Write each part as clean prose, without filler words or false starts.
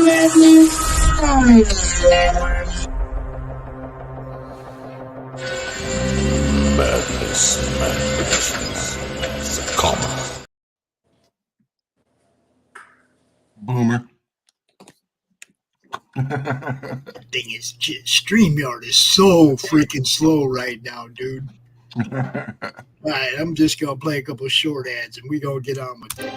Madness, comma. Boomer. Thing is, StreamYard is so freaking slow right now, dude. All right, I'm just going to play a couple of short ads and we going to get on with it.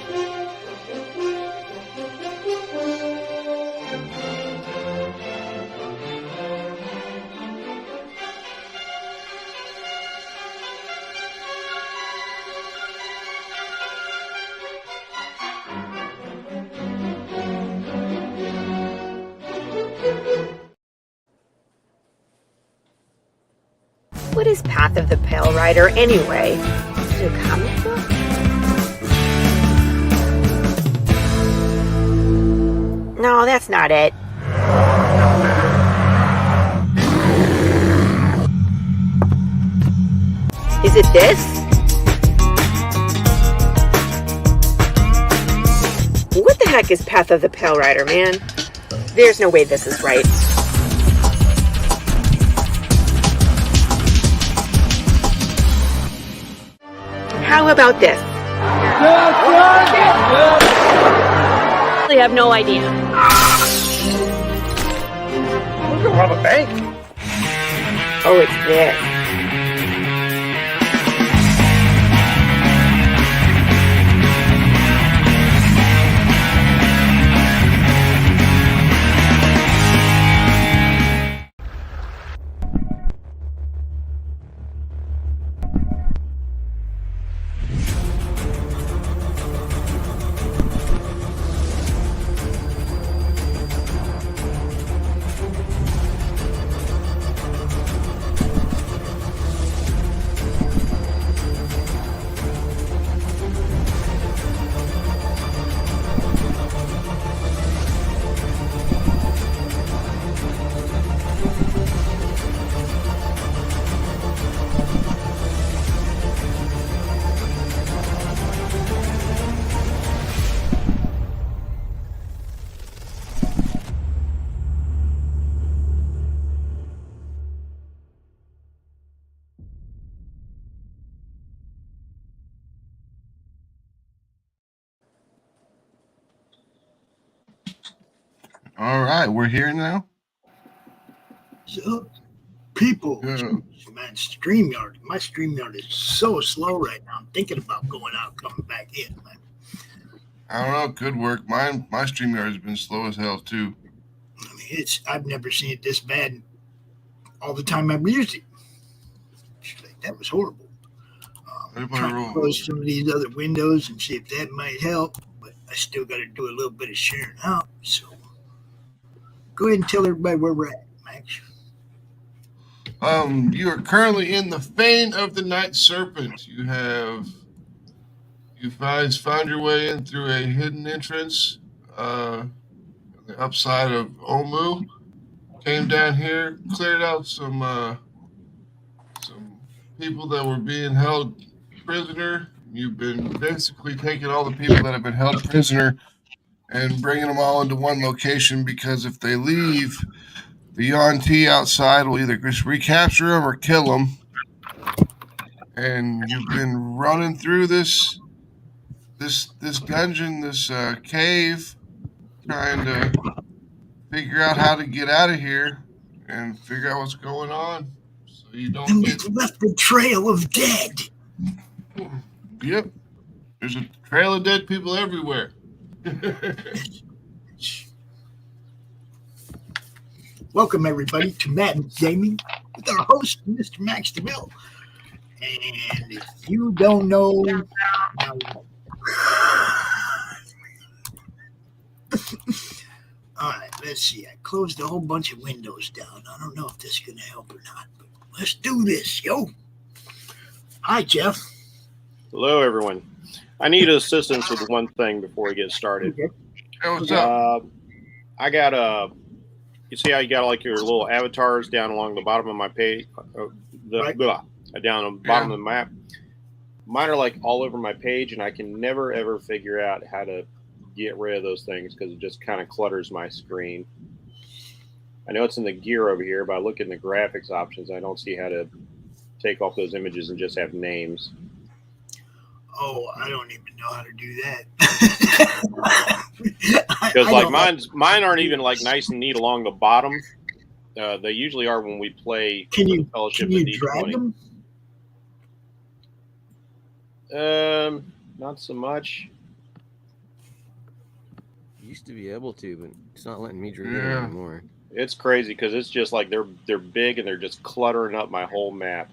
What is Path of the Pale Rider anyway? Is it a comic book? No, that's not it. Is it this? What the heck is Path of the Pale Rider, man? There's no way this is right. How about this? I really have no idea. We're gonna rob a bank. Oh, it's this. All right, we're here now. So, people, Yeah. man, StreamYard, my StreamYard is so slow right now. I'm thinking about going out, coming back in, man. I don't know, could work. My StreamYard has been slow as hell too. I mean, I've never seen it this bad all the time I've used it. Like, that was horrible. I'm trying to close some of these other windows and see if that might help, but I still got to do a little bit of sharing out. So go ahead and tell everybody where we're at, Max. You are currently in the Fane of the Night Serpent. You found your way in through a hidden entrance on the upside of Omu. Came down here, cleared out some people that were being held prisoner. You've been basically taking all the people that have been held prisoner and bringing them all into one location, because if they leave, the Yuan-Ti outside will either just recapture them or kill them. And you've been running through this dungeon, this cave, trying to figure out how to get out of here and figure out what's going on, so you don't And get we've left the trail of dead. Yep, there's a trail of dead people everywhere. Welcome, everybody, to Madden Gaming with our host, Mr. Max Devill. And if you don't know, now you know. All right, let's see. I closed a whole bunch of windows down. I don't know if this is going to help or not, but let's do this, yo. Hi, Jeff. Hello, everyone. I need assistance with one thing before we get started. Okay. Hey, what's up? I got you see how you got like your little avatars down along the bottom of my page, Right. down on the bottom of the map. Mine are like all over my page, and I can never ever figure out how to get rid of those things because it just kind of clutters my screen. I know it's in the gear over here, but I look in the graphics options. I don't see how to take off those images and just have names. Oh, I don't even know how to do that. Because like mine aren't even like nice and neat along the bottom. They usually are when we play Fellowship can you and drag D20. them? Not so much. Used to be able to, but it's not letting me drag it Yeah. anymore. It's crazy because it's just like they're big and they're just cluttering up my whole map.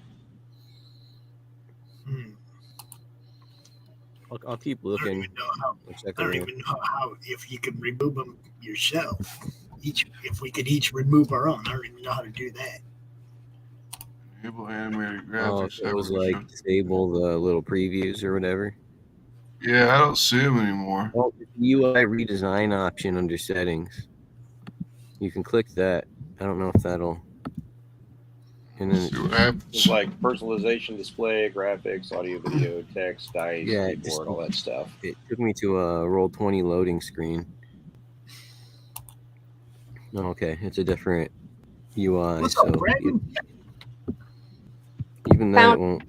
I'll keep I don't looking. even know how. I'll check I don't it out. even know how if you can remove them yourself. If we could each remove our own, I don't even know how to do that. Enable animated Oh, graphics. it was like disable the little previews or whatever. Yeah, I don't see them anymore. Oh, the UI redesign option under settings. You can click that. I don't know if that'll. And then See what happens. It's like personalization, display, graphics, audio, video, text, dice, Yeah, keyboard, all that stuff. it took me to a Roll20 loading screen. Oh, okay, it's a different UI. What's So up, Brandon? even that it won't.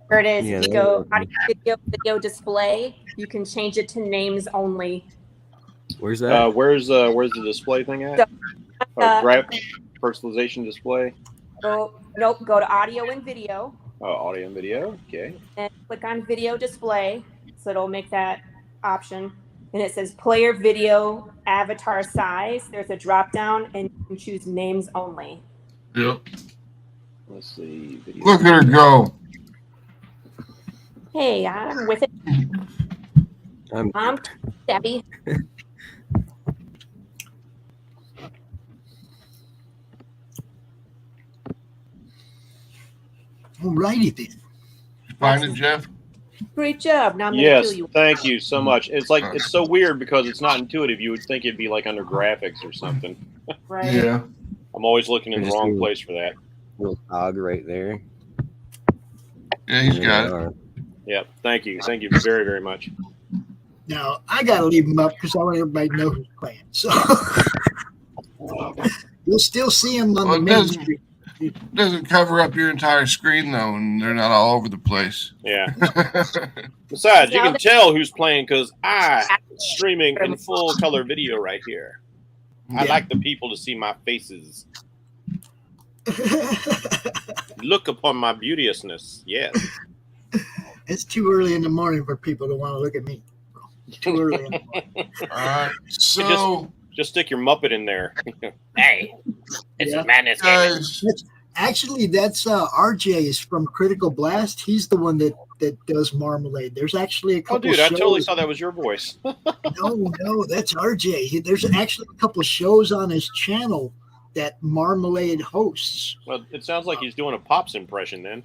There it is. Yeah, If you that go would- video display, you can change it to names only. Where's that? Where's the display thing at? Personalization display. Go to audio and video Oh, audio and video. Okay. and click on video display. So it'll make that option. And it says player video avatar size. There's a drop down and you can choose names only. Yep. Let's see. Video. Look at her go. Hey, I'm with it. I'm Debbie. Alrighty then. You find it, Jeff? Great job. Now I'm gonna Yes, kill you. thank you so much. It's like it's so weird because it's not intuitive. You would think it'd be like under graphics or something. Right. Yeah. I'm always looking in the Just wrong do- place for that. Little cog right there. Yeah, he's There got they it. are. Yep. Thank you very, very much. Now I gotta leave them up because I want everybody to know who's playing. So you'll still see them on Well, the it main doesn't- screen. It doesn't cover up your entire screen, though, and they're not all over the place. Yeah. Besides, you Now can that- tell who's playing because I'm streaming in full color video right here. I Yeah. like the people to see my faces. Look upon my beauteousness. Yes. It's too early in the morning for people to want to look at me. Too early in the morning. All right. So, Just stick your Muppet in there. Hey, it's Yeah. a madness game. guys, Actually, that's RJ is from Critical Blast. He's the one that does Marmalade. There's actually a Oh, couple dude, I shows. totally thought that was your voice. No, that's RJ. There's actually a couple shows on his channel that Marmalade hosts. Well, it sounds like he's doing a Pops impression then.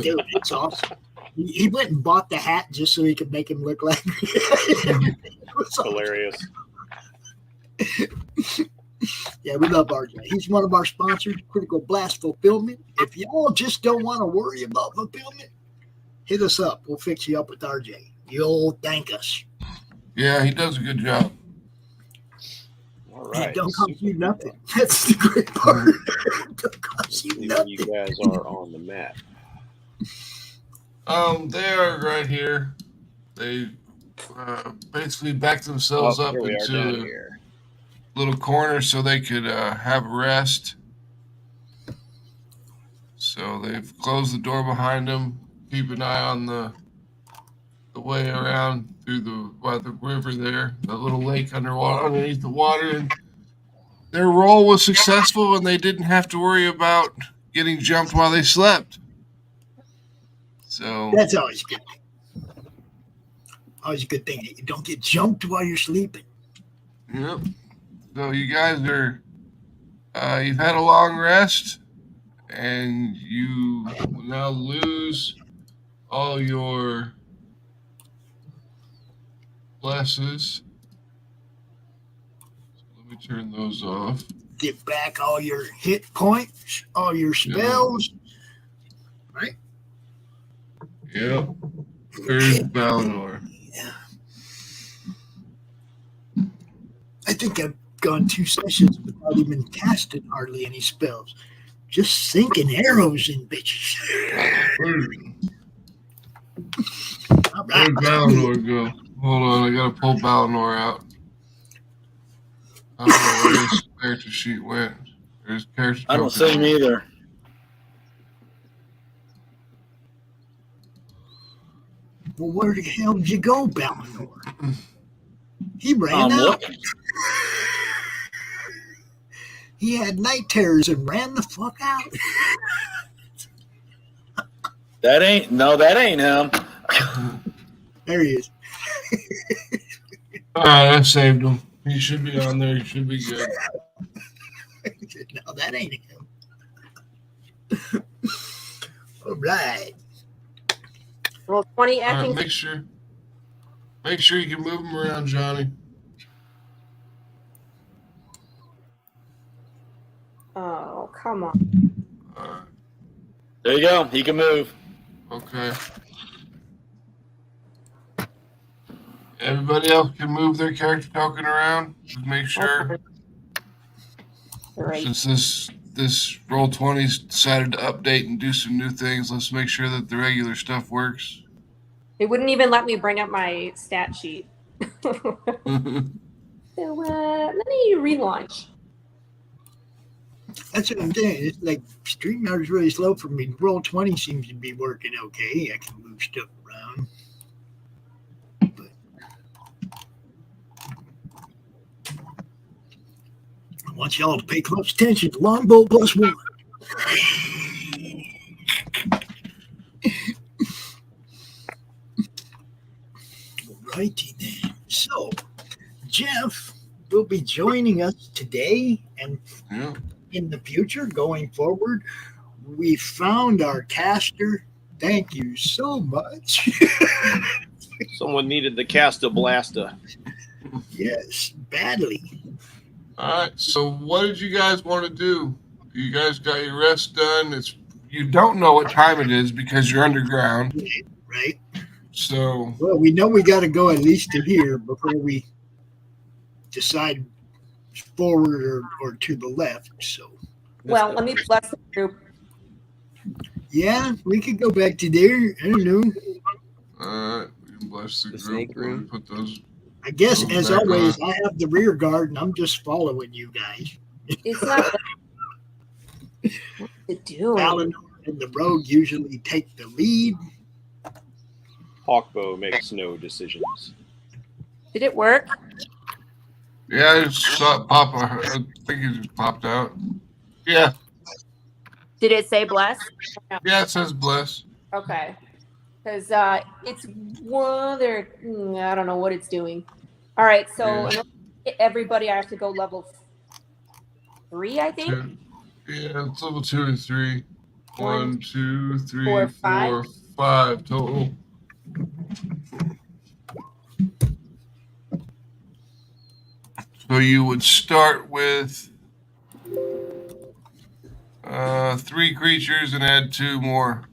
Dude, it's awesome. He went and bought the hat just so he could make him look like it was awesome. Hilarious. Yeah, we love RJ. He's one of our sponsors, Critical Blast Fulfillment. If y'all just don't want to worry about fulfillment, hit us up. We'll fix you up with RJ. You'll thank us. yeah, he does a good job. All It right. don't cost you nothing. That's the great part. It don't cost you See when nothing. you guys are on the map. They are right here. They basically backed themselves Oh, up here we are into down the here. little corner so they could have a rest. So they've closed the door behind them. Keep an eye on the way around through the river there, the little lake underneath the water. And their role was successful, and they didn't have to worry about getting jumped while they slept. So That's always a good thing. Always a good thing. You don't get jumped while you're sleeping. yep. So you guys are you've had a long rest, and you will now lose all your blesses. So let me turn those off. Get back all your hit points, all your spells. Right? Yep. There's Balnor. think I've gone 2 sessions without even casting hardly any spells. Just sinking arrows in bitches. All right. Where'd Valinor go? Hold on, I gotta pull Valinor out. I don't know where his character sheet went. There's character I don't see him either. Well, where the hell did you go, Valinor? He ran out. Looking. He had night terrors and ran the fuck out. That ain't him. There he is. All right, I saved him. He should be on there. He should be good. No, that ain't him. All right. Roll 20 All right, acting. make sure you can move him around, Johnny. Oh, come on. All right. There you go. He can move. Okay. Everybody else can move their character token around. Just make sure. Great. Since this Roll20's decided to update and do some new things, let's make sure that the regular stuff works. It wouldn't even let me bring up my stat sheet. So let me relaunch. That's what I'm saying. It's like StreamYard's really slow for me. Roll20 seems to be working okay. I can move stuff around. But I want y'all to pay close attention to Longbow +1. Righty then. So, Jeff will be joining us today and in the future going forward. We found our caster. Thank you so much. Someone needed the Casta Blasta. Yes, badly. All right. So, what did you guys want to do? You guys got your rest done. You don't know what time it is because you're underground. Right. So, well, we know we got to go at least to here before we decide forward or to the left. So, well, let me bless the group. Yeah, we could go back to there. I don't know. All right. We can bless the group. snake room. Put those. I guess, as always, on. I have the rear guard, and I'm just following you guys. It's not what to do. Valinor and the rogue usually take the lead. Hawkbow makes no decisions. Did it work? Yeah, I just saw it pop. I think it just popped out. Yeah. Did it say bless? Yeah, it says bless. Okay. Because it's one there. I don't know what it's doing. All right. So in order to get everybody, I have to go level 3, I think. Yeah, it's level 2 and 3. 1, 2, 3, 4, 4, 5 total. So you would start with 3 creatures and add 2 more.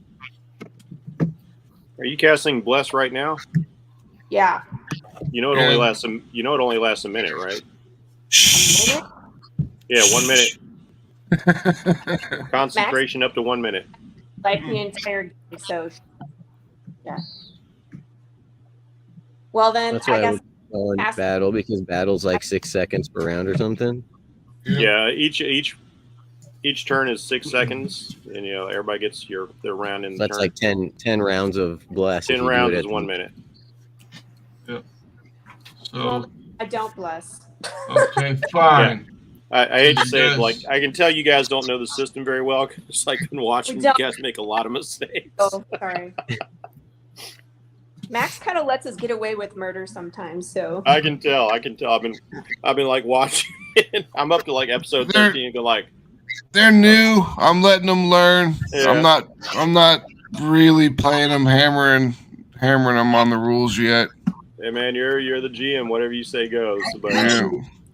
Are you casting Bless right now? Yeah. You know it only lasts a minute, right? A minute? Yeah, 1 minute. Concentration up to 1 minute. Like the entire game. So, yeah. Well, then That's why I guess. call it battle, because battle's like 6 seconds per round or something. Yeah, each turn is 6 seconds, and everybody gets their round in the That's turn. like 10 rounds of bless. 10 rounds is 1 minute. Yep. So Well, I don't bless. okay, fine. I hate to say it, like I can tell you guys don't know the system very well because I've been watching you guys make a lot of mistakes. Oh, sorry. Max kind of lets us get away with murder sometimes, so I can tell. I've been like watching it. I'm up to like episode 13 and go like, they're new. I'm letting them learn. Yeah. I'm not really playing them, hammering them on the rules yet. hey man, you're the GM. Whatever you say goes. But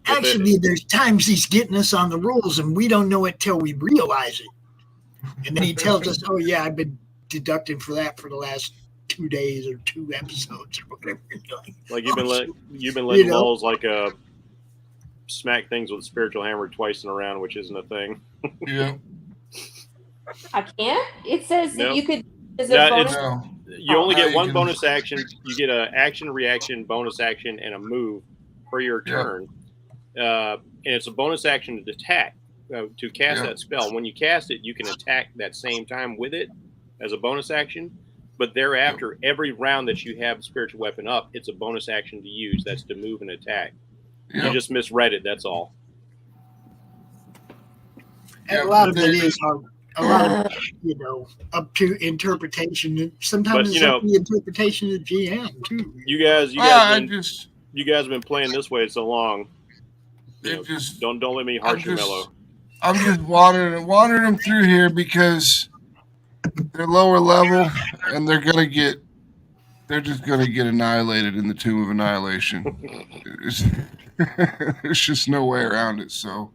Actually, there's times he's getting us on the rules, and we don't know it till we realize it. And then he tells us, "Oh yeah, I've been deducting for that for the last 2 days or 2 episodes or whatever." like you've been letting lulls like smack things with a spiritual hammer twice in a round, which isn't a thing. Yeah. I can't. It says that Nope. you could. Is No, a bonus? No. You only get you one can- bonus action. You get an action, reaction, bonus action, and a move for your turn. And it's a bonus action to attack, to cast that spell. When you cast it, you can attack that same time with it as a bonus action. But thereafter, every round that you have a spiritual weapon up, it's a bonus action to use. That's to move and attack. Yep. You just misread it. That's all. And a lot of it is hard. A lot of, up to interpretation. Sometimes it's up to the interpretation of GM too. You guys have been playing this way so long. Don't let me harsh your mellow. I'm just wandering them through here because they're lower level and they're just gonna get annihilated in the Tomb of Annihilation. There's just no way around it. So,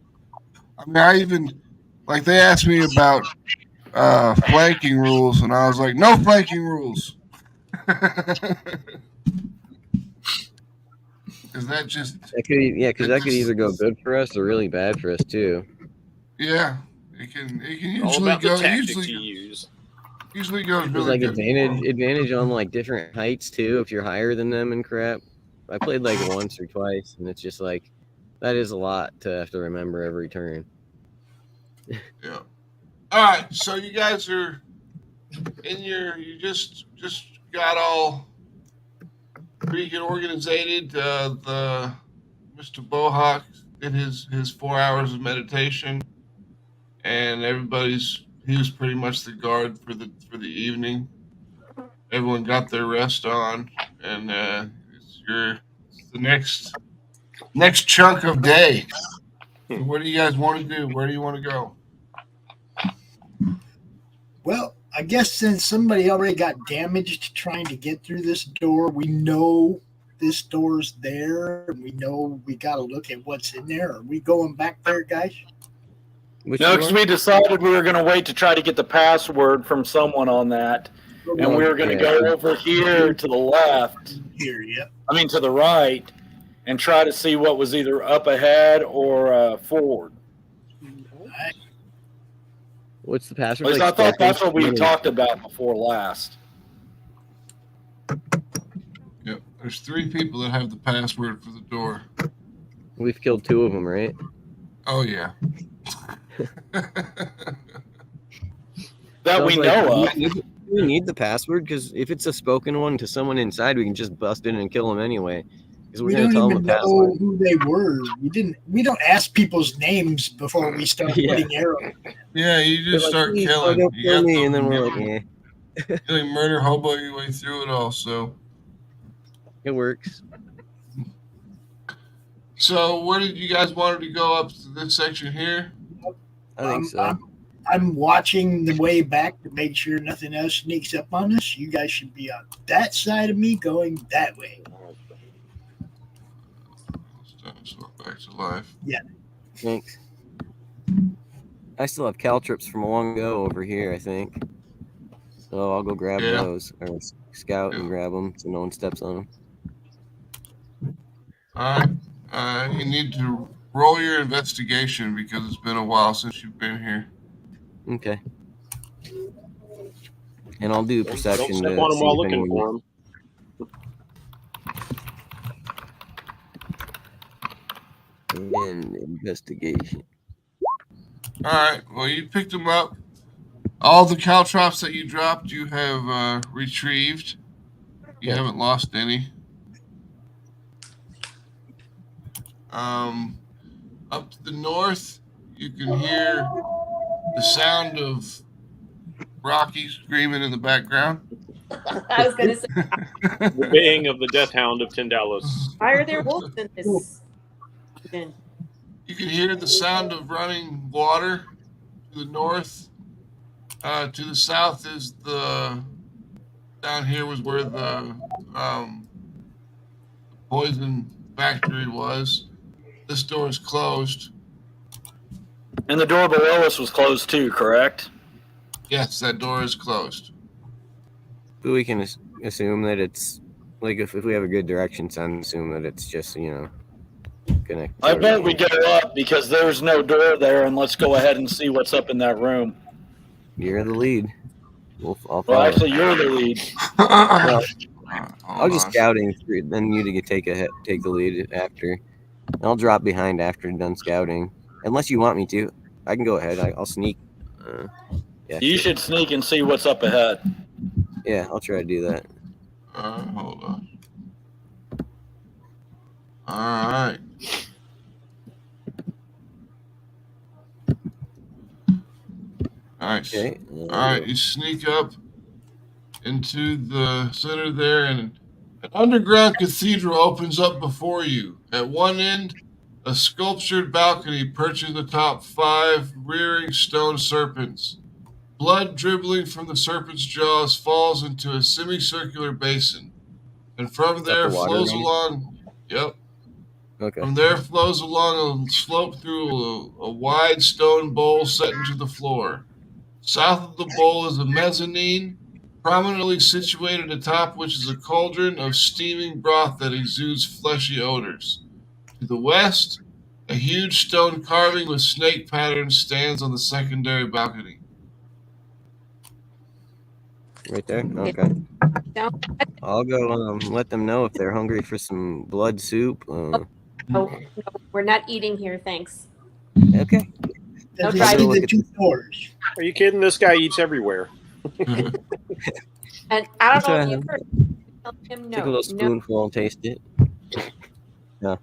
I mean, they asked me about flanking rules, and I was like, no flanking rules. Because that could either go good for us or really bad for us too. Yeah, it can usually all about go. The tactics you use. Usually goes There's really like good. advantage on like different heights too if you're higher than them and crap. I played like once or twice, and it's just like that is a lot to have to remember every turn. Yeah. All right, so you guys are you just got all pretty good organizated. The Mr. Bohawk did his 4 hours of meditation, and he was pretty much the guard for the evening. Everyone got their rest on, and it's the next chunk of day. So what do you guys want to do? Where do you want to go? Well, I guess since somebody already got damaged trying to get through this door, we know this door's there, and we know we got to look at what's in there. Are we going back there, guys? No, because we decided we were going to wait to try to get the password from someone on that, and we were going to go over here to the left. Here, yeah. I mean, to the right, and try to see what was either up ahead or forward. What's the password? At least I thought that's what we talked about before last. Yep, there's 3 people that have the password for the door. We've killed 2 of them, right? Oh yeah. That we know of. We need the password because if it's a spoken one to someone inside, we can just bust in and kill them anyway. Because We don't even know who they were. We don't ask people's names before we start putting arrows. Yeah, you just start killing. Don't kill me, and then we're like, you murder hobo your way through it all. So it works. So where did you guys want to go up to this section here? I think so. I'm watching the way back to make sure nothing else sneaks up on us. You guys should be on that side of me going that way. Back to life. Yeah. Thanks. I still have caltrips from long ago over here, I think. So I'll go grab those, or scout and grab them so no one steps on them. All right. You need to roll your investigation because it's been a while since you've been here. Okay. And I'll do perception. Don't step on them while looking for them. And investigation. All right. Well, you picked them up. All the caltrops that you dropped, you have retrieved. You haven't lost any. Up to the north, you can hear the sound of Rocky screaming in the background. I was going to say, the baying of the death hound of Tyndalos. why are there wolves in this? You can hear the sound of running water to the north. To the south is down here was where the poison factory was. This door is closed. And the door below us was closed too, correct? Yes, that door is closed. But we can assume that it's like if we have a good direction sense, assume that it's just connect. I bet we go up because there's no door there, and let's go ahead and see what's up in that room. You're the lead. I'll follow. Well, actually, you're the lead. Well, I'll just scouting through, then you take the lead after. I'll drop behind after done scouting, unless you want me to. I can go ahead. I'll sneak. Yeah. You should sneak and see what's up ahead. Yeah, I'll try to do that. Hold on. All right. Nice. Okay. All right, you sneak up into the center there, and an underground cathedral opens up before you. At one end, a sculptured balcony perches atop 5 rearing stone serpents. Blood dribbling from the serpent's jaws falls into a semicircular basin, and from there flows along. Yep. Okay. From there flows along a slope through a wide stone bowl set into the floor. South of the bowl is a mezzanine, prominently situated atop which is a cauldron of steaming broth that exudes fleshy odors. To the west, a huge stone carving with snake patterns stands on the secondary balcony. Right there? Okay. I'll go let them know if they're hungry for some blood soup. No, we're not eating here, thanks. Okay. No driving the 2 doors. Are you kidding? This guy eats everywhere. And I don't know if you've heard. Tell him no. Take a little spoonful and taste it. Yeah.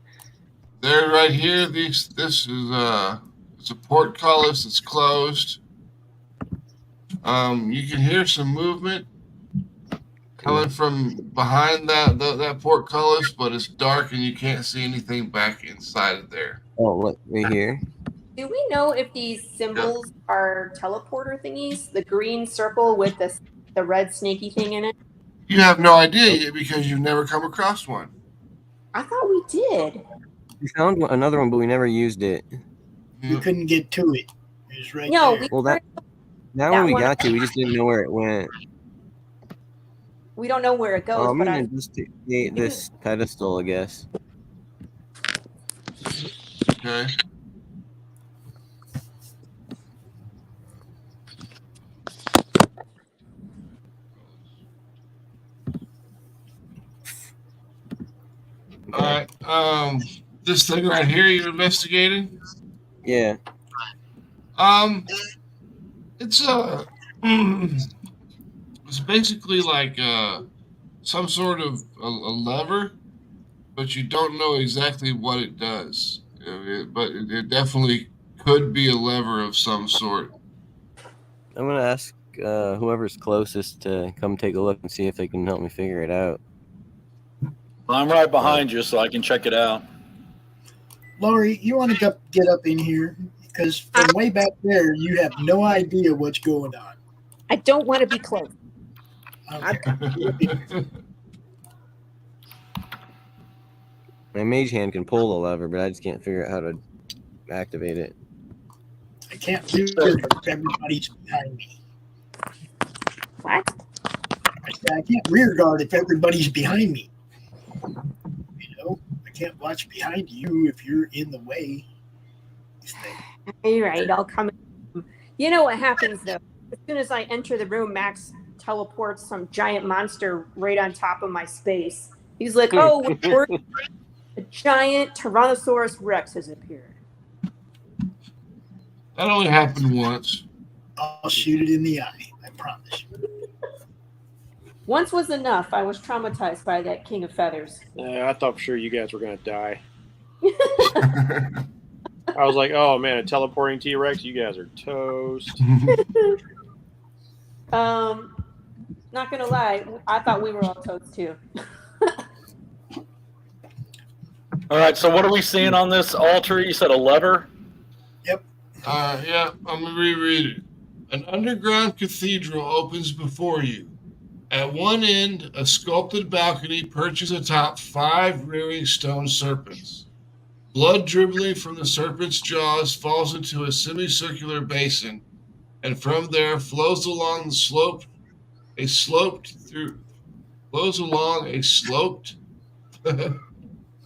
There, right here. This is it's a portcullis that's closed. You can hear some movement coming from behind that portcullis, but it's dark and you can't see anything back inside of there. Oh, what? Right here? Do we know if these symbols are teleporter thingies? The green circle with the red snaky thing in it? You have no idea yet because you've never come across one. I thought we did. We found another one, but we never used it. We couldn't get to it. It was right No, there. That one we got to. We just didn't know where it went. We don't know where it goes. I'm going to investigate this pedestal, I guess. Okay. All right. This thing right here you're investigating? Yeah. It's it's basically like some sort of a lever, but you don't know exactly what it does. But it definitely could be a lever of some sort. I'm gonna ask whoever's closest to come take a look and see if they can help me figure it out. I'm right behind you, so I can check it out. Laurie, you want to get up in here? Because from way back there, you have no idea what's going on. I don't want to be close. Okay. My mage hand can pull the lever, but I just can't figure out how to activate it. I can't do it if everybody's behind me. What? I said I can't rear guard if everybody's behind me. You know, I can't watch behind you if you're in the way. You're right. I'll come in. You know what happens though? As soon as I enter the room, Max teleports some giant monster right on top of my space. He's like, "Oh, a giant Tyrannosaurus Rex has appeared." That only happened once. I'll shoot it in the eye. I promise. Once was enough. I was traumatized by that King of Feathers. I thought for sure you guys were going to die. I was like, oh, man, a teleporting T-Rex? You guys are toast. Not going to lie. I thought we were all toast, too. All right, so what are we seeing on this altar? You said a lever? Yep. Yeah, I'm going to reread it. An underground cathedral opens before you. At one end, a sculpted balcony perches atop 5 rearing stone serpents. Blood dribbling from the serpent's jaws falls into a semicircular basin, and from there flows along the slope,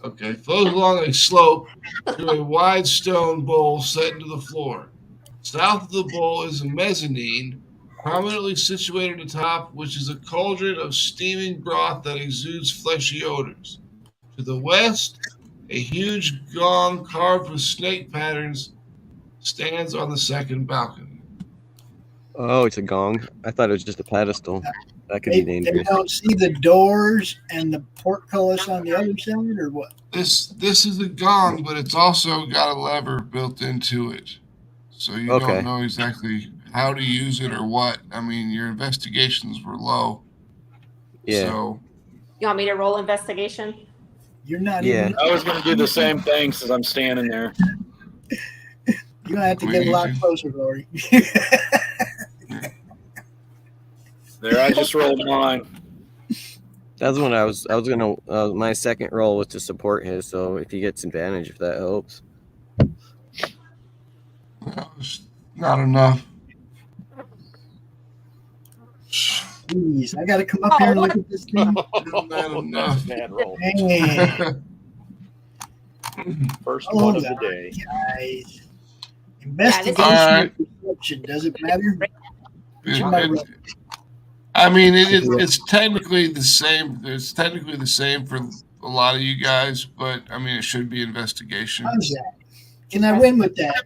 Okay, flows along a slope to a wide stone bowl set into the floor. South of the bowl is a mezzanine, prominently situated atop, which is a cauldron of steaming broth that exudes fleshy odors. To the west, a huge gong carved with snake patterns stands on the second balcony. Oh, it's a gong. I thought it was just a pedestal. That could be dangerous. They don't see the doors and the portcullis on the other side, or what? This is a gong, but it's also got a lever built into it. So you don't know exactly how to use it or what. I mean, your investigations were low. Yeah. So You want me to roll investigation? You're not. Yeah. I was going to do the same thing since I'm standing there. You're gonna have to get a lot closer, Laurie. There, I just rolled mine. That's when I was gonna. My second roll was to support his, so if he gets advantage, if that helps. it's not enough. Jeez, I gotta come up here and look at this thing. Not enough. Bad roll. Dang. First Hold one of the on, day. guys. Investigation Alright. or perception, does it matter? It's technically the same. It's technically the same for a lot of you guys, but I mean, it should be investigation. How's that? Can I win with that?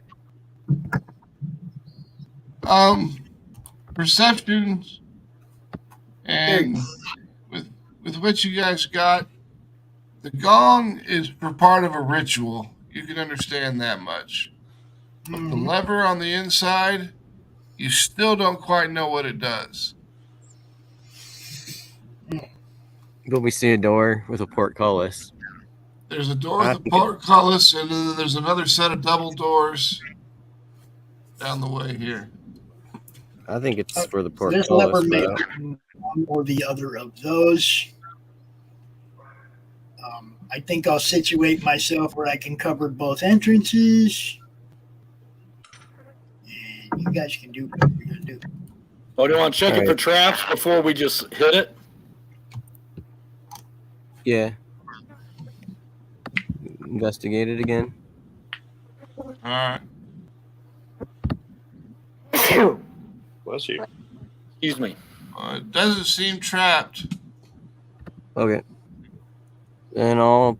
Perceptions, and with what you guys got, the gong is for part of a ritual. You can understand that much. But the lever on the inside, you still don't quite know what it does. But we see a door with a portcullis. There's a door with a portcullis, and then there's another set of double doors down the way here. I think it's for the There's portcullis. never made one or the other of those. I think I'll situate myself where I can cover both entrances. And you guys can do whatever you're going to do. Oh, do you want to check it for traps before we just hit it? Yeah. Investigate it again. All right. Bless you. Excuse me. It doesn't seem trapped. Okay. Then I'll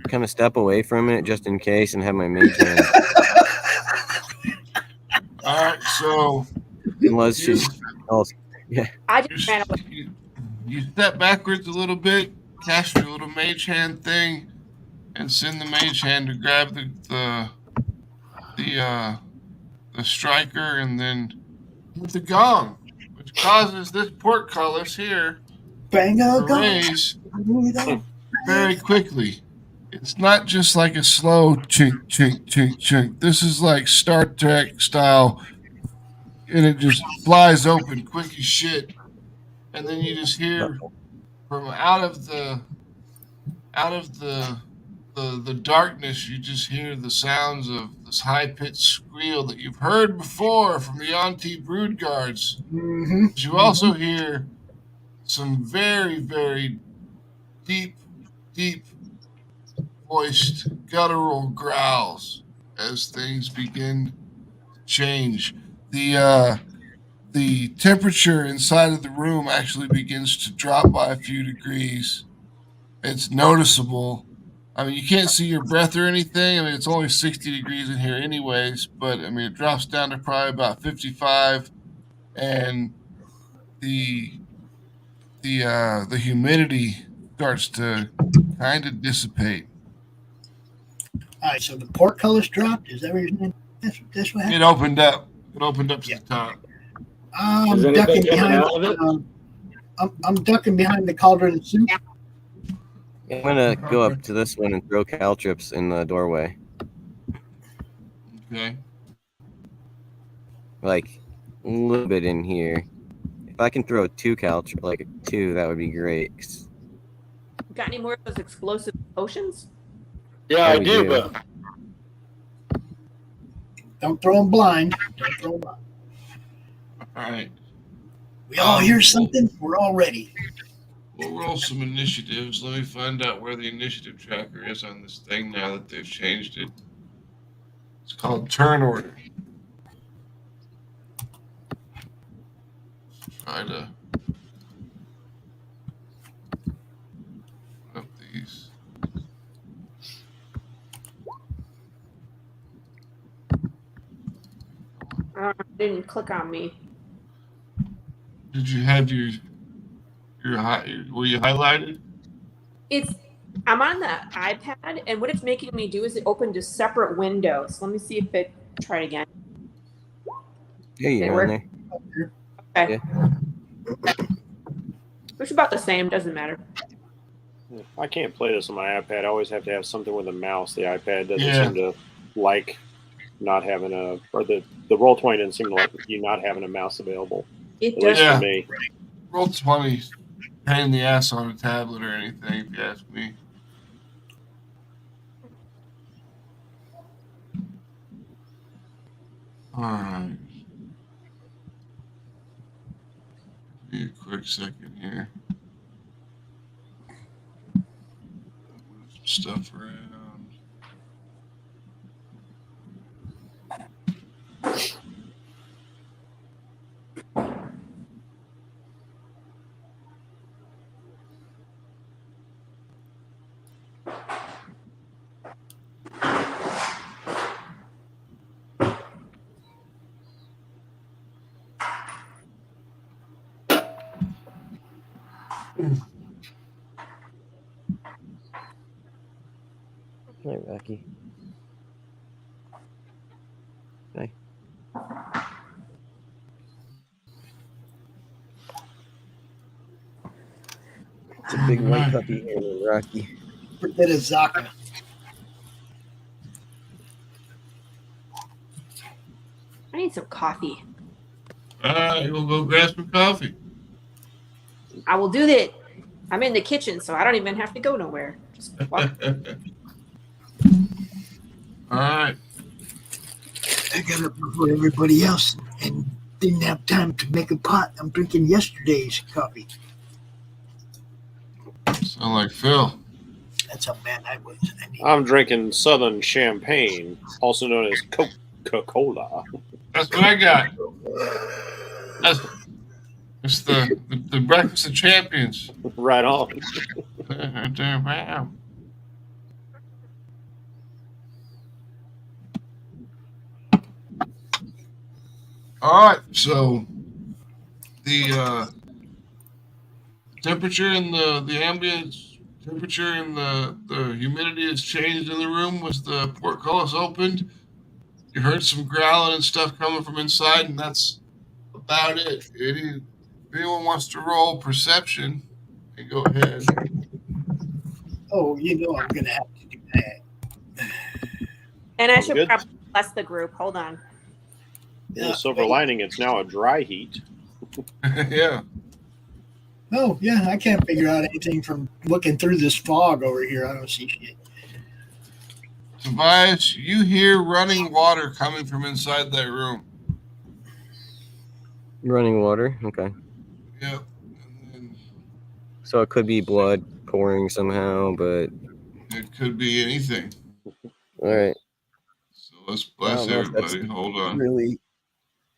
kind of step away from it just in case and have my mage hand. All right, so Unless she's. Yeah. I just ran away. You step backwards a little bit, cast your little mage hand thing, and send the mage hand to grab the striker, and then hit the gong, which causes this portcullis here to raise very quickly. It's not just like a slow chink, chink, chink, chink. This is like Star Trek style, and it just flies open quick as shit. And then you just hear from out of the darkness, you just hear the sounds of this high-pitched squeal that you've heard before from the Auntie Brood Guards. Mm-hmm. But you also hear some very, very deep voiced guttural growls as things begin to change. The temperature inside of the room actually begins to drop by a few degrees. It's noticeable. I mean, you can't see your breath or anything. I mean, it's only 60 degrees in here anyways, but I mean, it drops down to probably about 55, and the humidity starts to kind of dissipate. All right, so the portcullis dropped. Is that what you're saying? That's what happened. It opened up. It opened up to the top. I'm Is ducking anything coming behind. out of it? I'm ducking behind the cauldron of soup. I'm gonna go up to this one and throw caltrips in the doorway. Okay. Like a little bit in here. If I can throw two caltrips, like two, that would be great. Got any more of those explosive potions? Yeah, I we do, do. but Don't throw them blind. Don't throw them blind. All right. We all hear something. We're all ready. We'll roll some initiatives. Let me find out where the initiative tracker is on this thing now that they've changed it. It's called turn order. Try to put up these. Didn't click on me. Did you have your were you highlighted? I'm on the iPad, and what it's making me do is it opened a separate window. So let me see if it try it again. Yeah, you're on there. Okay. Yeah. It's about the same. Doesn't matter. I can't play this on my iPad. I always have to have something with a mouse. The iPad doesn't seem to like not having or the Roll20 doesn't seem to like you not having a mouse available. It does. At least for me. Roll20 pain in the ass on a tablet or anything, if you ask me. All right. Give me a quick second here. Move some stuff around. Hi, Rocky. Hi. It's a big white puppy here named Rocky. Forget a Zaka. I need some coffee. All right, we'll go grab some coffee. I will do that. I'm in the kitchen, so I don't even have to go nowhere. Just walk. All right. I got up before everybody else and didn't have time to make a pot. I'm drinking yesterday's coffee. Sound like Phil. That's how bad I was. I'm drinking Southern Champagne, also known as Coca-Cola. That's what I got. It's the breakfast of champions. Right on. Wow. All right, so the temperature and the ambient temperature and the humidity has changed in the room. Was the portcullis opened? You heard some growling and stuff coming from inside, and that's about it. If anyone wants to roll perception, go ahead. Oh, you know I'm going to have to do that. And I should probably bless the group. Hold on. Yeah, silver lining, it's now a dry heat. Yeah. Oh, yeah, I can't figure out anything from looking through this fog over here. I don't see shit. Tobias, you hear running water coming from inside that room. Running water? Okay. Yep. So it could be blood pouring somehow, but... It could be anything. All right. So let's bless everybody. Hold on. Really,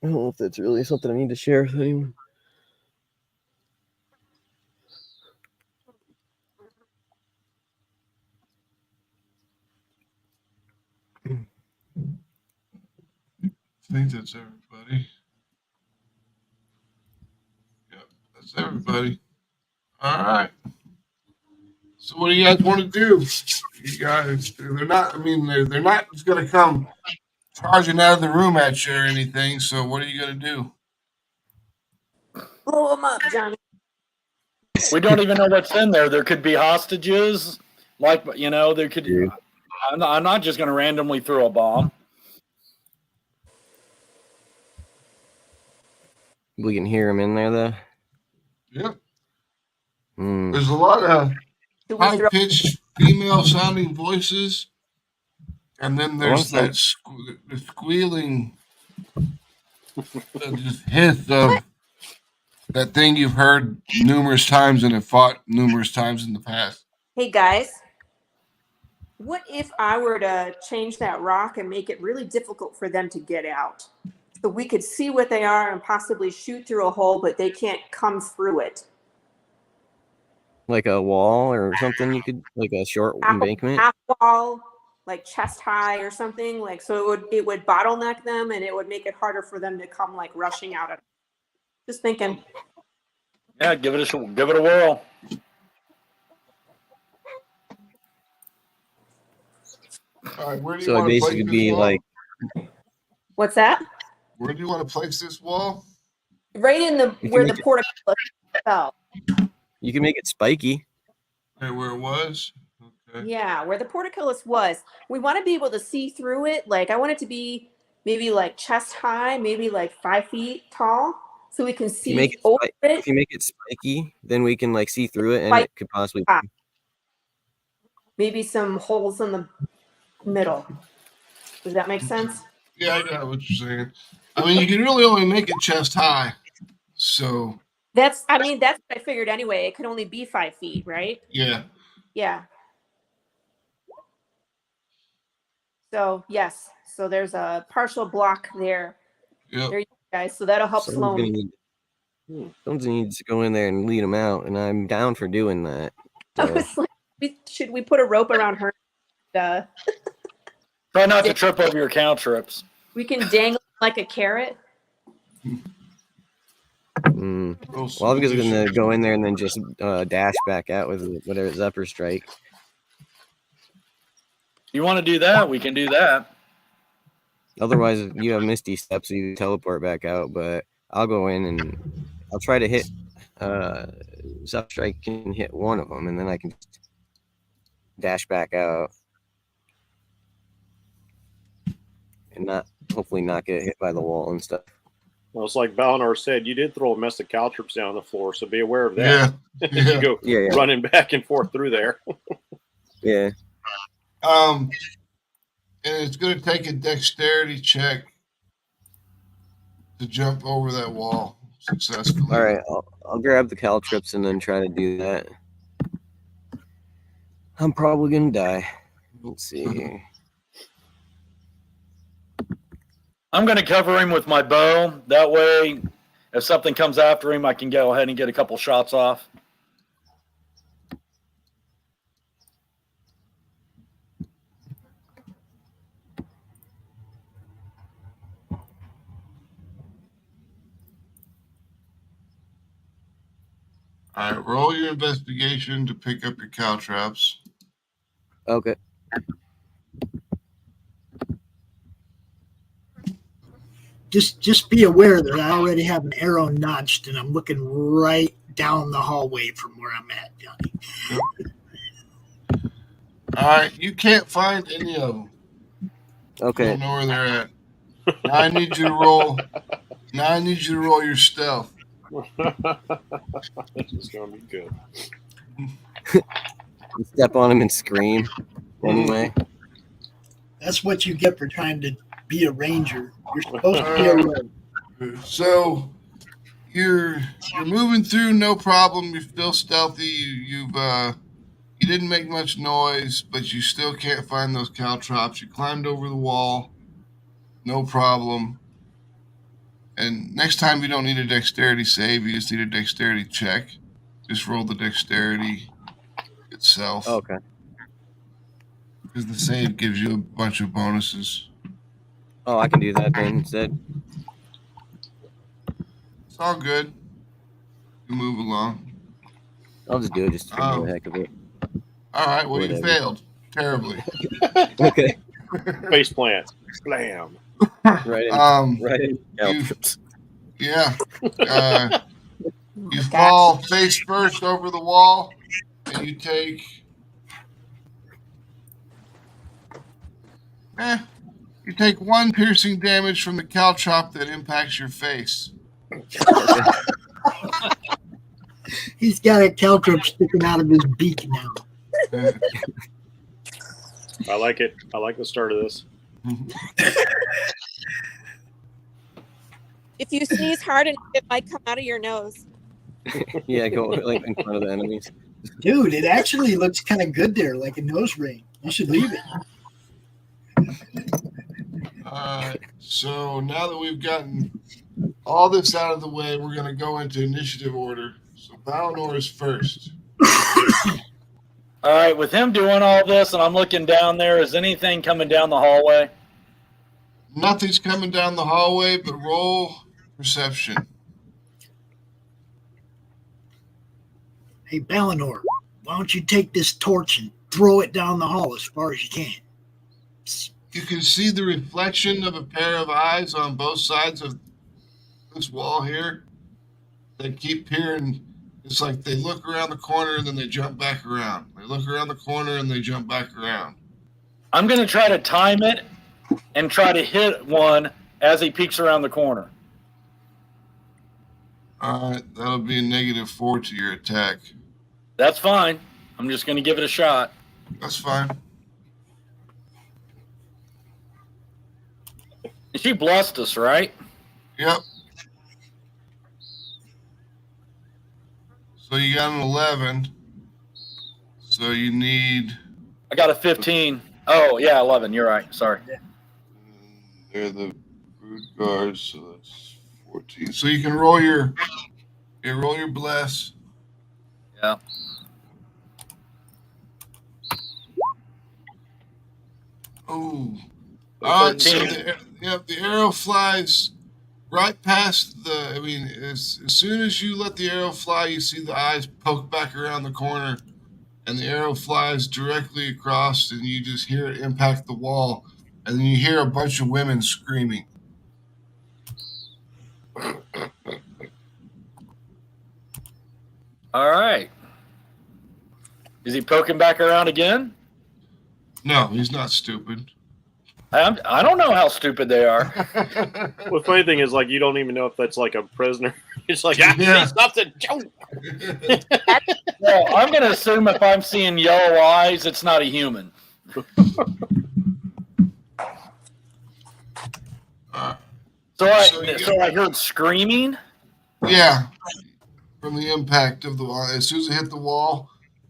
I don't know if that's really something I need to share with anyone. I think that's everybody. Yep, that's everybody. All right. So what do you guys want to do? You guys, they're not. I mean, they're not just going to come charging out of the room at you or anything. So what are you going to do? Blow them up, Johnny. We don't even know what's in there. There could be hostages. Like, you know, there could. Yeah. I'm not just going to randomly throw a bomb. We can hear them in there, though. Yep. There's a lot of high-pitched female-sounding voices, and then there's that the squealing, just hiss of that thing you've heard numerous times and have fought numerous times in the past. Hey guys, what if I were to change that rock and make it really difficult for them to get out? So we could see what they are and possibly shoot through a hole, but they can't come through it. Like a wall or something, you could, like a short embankment? Half wall, like chest high or something, like so it would bottleneck them and it would make it harder for them to come like rushing out of it. Just thinking. Yeah, give it a whirl. All right, where do you So it want to basically place be this wall? like, What's that? Where do you want to place this wall? Right in the You where can the portcullis fell. you can make it spiky. Okay, where it was? Okay. Yeah, where the portcullis was. We want to be able to see through it. Like I want it to be maybe like chest high, maybe like 5 feet tall, so we can If you see make it over it. If you make it spiky, then we can like see through it, and Spike- it could possibly. Maybe some holes in the middle. Does that make sense? Yeah, I got what you're saying. I mean, you can really only make it chest high. So That's what I figured anyway. It could only be 5 feet, right? yeah. Yeah. So yes. So there's a partial block there. Yep. There you go, guys. So that'll help slow me. Someone needs to go in there and lead them out, and I'm down for doing that. I So, was like, should we put a rope around her? Try not to trip over your cantrips. We can dangle like a carrot. well, I'm just gonna go in there and then just dash back out with whatever Zephyr Strike. You want to do that? We can do that. Otherwise, you have Misty Step, so you teleport back out. But I'll go in and I'll try to hit. Zephyr Strike can hit one of them, and then I can just dash back out and hopefully not get hit by the wall and stuff. Well, it's like Balnor said, you did throw a mess of caltrops down on the floor, so be aware of that. Yeah. You go running back and forth through there. Yeah. And it's going to take a dexterity check to jump over that wall successfully. All right, I'll grab the caltrips and then try to do that. I'm probably gonna die. Let's see here. I'm going to cover him with my bow. That way, if something comes after him, I can go ahead and get a couple shots off. All right, roll your investigation to pick up your caltrops. Okay. Just be aware that I already have an arrow notched, and I'm looking right down the hallway from where I'm at, Johnny. All right, you can't find any of them. Okay. You don't know where they're at. Now I need you to roll. Now I need you to roll your stealth. This is going to be good. You step on him and scream anyway. That's what you get for trying to be a ranger. You're supposed to be a ranger. So you're moving through, no problem. You're still stealthy. You didn't make much noise, but you still can't find those caltrops. You climbed over the wall, no problem. And next time you don't need a dexterity save, you just need a dexterity check. Just roll the dexterity itself. Okay. Because the save gives you a bunch of bonuses. Oh, I can do that then instead. It's all good. You move along. I'll just do it just for the heck of it. All right, well, Whatever. you failed terribly. Okay. Face plant. Blam. Right in. Right in. Yeah. You fall face first over the wall, and you take. You take 1 piercing damage from the caltrop that impacts your face. He's got a caltrop sticking out of his beak now. I like it. I like the start of this. If you sneeze hard enough, it might come out of your nose. Yeah, go like in front of the enemies. Dude, it actually looks kind of good there, like a nose ring. You should leave it. So now that we've gotten all this out of the way, we're going to go into initiative order. So Balnor is first. All right, with him doing all this, and I'm looking down there, is anything coming down the hallway? Nothing's coming down the hallway, but roll perception. Hey, Balnor, why don't you take this torch and throw it down the hall as far as you can? You can see the reflection of a pair of eyes on both sides of this wall here. They keep peering. It's like they look around the corner and then they jump back around. They look around the corner and they jump back around. I'm going to try to time it and try to hit one as he peeks around the corner. All right, that'll be a -4 to your attack. That's fine. I'm just going to give it a shot. That's fine. She blessed us, right? Yep. So you got an 11. So you need... I got a 15. Oh, yeah, 11. You're right. Sorry. They're the brood guards, so that's 14. So you can roll your bless. Yeah. Oh. All right, so the arrow flies right past the... I mean, as soon as you let the arrow fly, you see the eyes poke back around the corner, and the arrow flies directly across, and you just hear it impact the wall, and then you hear a bunch of women screaming. All right. Is he poking back around again? No, he's not stupid. I don't know how stupid they are. Well, the funny thing is, like, you don't even know if that's like a prisoner. It's like, I see something. Well, I'm going to assume if I'm seeing yellow eyes, it's not a human. So I heard screaming? Yeah, from the impact of the wall. As soon as it hit the wall,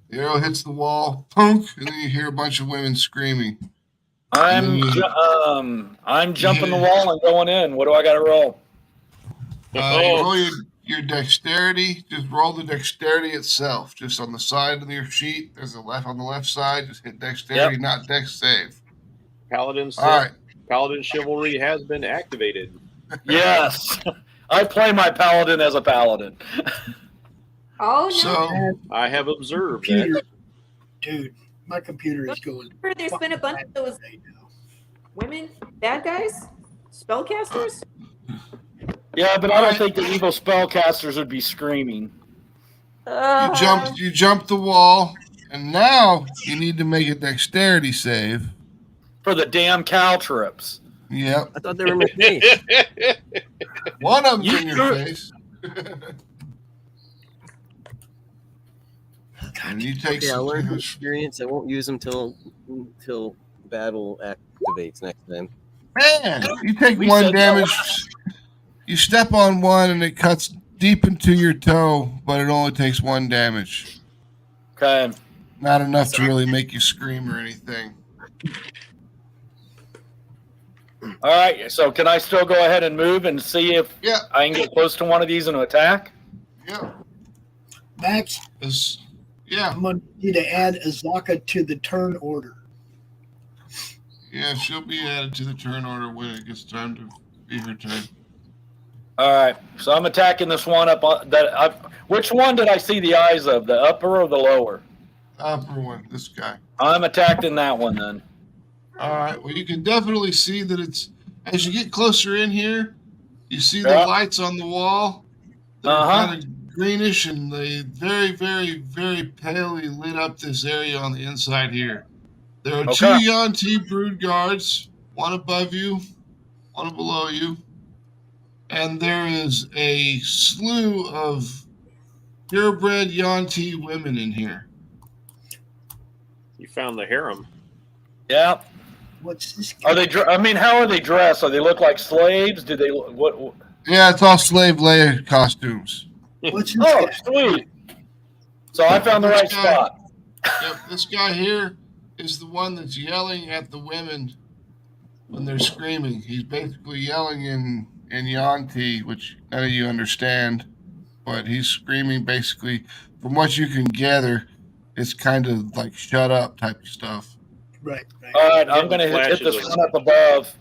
the arrow hits the wall, punk, and then you hear a bunch of women screaming. I'm jumping the wall and going in. What do I got to roll? You roll your dexterity. Just roll the dexterity itself. Just on the side of your sheet, there's a left on the left side. Just hit dexterity, not dex save. Paladin chivalry has been activated. Yes, I play my paladin as a paladin. Oh no! So I have observed that. Dude, my computer is going. There's been a bunch of those women, bad guys, spellcasters. Yeah, but I don't think the evil spellcasters would be screaming. You jumped the wall, and now you need to make a dexterity save. For the damn caltrips. Yep. I thought they were in my face. One of them's in your face. And you take I some learned from damage. experience. I won't use them till battle activates next time. Man, you take We one said damage. You step on one, and it cuts deep into your toe, but it only takes 1 damage. Okay. Not enough to really make you scream or anything. All right, so can I still go ahead and move and see if I can get close to one of these and attack? Yeah. Max, I'm going to need you to add Azaka to the turn order. Yeah, she'll be added to the turn order when it gets time to be her turn. All right, so I'm attacking this one up. Which one did I see the eyes of? The upper or the lower? Upper one, this guy. I'm attacking that one then. All right. Well, you can definitely see that it's as you get closer in here, you see the lights on the wall. They're kind of greenish, and they very, very, very palely lit up this area on the inside here. There are 2 Yuan-Ti brood guards, one above you, one below you, and there is a slew of purebred Yuan-Ti women in here. You found the harem. Yeah. What's this? Are they? How are they dressed? Do they look like slaves? Do they? What? Yeah, it's all slave layer costumes. What's this Oh, guy? sweet. So I found the right spot. Yep, this guy here is the one that's yelling at the women when they're screaming. He's basically yelling in Yanti, which none of you understand, but he's screaming basically, from what you can gather, it's kind of like shut up type of stuff. Right. All right, I'm going to hit this one up above.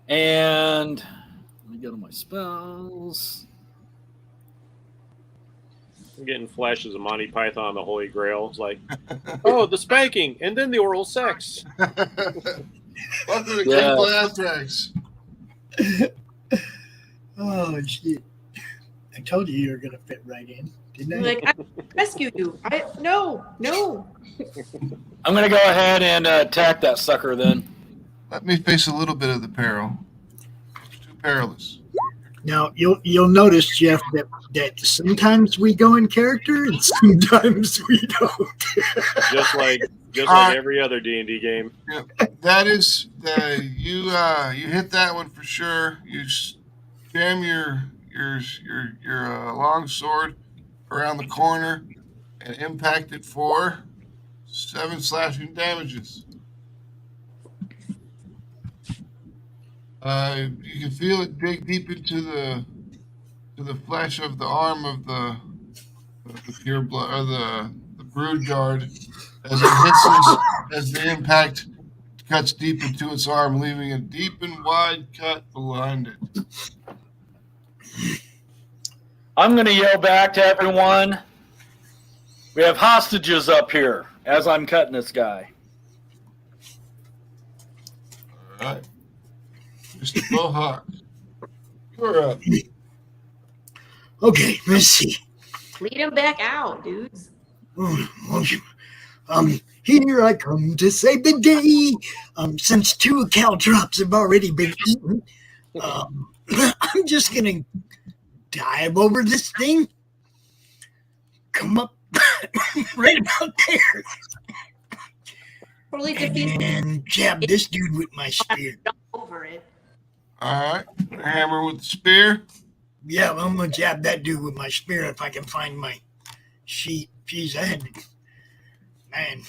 And let me go to my spells. I'm getting flashes of Monty Python and the Holy Grail. It's like, oh, the spanking, and then the oral sex. Welcome to Chemical Anthrax. Oh, shit. I told you were going to fit right in, didn't I? Like, I rescue you. No. I'm going to go ahead and attack that sucker then. Let me face a little bit of the peril. It's too perilous. Now, you'll notice, Jeff, that sometimes we go in character and sometimes we don't. just like every other D&D game. Yep. That is you hit that one for sure. You jam your long sword around the corner and impact it for 7 slashing damages. You can feel it dig deep into the flesh of the arm of the pure blood or the brood guard as it hits as the impact cuts deep into its arm, leaving a deep and wide cut behind it. I'm going to yell back to everyone. We have hostages up here as I'm cutting this guy. All right. Mr. Mohawk, you're up. Okay, let's see. Lead him back out, dudes. Here I come to save the day. Since 2 caltrops have already been eaten, I'm just going to dive over this thing. Come up right about there. And jab this dude with my spear. Over it. All right. Hammer with the spear. Yeah, I'm going to jab that dude with my spear if I can find my sheet. Jeez, man.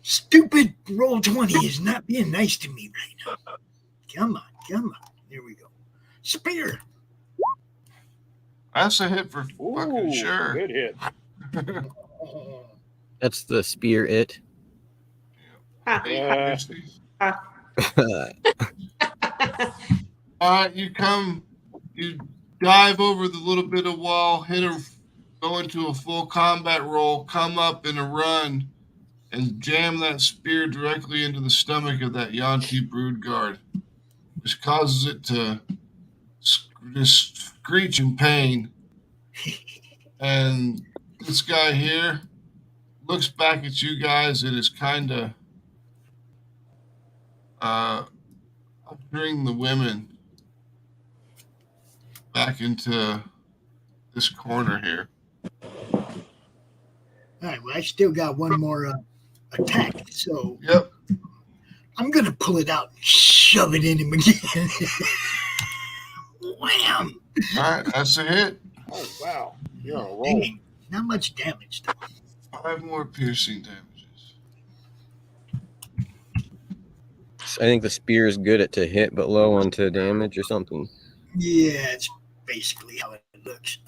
Stupid roll 20 is not being nice to me right now. Come on. Here we go. Spear. That's a hit for fucking sure. Good hit. That's the spear it. All right, you dive over the little bit of wall, go into a full combat roll, come up in a run, and jam that spear directly into the stomach of that Yanti brood guard, which causes it to just screech in pain. And this guy here looks back at you guys and is kind of ushering the women back into this corner here. All right, well, I still got one more attack, so yep. I'm going to pull it out and shove it in him again. Wham! All right, that's a hit. Oh, wow. You're on a roll. Dang, not much damage, though. 5 more piercing damages. I think the spear is good to hit, but low onto damage or something. Yeah, it's basically how it looks.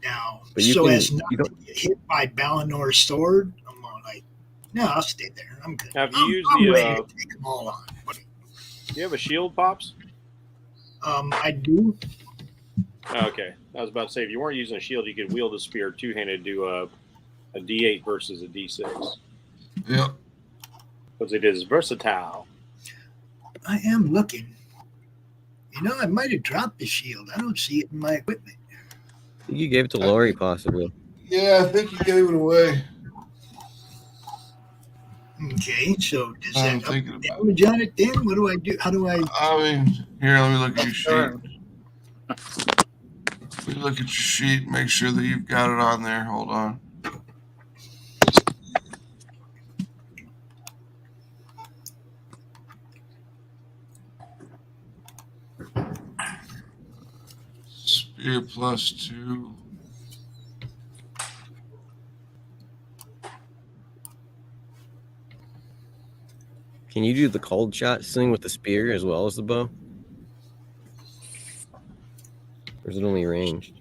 Now, but so as not to get hit by Ballinor's sword, I'm all like, no, I'll stay there. I'm good. Have you used I'm ready to take them all on. Do you have a shield, Pops? I do. Okay. I was about to say, if you weren't using a shield, you could wield the spear two-handed, do a D8 versus a D6. Yep. Because it is versatile. I am looking. You know, I might have dropped the shield. I don't see it in my equipment. I think you gave it to Laurie, possibly. Yeah, I think you gave it away. Okay, so does I'm that up thinking the about damage on it then? What do I do? How do I? I mean, here, let me look at your sheet. Let me look at your sheet, make sure that you've got it on there. Hold on. Spear +2. Can you do the cold shot thing with the spear as well as the bow? Or is it only ranged?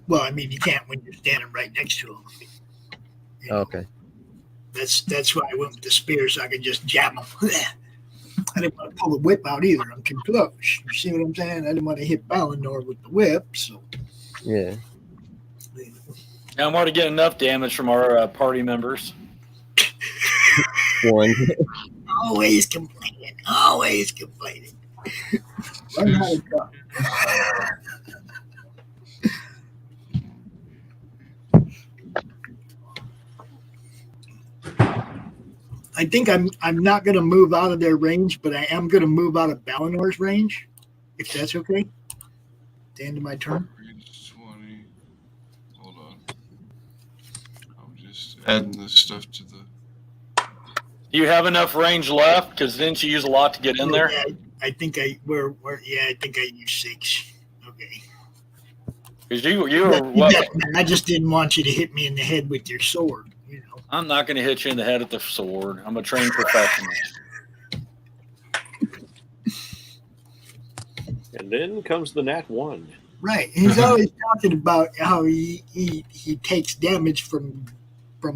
Well, I mean, you can't when you're standing right next to him. You know? Okay. That's why I went with the spear, so I could just jab him. I didn't want to pull the whip out either. I'm too close. You see what I'm saying? I didn't want to hit Ballinor with the whip, so. Yeah. I'm already getting enough damage from our party members. One. Always complaining. Always complaining. Learn how to talk. I think I'm not going to move out of their range, but I am going to move out of Ballinor's range, if that's okay. At the end of my turn. 20. Hold on. I'm just adding this stuff to the. Do you have enough range left? Because didn't you use a lot to get in there? Yeah, I think I used 6. Okay. Because you were what? I just didn't want you to hit me in the head with your sword. You know. I'm not going to hit you in the head with the sword. I'm a trained professional. And then comes the Nat 1. Right. He's always talking about how he takes damage from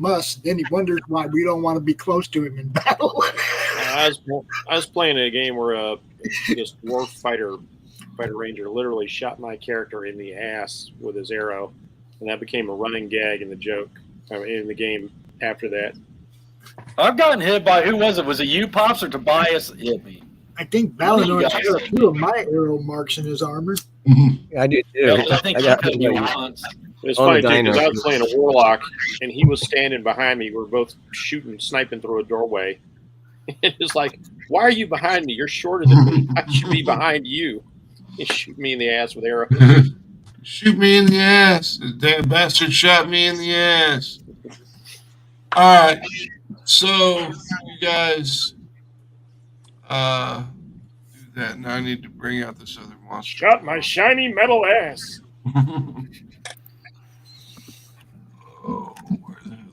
us, and then he wonders why we don't want to be close to him in battle. I was playing a game where this dwarf fighter ranger literally shot my character in the ass with his arrow, and that became a running gag in the joke in the game after that. I've gotten hit by, who was it? Was it you, Pops, or Tobias hit me? I think Ballinor has 2 of my arrow marks in his armor. I do too. Yeah, I think got hit me once. It's funny too, because I was playing a warlock, and he was standing behind me. We were both sniping through a doorway. It's like, why are you behind me? You're shorter than me. I should be behind you. He shoot me in the ass with arrows. Shoot me in the ass. The damn bastard shot me in the ass. All right. So, you guys do that. Now I need to bring out this other monster. Shot my shiny metal ass. Oh, where the hell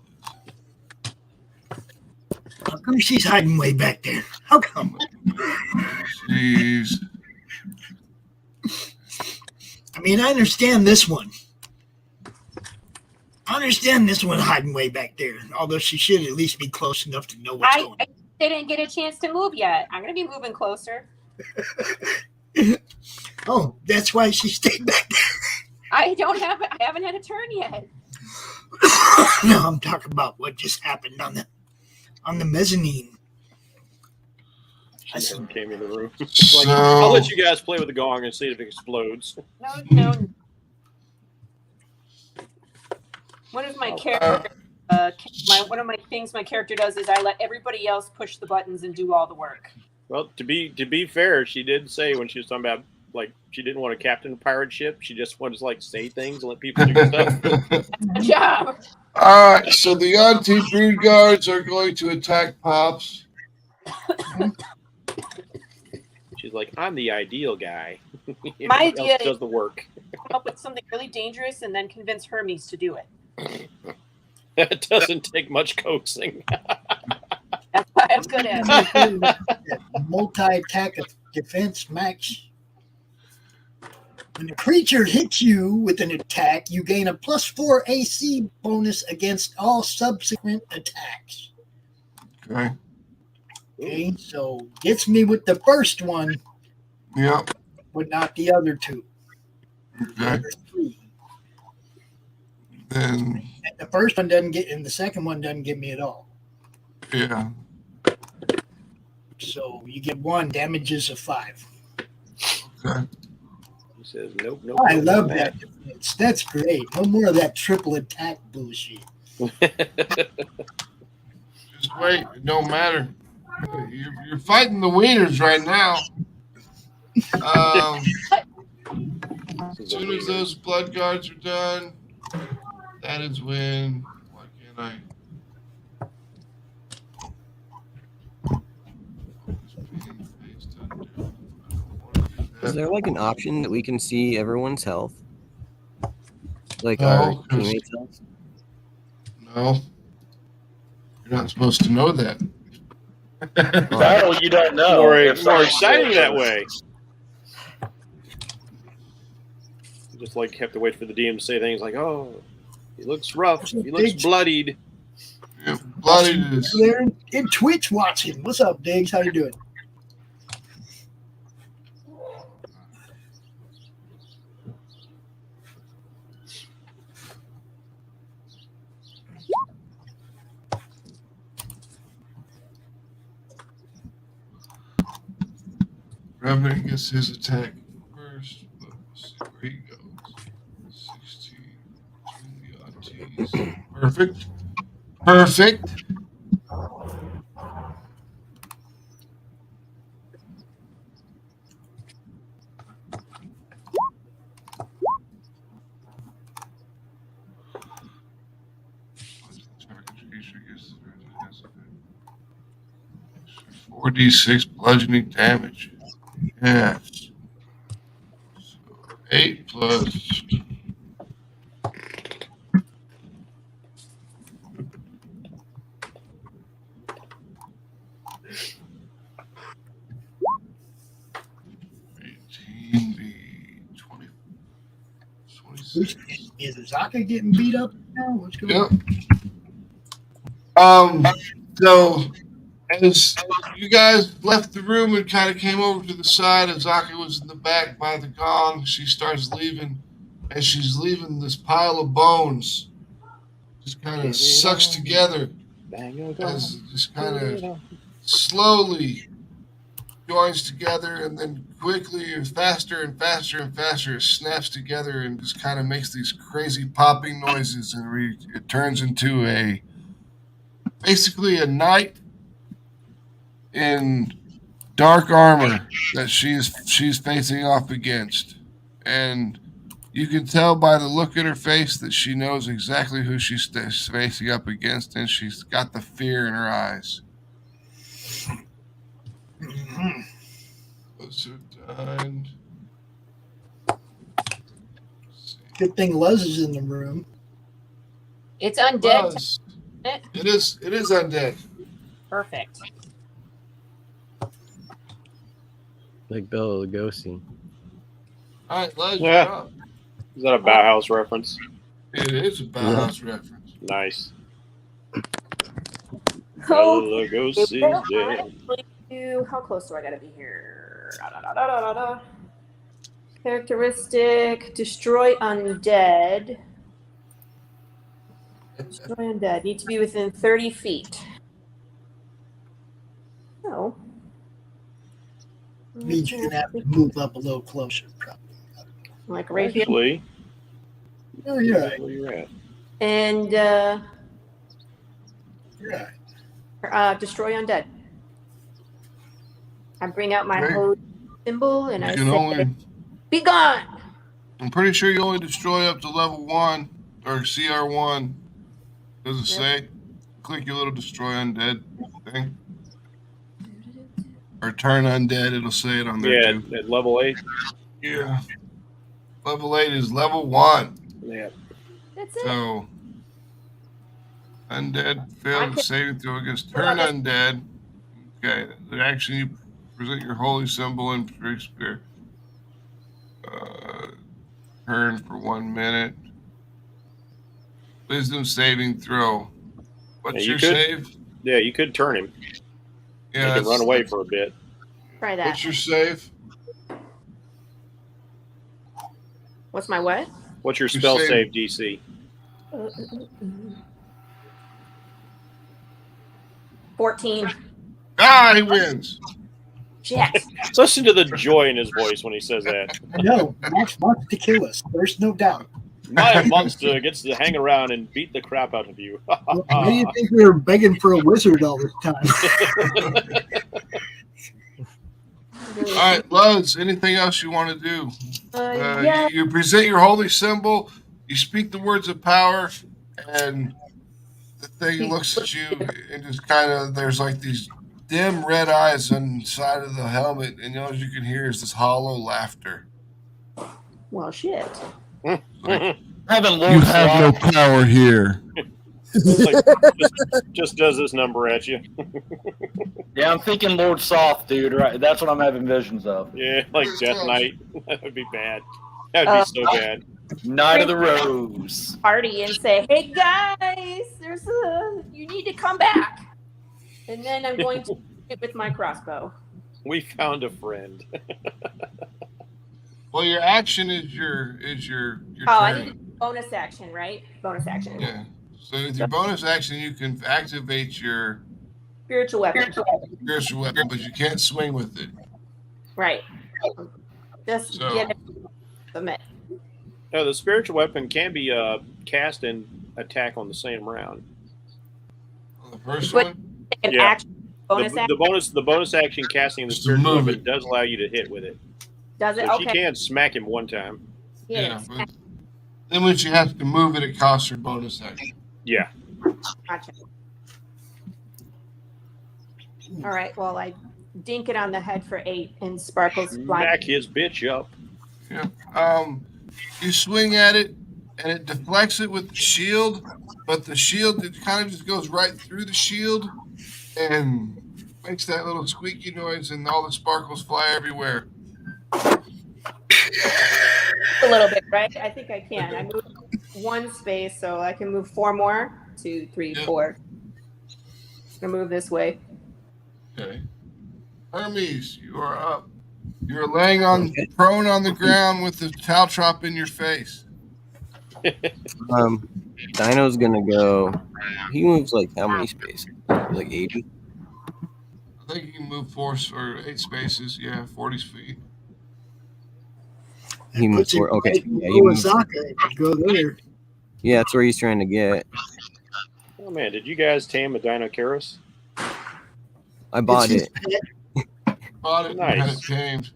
How come she's hiding way back there? How come? Jeez. I mean, I understand this one. I understand this one hiding way back there, although she should at least be close enough to know what's going on. They didn't get a chance to move yet. I'm going to be moving closer. Oh, that's why she stayed back there. I haven't had a turn yet. No, I'm talking about what just happened on the mezzanine. She came in the room. So, I'll let you guys play with the gong and see if it explodes. No. One of my character, one of my things my character does is I let everybody else push the buttons and do all the work. Well, to be fair, she did say when she was talking about like she didn't want to captain a pirate ship. She just wanted to like say things and let people do stuff. Good job. all right. So the anti-brood guards are going to attack Pops. She's like, I'm the ideal guy. My idea does the work. Come up with something really dangerous and then convince Hermes to do it. It doesn't take much coaxing. That's why I'm good at it. Multi-attack defense max. When a creature hits you with an attack, you gain a +4 AC bonus against all subsequent attacks. Okay. Okay, so gets me with the first one, Yep. but not the other 2. Okay. Other 3. Then, And the first one doesn't get, and the second one doesn't get me at all. yeah. So you get 1, damages of 5. Okay. He says, nope. I love that defense. That's great. No more of that triple attack bullshit. Just wait. It don't matter. You're fighting the wieners right now. As soon as those blood guards are done, that is when. Why can't I? Is there like an option that we can see everyone's health? Like No, our 'cause- teammates else? No. You're not supposed to know that. Battle, you don't know. More if someone's exciting that good. way. You just like have to wait for the DM to say things like, "Oh, he looks rough. He looks bloodied." Yeah, bloodied is. There in Twitch watching. What's up, Diggs? How you doing? Revenant gets his attack first, but we'll see where he goes. 16 between the odd tees. Perfect. Perfect. Four d6 bludgeoning damage. Yes. So 8 plus. Is Zaka getting beat up now? What's going on? So as you guys left the room and kind of came over to the side, Azaka was in the back by the gong. She starts leaving. As she's leaving, this pile of bones just kind of sucks together as it just kind of slowly joins together, and then quickly and faster and faster and faster it snaps together and just kind of makes these crazy popping noises, and it turns into basically a knight in dark armor that she's facing off against. And you can tell by the look in her face that she knows exactly who she's facing up against, and she's got the fear in her eyes. What's it done? Good thing Luz is in the room. It's undead. Luz. It is undead. Perfect. Like Bela Lugosi. All right, Luz, Yeah. you're up. Is that a Bauhaus reference? It is a Bauhaus reference. Nice. Oh, Bela Lugosi well, dead. how close do I gotta be here? Characteristic: destroy undead. Destroy undead. Need to be within 30 feet. Oh. Means you're gonna have to move up a little closer, probably. Like right here. Actually, Oh, yeah. where you at? And Right. destroy undead. I bring out my Okay. holy symbol and I You say, can only. "Be gone." I'm pretty sure you only destroy up to level 1 or CR1. Does it say? Click your little destroy undead thing. Or turn undead, it'll say it on there Yeah, too. at level 8. Yeah. Level 8 is level 1. Yeah. That's it. So undead I failed can- saving throw against turn undead. Okay. The action you present your holy symbol in Shakespeare. Turn for 1 minute. Wisdom saving throw. What's Yeah, you your could- save? Yeah, you could turn him. Yeah, He can run away for a bit. Try that. What's your save? What's my what? What's your Your spell save. save DC? 14. Ah, he wins. Shit. Listen to the joy in his voice when he says that. No, Max wants to kill us. There's no doubt. My monster gets to hang around and beat the crap out of you. Why do you think we were begging for a wizard all this time? All right, Luz, anything else you want to do? Yeah. You present your holy symbol, you speak the words of power, and the thing looks at you and just kind of, there's like these dim red eyes inside of the helmet, and all you can hear is this hollow laughter. Well, shit. Like, Having Lord You have no Sloth. power here. Like, just does this number at you. Yeah, I'm thinking Lord Soth, dude. Right, that's what I'm having visions of. Yeah, like Death Knight. That would be bad. That would be so bad. Knight of the Rose. Party and say, "Hey guys, you need to come back," and then I'm going to hit with my crossbow. We found a friend. Well, your action is your Oh, I turn. need bonus action, right? Bonus action. Yeah. So with your bonus action, you can activate your Spiritual weapon. spiritual weapon, but you can't swing with it. Right. Just get it. Submit. No, the spiritual weapon can be cast and attack on the same round. On the first But one? an Yeah. action, bonus action. The bonus action casting the Just to spiritual move weapon it. does allow you to hit with it. Does it? So Okay. she can smack him one time. Yeah. But then when she has to move it, it costs her bonus action. Yeah. Gotcha. All right. Well, I dink it on the head for 8 and sparkles fly. Smack his bitch up. Yeah. You swing at it, and it deflects it with the shield, but the shield, it kind of just goes right through the shield and makes that little squeaky noise, and all the sparkles fly everywhere. A little bit, right? I think I can. I moved 1 space, so I can move 4 more. 2, 3, 4. I'm gonna move this way. Okay. Hermes, you are up. You're laying on prone on the ground with the caltrop in your face. Dino's gonna go. He moves like how many spaces? Like 80. I think you can move 4 or 8 spaces. Yeah, 40 feet. He moves 4. Okay. Right, Yeah, he moves. go there. Yeah, that's where he's trying to get. Oh man, did you guys tame a Dinocaris? I bought It's it. his pet. Bought it and had Nice. it tamed.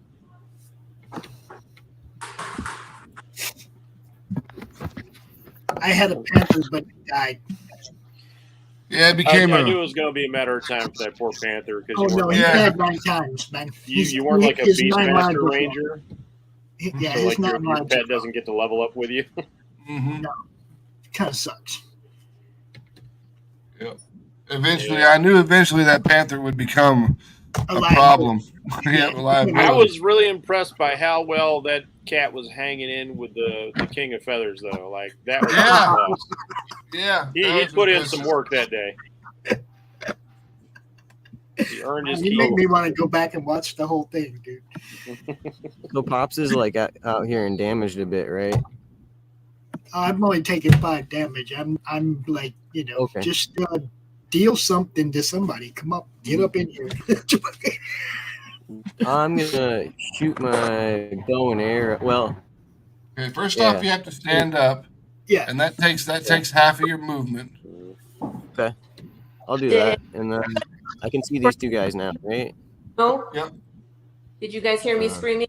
I had a panther, but it died. Yeah, it became I knew it was going to be a matter of time for that poor panther because Oh no, he Yeah. died 9 times, man. you weren't like a his Beastmaster 9 lives were Ranger, Yeah, so his like 9 your lives pet were doesn't get to level up with you. Mm-hmm. kind of sucks. Eventually, I knew eventually that panther would become a Alive. problem. Yeah, reliability. I was really impressed by how well that cat was hanging in with the King of Feathers, though. Like that was Yeah. awesome. Yeah, He that was put in impressive. some work that day. He earned his You make keep. me want to go back and watch the whole thing, dude. So Pops is like out here and damaged a bit, right? I'm only taking 5 damage. I'm like, Okay. just deal something to somebody. Come up, get up in here. I'm gonna shoot my bow and arrow. Well, Okay, first Yeah. off, you have to stand up, Yeah. and that takes half of your movement. I'll do that, and then I can see these 2 guys now, right? No? Yep. Did you guys hear me screaming?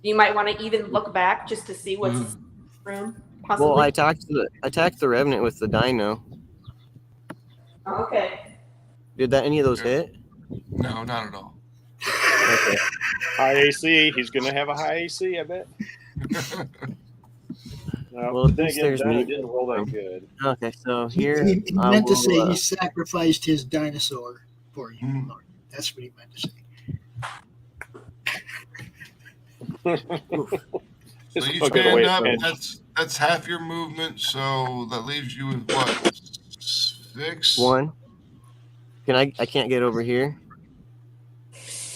You might want to even look back just to see what's in the room. Possibly. Well, I attacked the revenant with the dino. Oh, okay. Did that any of those hit? No, not at all. Okay. High AC. He's going to have a high AC, I bet. No, Well, at then least again, there's Dino me. didn't roll that good. Okay, so here he I meant to will, say he sacrificed his dinosaur for you, Mhm. Lord. That's what he meant to say. So you Look at the stand way up. it That's half your movement. So that leaves you with what? 6. 1. I can't get over here.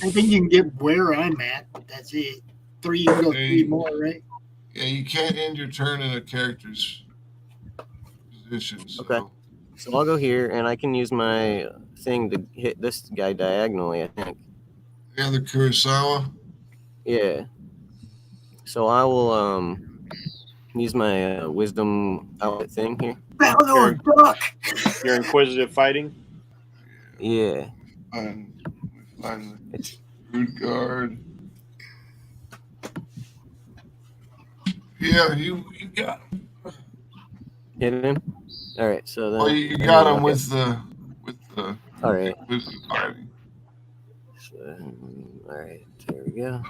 I think you can get where I'm at. That's it. 3, you go 3 more, right? Yeah, you can't end your turn in a character's position. So. Okay. So I'll go here, and I can use my thing to hit this guy diagonally, I think. The other Kurosawa. Yeah. So I will use my wisdom outlet thing here. Balor, Buck! Your inquisitive fighting. Yeah. Find the Rude Guard. Yeah, you got him. Hit him. All right. So then. Well, you got him okay. with the All right. wisdom fighting. So, all right. There we go.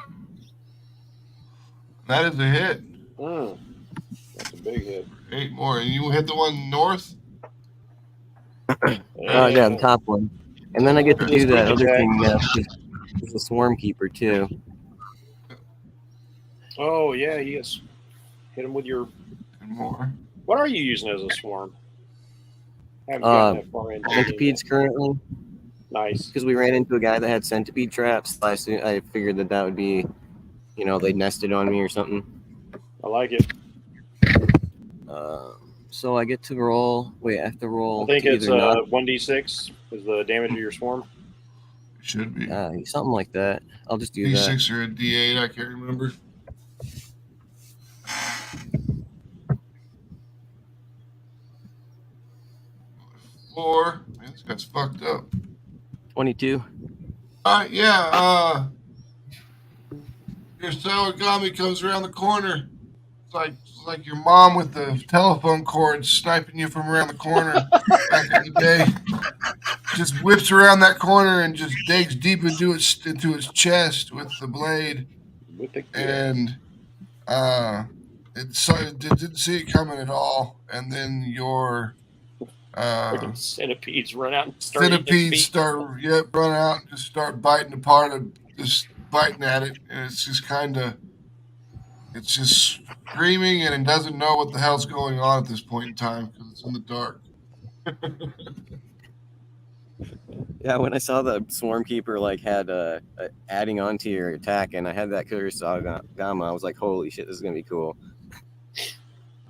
That is a hit. That's a big hit. 8 more. And you hit the one north? Yeah, the top one. And then I get to do that other thing now. It's a swarm keeper, too. Oh, yeah, he is. Hit him with your... And more. What are you using as a swarm? I haven't gotten that far into centipedes currently. Nice. Because we ran into a guy that had centipede traps. I figured that would be, they nested on me or something. I like it. So I get to roll. Wait, I have to roll. I think it's 1d6 is the damage of your swarm. It should be. Something like that. I'll just do D6 that. D6 or a D8, I can't remember. Four. Man, this guy's fucked up. 22. Yeah. Your Sawagami comes around the corner. It's like your mom with the telephone cord sniping you from around the corner back in the day. Just whips around that corner and just digs deep into its chest with the blade. And it didn't see it coming at all. And then your centipedes run out and run out and just start biting apart and just biting at it. And it's just it's just screaming and it doesn't know what the hell's going on at this point in time because it's in the dark. Yeah, when I saw the swarm keeper had adding on to your attack, and I had that Kurtis, I was like, "Holy shit, this is gonna be cool."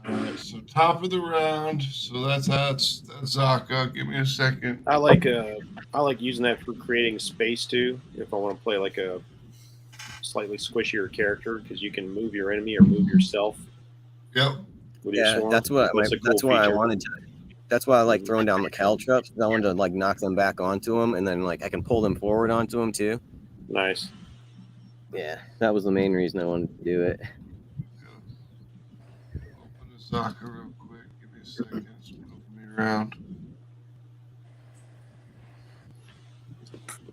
All right, so top of the round. So that's Zaka. Give me a second. I like using that for creating space too. If I want to play like a slightly squishier character, because you can move your enemy or move yourself. Yep. With your swarm. That's why I wanted to. That's why I like throwing down the caltrops. I wanted to knock them back onto them, and then I can pull them forward onto them too. Nice. Yeah, that was the main reason I wanted to do it. Open the Zaka real quick. Give me a second. It's moving me around.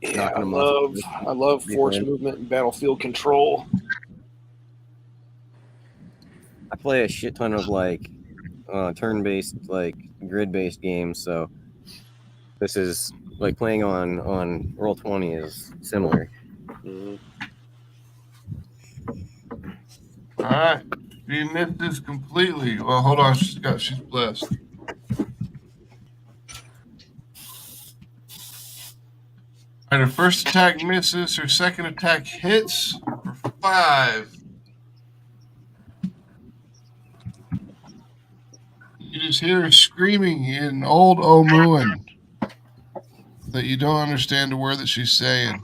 Yeah, I love force movement and battlefield control. I play a shit ton of turn-based, grid-based games, so this is playing on Roll20 is similar. Mm-hmm. All right, you missed this completely. Well, hold on, she's blessed. All right, her first attack misses. Her second attack hits for 5. You just hear her screaming in Old Omuan that you don't understand the word that she's saying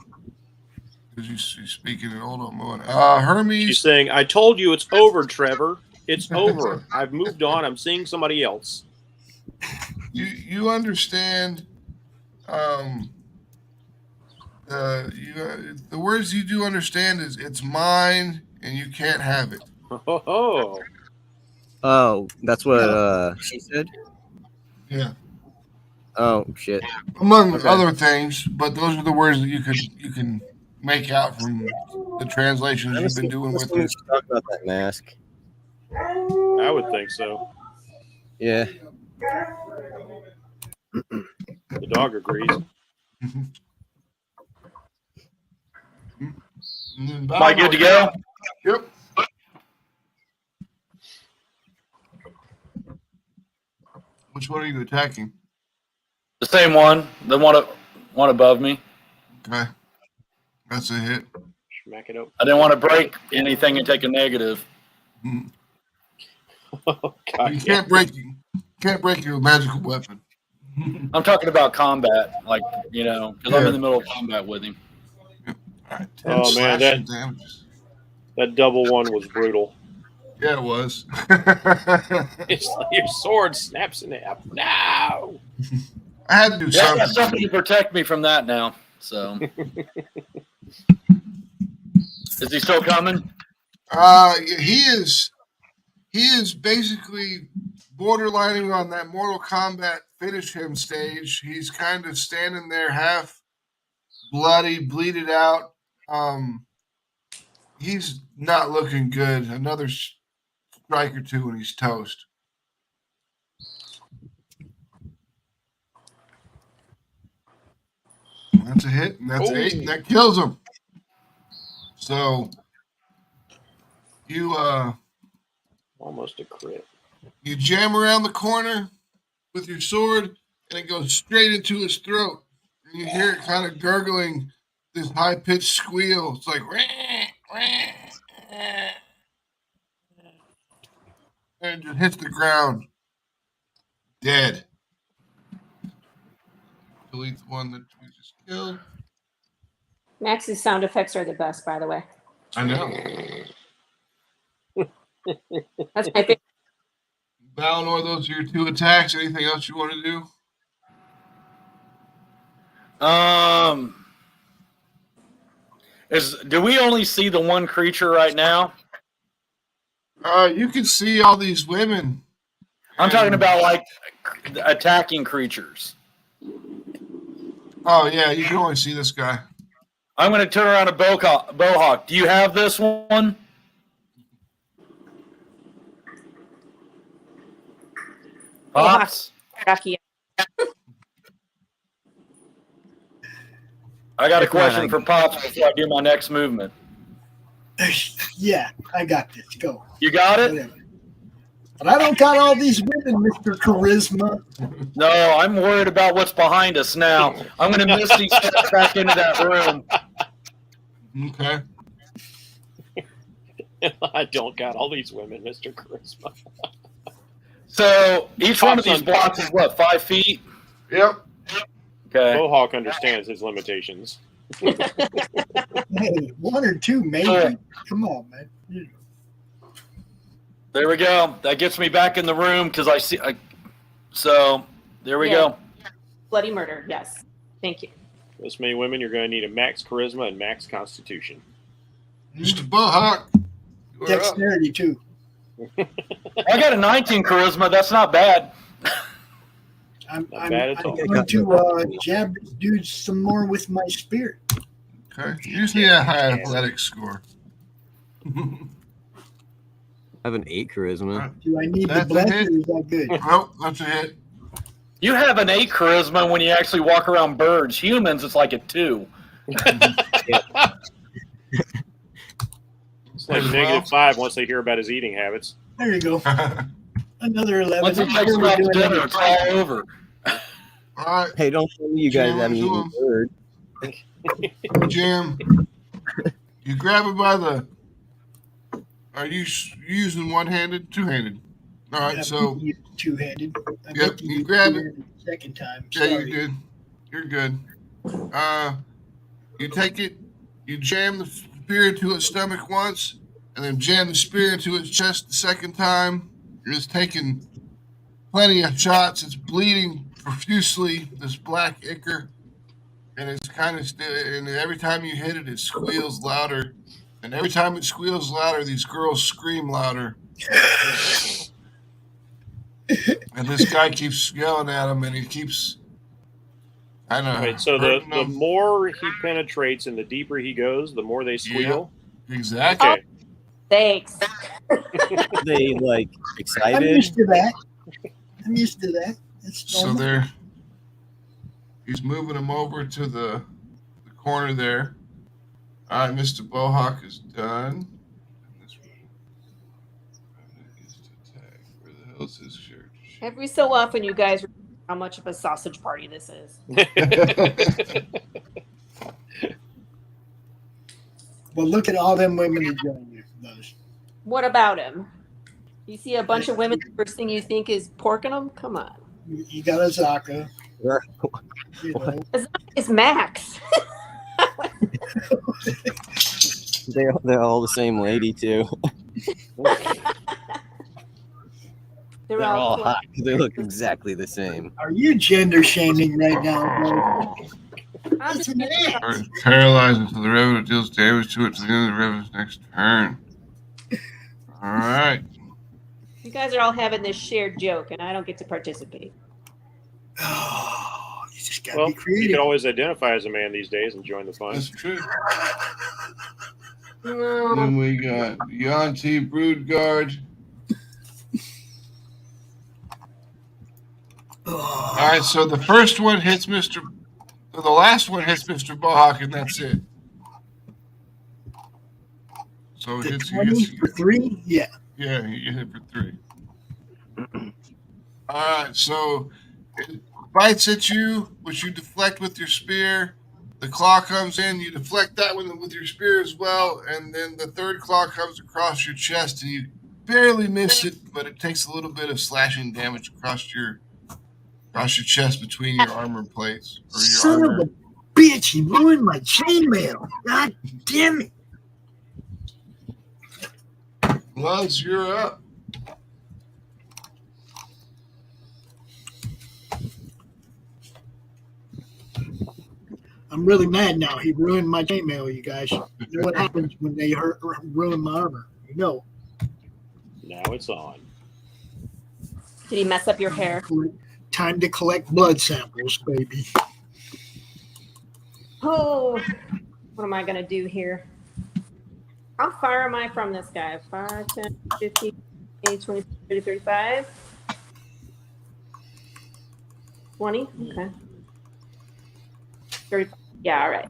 because she's speaking in Old Omuan. Hermes. She's saying, "I told you it's over, Trevor. It's over. I've moved on. I'm seeing somebody else." You understand? The words you do understand is "it's mine" and "you can't have it." Oh, that's what she said? Yeah. Oh, shit. Among other things, but those are the words that you can make out from the translations you've been doing with it. Talk about that mask. I would think so. Yeah. The dog agrees. Am I good to go? Yep. Which one are you attacking? The same one. The one above me. Okay. That's a hit. Smack it up. I didn't want to break anything and take a negative. Oh, God, you can't break your magical weapon. I'm talking about combat, because I'm in the middle of combat with him. Yep. All right, oh man, that double one was brutal. Yeah, it was. It's like your sword snaps in half. No. I had to do something. I got something to protect me from that now. So, is he still coming? He is basically borderlining on that Mortal Kombat finish him stage. He's kind of standing there half bloody, bleeded out. He's not looking good. Another strike or two and he's toast. That's a hit, and that's 8, and that kills him. So you almost a crit. You jam around the corner with your sword, and it goes straight into his throat. And you hear it kind of gurgling this high-pitched squeal. It's like, wah, wah, wah. And it just hits the ground. Dead. Delete the one that we just killed. Max's sound effects are the best, by the way. I know. That's my favorite. Valinor, those are your 2 attacks. Anything else you want to do? Do we only see the one creature right now? You can see all these women. I'm talking about like attacking creatures. Oh yeah, you can only see this guy. I'm going to turn around a bowhawk. Do you have this one? Pops? Rocky. I got a question for Pops before I do my next movement. Yeah, I got this. Go. You got it? Whatever. But I don't got all these women, Mr. Charisma. No, I'm worried about what's behind us now. I'm going to Misty step back into that room. Okay. I don't got all these women, Mr. Charisma. So each one of these blocks is what, 5 feet? Yep. Okay. Mohawk understands his limitations. Hey, 1 or 2 maybe. Come on, man. There we go. That gets me back in the room because I see. So there we go. Bloody murder. Yes. Thank you. This many women, you're going to need a max charisma and max constitution. Mr. Mohawk. Dexterity too. I got a 19 charisma. That's not bad. I'm bad at all. going to jab this dude some more with my spear. Okay. Usually a high athletic score. I have an 8 charisma. Do I need the bless or is that good? Oh, that's a hit. You have an 8 charisma when you actually walk around birds. Humans, it's like a 2. It's like -5 once they hear about his eating habits. There you go. Once Another 11. he takes off dinner, it's all over. All right. Hey, don't tell me you guys Jam haven't into eaten him. bird. Jam. You grab it by the. Are you using one-handed? Two-handed. All right, so. Two-handed. Yep, you grab it. Second time. Yeah, Sorry. you did. You're good. You take it, you jam the spear into its stomach once, and then jam the spear into its chest the second time. You're just taking plenty of shots. It's bleeding profusely, this black ichor, and it's kind of still. And every time you hit it, it squeals louder. And every time it squeals louder, these girls scream louder. And this guy keeps yelling at him, and he keeps. I don't know. Right, so the more he penetrates and the deeper he goes, the more they squeal. Yeah, exactly. Okay. Thanks. They like excited. I'm used to that. It's So normal. he's moving him over to the corner there. All right, Mr. Bowhawk is done. Where the hell's his shirt? Every so often, you guys remember how much of a sausage party this is. Well, look at all them women he's going with. What about him? You see a bunch of women, the first thing you think is porking them? Come on. You got a Zaka. You know. It's Max. They're all the same lady too. They're They're all cool. hot. They look exactly the same. Are you gender shaming right now, bro? I'm It's just an ass. Paralyzed until the revenant deals damage to it to the end of the revenant's next turn. All right. You guys are all having this shared joke, and I don't get to participate. Oh, you just gotta Well, be you creative. can always identify as a man these days and join the fun. That's true. No. Then we got Yanti Broodguard. All right, so the first one hits the last one hits Mr. Bohawk, and that's it. So The hits 20 for 3? Yeah. Yeah, you hit for 3. All right, so it bites at you, which you deflect with your spear. The claw comes in, you deflect that one with your spear as well, and then the third claw comes across your chest, and you barely miss it, but it takes a little bit of slashing damage across your chest between your armor plates. Or your Son armor. of a bitch, he ruined my chainmail. God damn it. Luz, you're up. I'm really mad now. He ruined my chainmail, you guys. You know what happens when they ruin my armor? You know. Now it's on. Did he mess up your hair? Time to collect blood samples, baby. Oh, what am I going to do here? How far am I from this guy? 5, 10, 15, 20, 30, 35? 20? Okay. 35. Yeah, all right.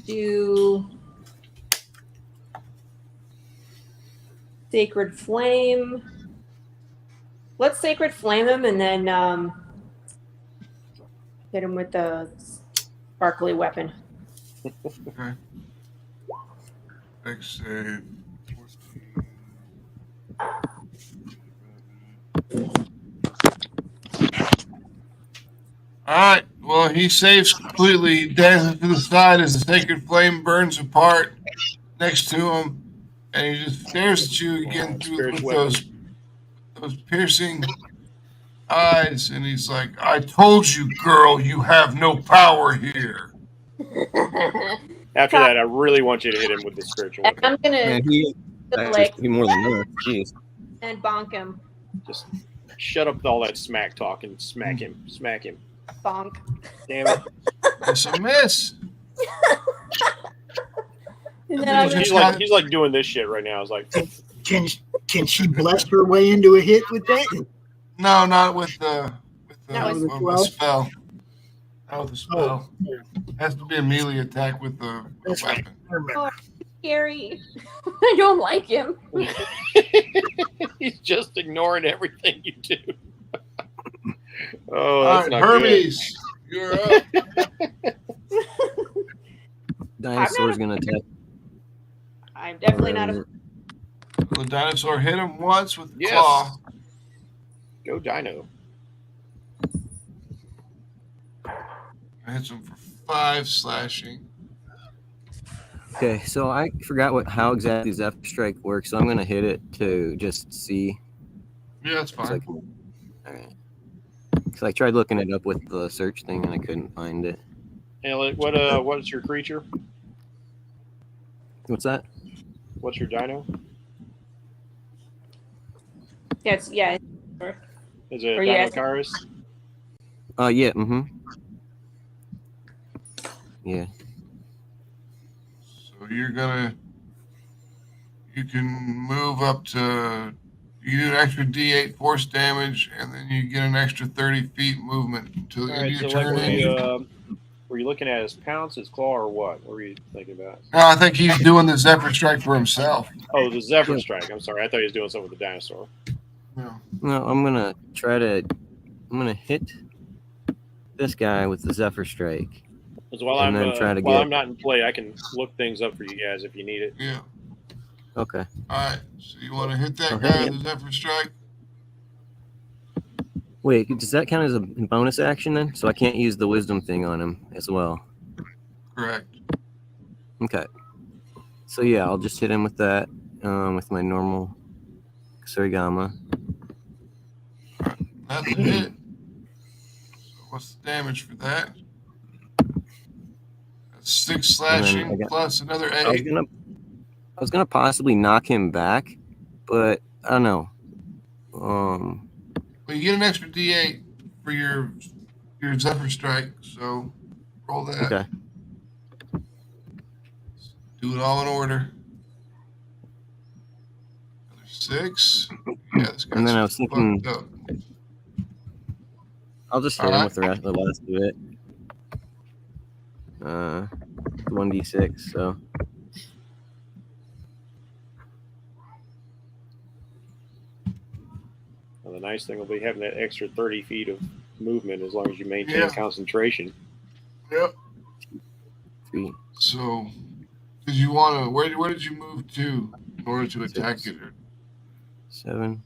Do Sacred Flame. Let's Sacred Flame him and then hit him with the sparkly weapon. Okay. Dex save. 14. All right. Well, he saves completely. He dances to the side as the sacred flame burns apart next to him, and he just stares at you again with those piercing eyes, and he's like, "I told you, girl, you have no power here." After that, I really want you to hit him with the spiritual weapon. I'm gonna he more than enough. Jeez. And bonk him. Just shut up with all that smack talk and smack him. Smack him. Bonk. Damn it. It's a miss. And then He's like doing this shit right now. It's like, Can she bless her way into a hit with that? No, not with the Not with spell. Not with the spell. It has to be a melee attack with the weapon. Oh, scary. I don't like him. he's just ignoring everything you do. Oh, All that's right, not Hermes, you're up. Dinosaur's gonna attack. I'm definitely not a. The dinosaur hit him once with the Yes. claw. Go Dino. Hits him for 5 slashing. Okay, so I forgot how exactly Zephyr Strike works, so I'm gonna hit it to just see. Yeah, that's fine. All right. Because I tried looking it up with the search thing and I couldn't find it. And what's your creature? What's that? What's your dino? Yes, yeah. Is it Or Dino yes. Karis? Yeah, Yeah. So you can move up to, you do an extra D8 force damage, and then you get an extra 30 feet movement until the end of your turn. Were you looking at his pounce, his claw, or what? What were you thinking about? No, I think he's doing the Zephyr Strike for himself. Oh, the Zephyr Strike. I'm sorry. I thought he was doing something with the dinosaur. No, I'm gonna hit this guy with the Zephyr Strike. Because while I'm not in play, I can look things up for you guys if you need it. Yeah. Okay. All right. So you want to hit that guy with the Zephyr Strike? Wait, does that count as a bonus action then? So I can't use the wisdom thing on him as well. Correct. Okay. So yeah, I'll just hit him with that, with my normal Surigama. That's a hit. So what's the damage for that? That's 6 slashing plus another 8. I was gonna possibly knock him back, but I don't know. Well, you get an extra D8 for your Zephyr Strike, so roll that. Okay. Do it all in order. Another 6. Yeah, this guy's And then I was thinking, fucked up. I'll just hit him with the last of it. 1d6, so. Well, the nice thing will be having that extra 30 feet of movement as long as you maintain concentration. Yep. Sweet. So, did you want to? Where did you move to in order to attack it? 7,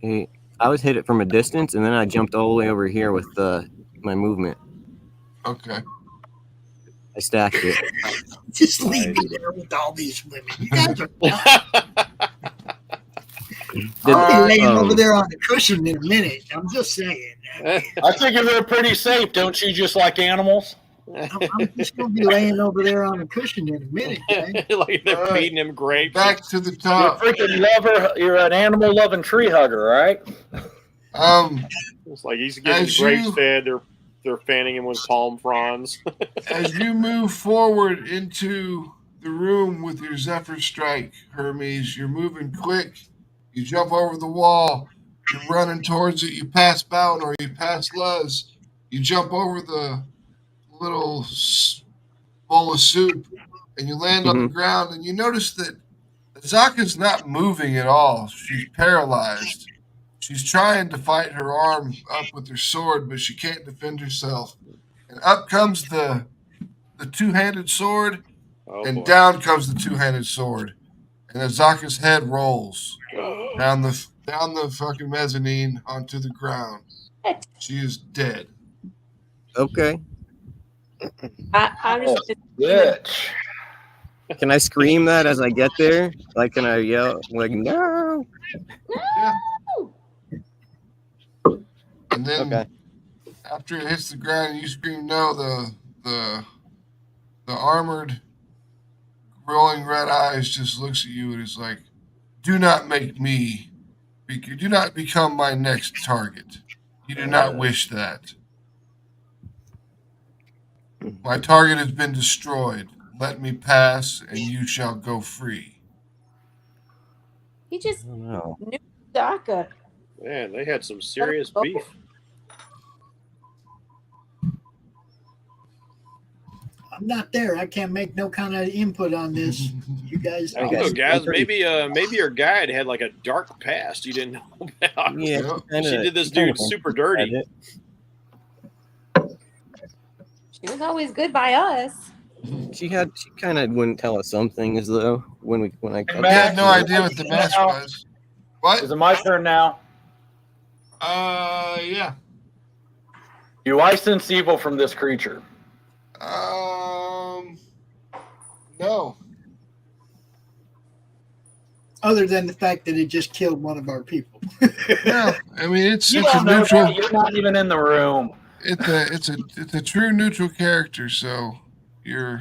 8. I was hit it from a distance, and then I jumped all the way over here with my movement. Okay. I stacked it. Just leave me there with all these women. You guys are. I'll be laying over there on the cushion in a minute. I'm just saying. I think they're pretty safe. Don't you just like animals? I'm just going to be laying over there on the cushion in a minute. Like they're feeding him grapes. Back to the top. You're a freaking lover. You're an animal-loving tree hugger, right? It's like he's getting grapes fed. They're fanning him with palm fronds. As you move forward into the room with your Zephyr Strike, Hermes, you're moving quick. You jump over the wall. You're running towards it. You pass Bound or you pass Luz. You jump over the little bowl of soup, and you land on the ground, and you notice that Zaka's not moving at all. She's paralyzed. She's trying to fight her arm up with her sword, but she can't defend herself. And up comes the two-handed sword, down comes the two-handed sword. And Zaka's head rolls down the fucking mezzanine onto the ground. She is dead. Okay. I'm just Bitch. Can I scream that as I get there? Like, can I yell, like, no? Yeah. And then after it hits the ground and you scream no, the armored, rolling red eyes just looks at you and is like, do not become my next target. You do not wish that. My target has been destroyed. Let me pass, and you shall go free. he just knew Daka. Man, they had some serious beef. I'm not there. I can't make no kind of input on this. You guys. I don't know, guys. Maybe your guide had like a dark past you didn't know about. Yeah, she did this dude super dirty. She was always good by us. She kind of wouldn't tell us some things though when I. I had no idea what the mess was. What? Is it my turn now? Yeah. Do I sense evil from this creature? No. Other than the fact that it just killed one of our people. No, I mean it's a don't know neutral. that. You're not even in the room. It's a true neutral character, so you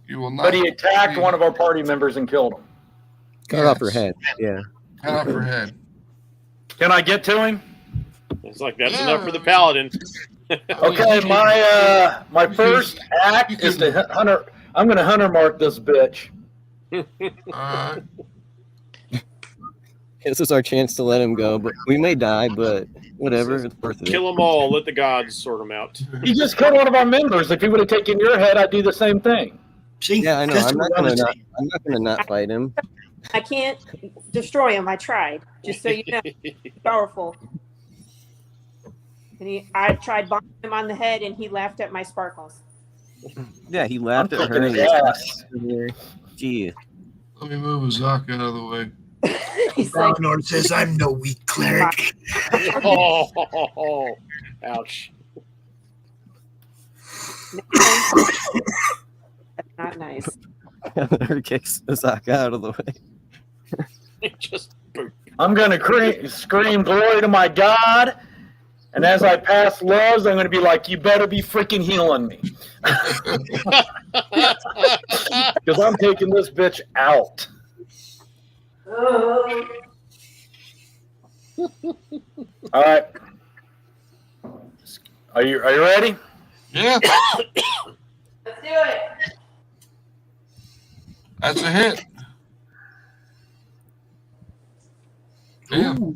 will not. But he attacked one of our party members and killed him. Cut off her head. Yeah. Cut off her head. Can I get to him? It's like that's enough for the paladin. Okay, my first act is to hunter. I'm going to hunter mark this bitch. This is our chance to let him go, but we may die, but whatever, it's worth it. Kill them all. Let the gods sort them out. He just killed one of our members. If he would have taken your head, I'd do the same thing. See? Yeah, I know. I'm not gonna not fight him. I can't destroy him. I tried. Just so you know, he's powerful. And I tried bombing him on the head, and he laughed at my sparkles. Yeah, he laughed at her. Gee. Let me move Zaka out of the way. He's like, Lord says I'm no weak cleric. Oh, ouch. That's not nice. Her kicks Zaka out of the way. Just I'm going to scream glory to my God. And as I pass Luz, I'm going to be like, you better be freaking healing me. Because I'm taking this bitch out. All right. Are you ready? Yeah. Let's do it. That's a hit. Damn.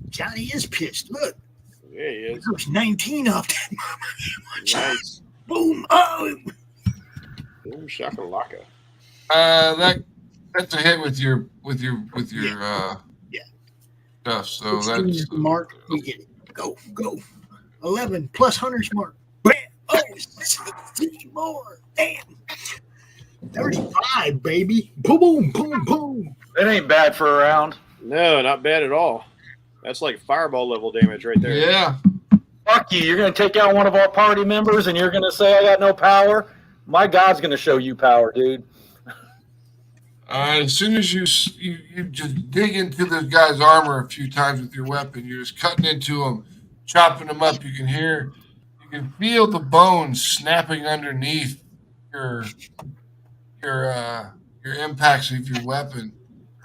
Johnny is pissed. Look. Yeah, he is. There's 19 of them. Nice. Boom. Oh. Boom shakalaka. That's a hit with your stuff. So that's mark. You get it. Go. 11 plus hunter's mark. Bam. Oh, 60 more. Damn. 35, baby. Boom. It ain't bad for a round. No, not bad at all. That's like fireball level damage right there. Yeah. Fuck you. You're going to take out one of our party members and you're going to say I got no power? My God's going to show you power, dude. As soon as you just dig into this guy's armor a few times with your weapon, you're just cutting into him, chopping him up. You can feel the bones snapping underneath your impacts of your weapon.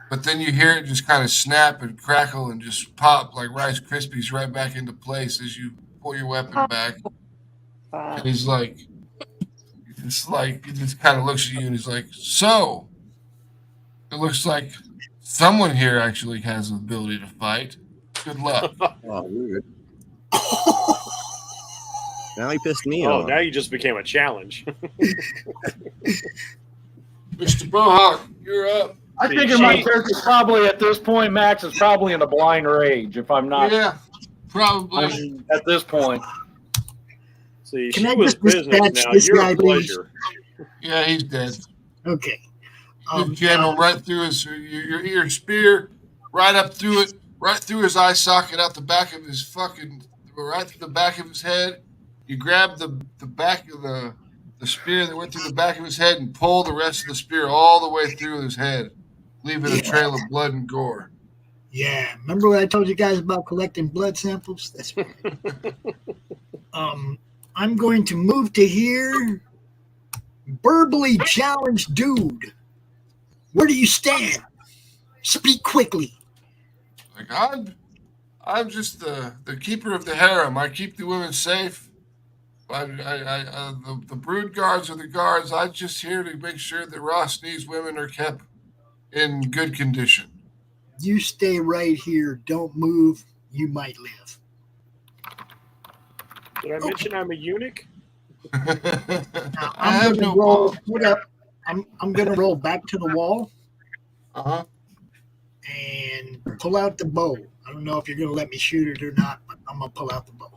But then you hear it just kind of snap and crackle and just pop like Rice Krispies right back into place as you pull your weapon back. And he's like, he just kind of looks at you and he's like, so it looks like someone here actually has the ability to fight. Good luck. Oh, weird. Now he pissed me off. off. Now you just became a challenge. Mr. Bohawk, you're up. I figure my character's probably at this point, Max is probably in a blind rage if I'm not. Yeah, probably. At this point. See, Can she I was just business dispatch now. this You're guy, a pleasure. Yeah, he's dead. Okay. You jam him right through your spear, right up through it, right through his eye socket, out the back of his right through the back of his head. You grab the back of the spear that went through the back of his head and pull the rest of the spear all the way through his head, leaving a trail of blood and gore. Yeah, remember what I told you guys about collecting blood samples? That's right. I'm going to move to here. Verbally challenged dude. Where do you stand? Speak quickly. Like I'm just the keeper of the harem. I keep the women safe. The brood guards are the guards. I'm just here to make sure that Rosnee's women are kept in good condition. You stay right here. Don't move. You might live. Did I mention I'm a eunuch? Now, I'm going to roll. Hold up. I'm going to roll back to the wall. Uh-huh. And pull out the bow. I don't know if you're going to let me shoot it or not, but I'm going to pull out the bow.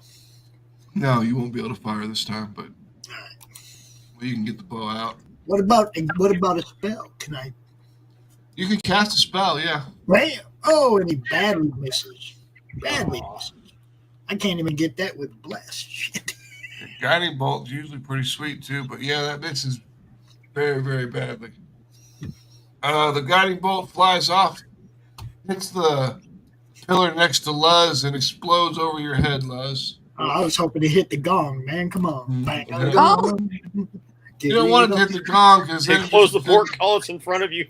No, you won't be able to fire this time, but well, you can get the bow out. What about a spell? Can I? You can cast a spell, yeah. Bam! Oh, and he badly misses. Badly misses. I can't even get that with bless. Shit. Guiding bolt's usually pretty sweet too, but yeah, that misses very, very badly. The guiding bolt flies off, hits the pillar next to Luz, and explodes over your head, Luz. Oh, I was hoping to hit the gong, man. Come on. Bang. Oh. You don't want it to hit the gong because They close the portcullis in front of you.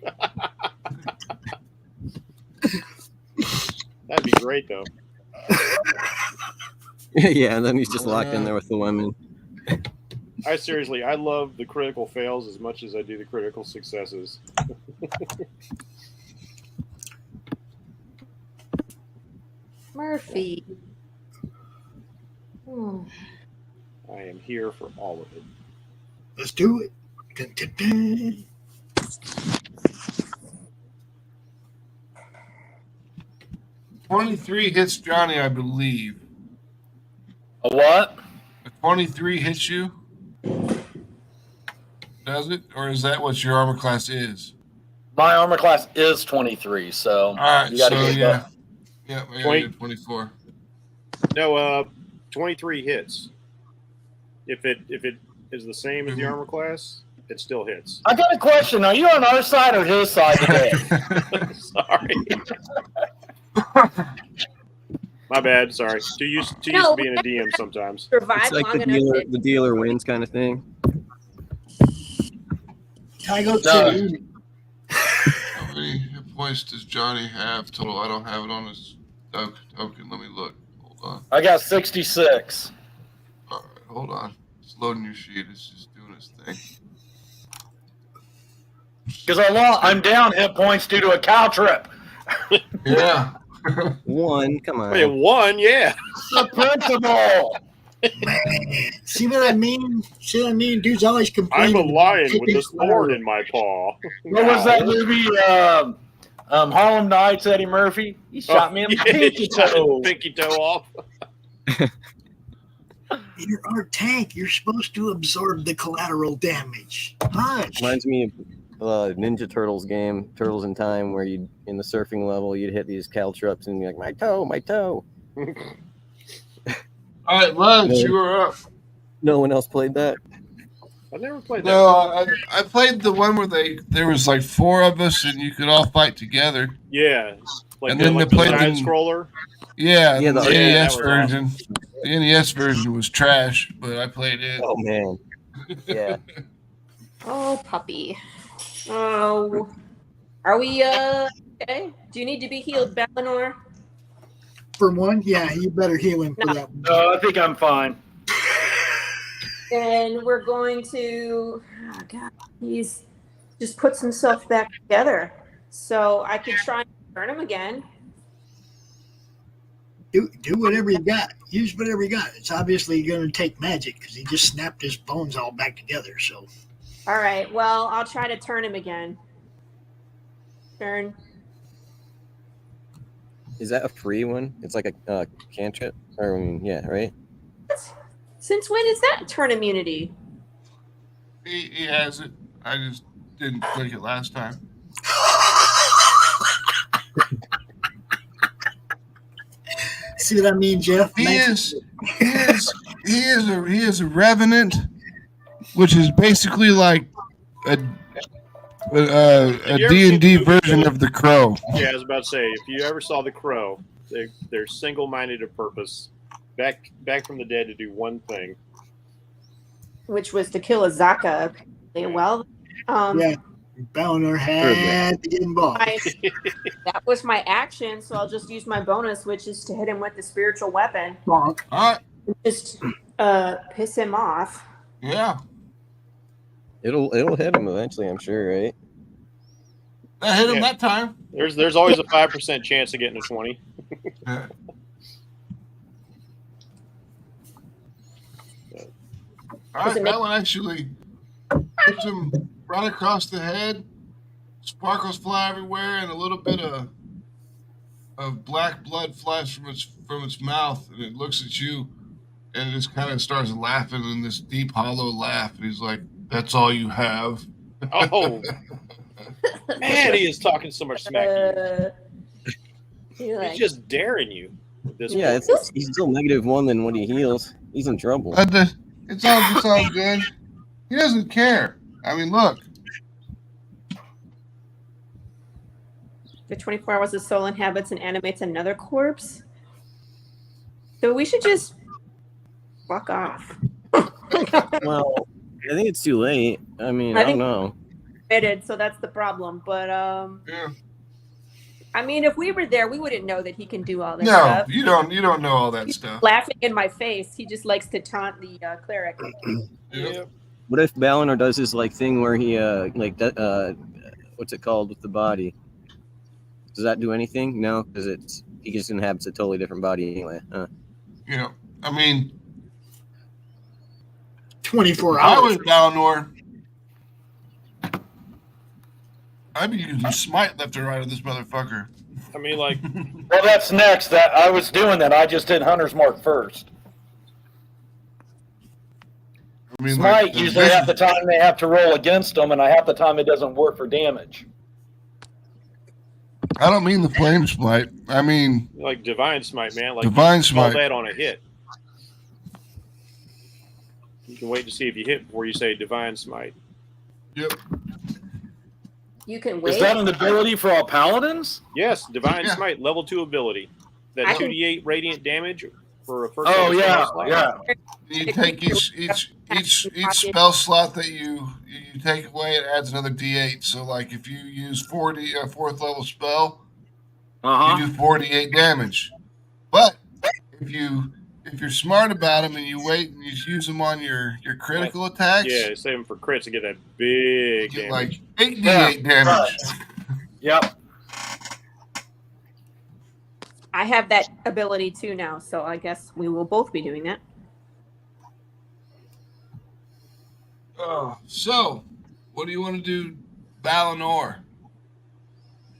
That'd be great, though. Yeah, and then he's just locked in there with the women. I love the critical fails as much as I do the critical successes. Murphy. I am here for all of it. Let's do it. Dun, dun, dun. $23 hits Johnny, I believe. A what? A 23 hits you? Does it? Or is that what your armor class is? My armor class is 23, so all right, you gotta so get yeah. 24. No, 23 hits. If it is the same as the armor class, it still hits. I got a question. Are you on our side or his side today? Sorry. My bad. Sorry. Too used to being a DM sometimes. Survive It's like long the dealer wins kind of thing. Can I go How many hit points does Johnny have total? I don't have it on his token. Let me look. Hold on. I got 66. All right, hold on. It's loading your sheet. It's just doing its thing. Because I'm down hit points due to a cow trip. Yeah. 1. Come on. Wait, 1, yeah. The principal. Man, see what I mean? See what I mean? Dude's always complaining. I'm a lion with this thorn in my paw. What was that movie? Harlem Nights, Eddie Murphy. He shot me in my pinky toe. Pinky toe off. You're our tank. You're supposed to absorb the collateral damage. Hush. Reminds me of Ninja Turtles game, Turtles in Time, where you in the surfing level you'd hit these caltrops and you're like, my toe, my toe. All right, Lunch, you were up. No one else played that. I never played that. No, I played the one where there was like 4 of us and you could all fight together. Yeah, and then they played side scroller. Yeah, Yeah, the the- NES that was version. The NES version was trash, but I played it. Oh man. Yeah. Oh, puppy. Oh, are we okay? Do you need to be healed, Balinor? For one, yeah, you better heal him for No. that one. I think I'm fine. And we're going to. Oh God, he's just puts himself back together. So I could try and turn him again. Do whatever you got. Use whatever you got. It's obviously going to take magic because he just snapped his bones all back together. So, All right. Well, I'll try to turn him again. Turn. Is that a free one? It's like a cantrip? Or, yeah, right? Since when is that turn immunity? He has it. I just didn't click it last time. see what I mean, Jeff? He is a revenant, which is basically like a D&D version of the Crow. Yeah, I was about to say, if you ever saw the Crow, they're single-minded of purpose, back from the dead to do one thing, Which was to kill Azaka. Well, yeah, Balinor had to get involved. that was my action, so I'll just use my bonus, which is to hit him with the spiritual weapon. Bonk. All right. Just piss him off. Yeah. It'll hit him eventually, I'm sure, right? That hit him Yeah. that time. There's always a 5% chance of getting a 20. Yeah. All right, that one actually hits him right across the head. Sparkles fly everywhere, and a little bit of black blood flies from its mouth, and it looks at you, and it just kind of starts laughing in this deep, hollow laugh. And he's like, "That's all you have." Oh, man, he is talking so much smack to you. He's just daring you. At this Yeah, point. he's still -1 than when he heals. He's in trouble. It's all good. He doesn't care. I mean, look. For 24 hours, the soul inhabits and animates another corpse. So we should just fuck off. Well, I think it's too late. I mean, I don't know. So that's the problem. But Yeah. I mean, if we were there, we wouldn't know that he can do all that No, stuff. you don't know all that stuff. Laughing in my face. He just likes to taunt the cleric. Yeah. What if Balinor does his thing where he what's it called with the body? Does that do anything? No, because he just inhabits a totally different body anyway. You know, I mean, 24 I hours. was Balinor. I'd be using smite left and right of this motherfucker. I mean, like, Well, that's next. I was doing that. I just did Hunter's Mark first. I mean, Smite, like, usually half the time they have to roll against them, and half the time it doesn't work for damage. I don't mean the flame smite. I mean Divine Smite, man. Like, Divine you call Smite. that on a hit. You can wait to see if you hit before you say Divine Smite. Yep. You can wait. Is that an ability for all paladins? Yes, Divine Yeah. Smite, level 2 ability. That I can- 2d8 radiant damage for a first. Oh level yeah, spell slot. yeah. You take each spell slot that you take away, it adds another D8. So, like, if you use 4th level spell, you do 48 damage. But if you're smart about them and you wait and you use them on your critical attacks, Yeah, save them for crits to get that big you get damage. like 8d8 damage. Yep. I have that ability too now, so I guess we will both be doing that. Oh, so what do you want to do, Valinor?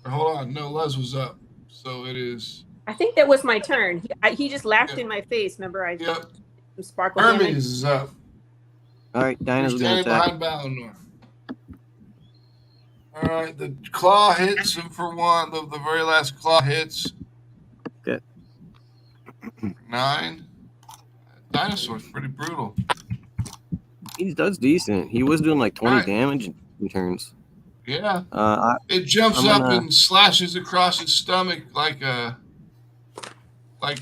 Hold on, no, Les was up, so it is. I think that was my turn. He just laughed in my face. Remember, I Yep. some sparkle Hermes damage. is up. All right, Dinah's going to Standing attack. behind Valinor. All right, the claw hits him for one. The very last claw hits. Okay. 9. Dinosaur's pretty brutal. He does decent. He was doing like 20 Right. damage in turns. Yeah. It jumps up and slashes across his stomach like a what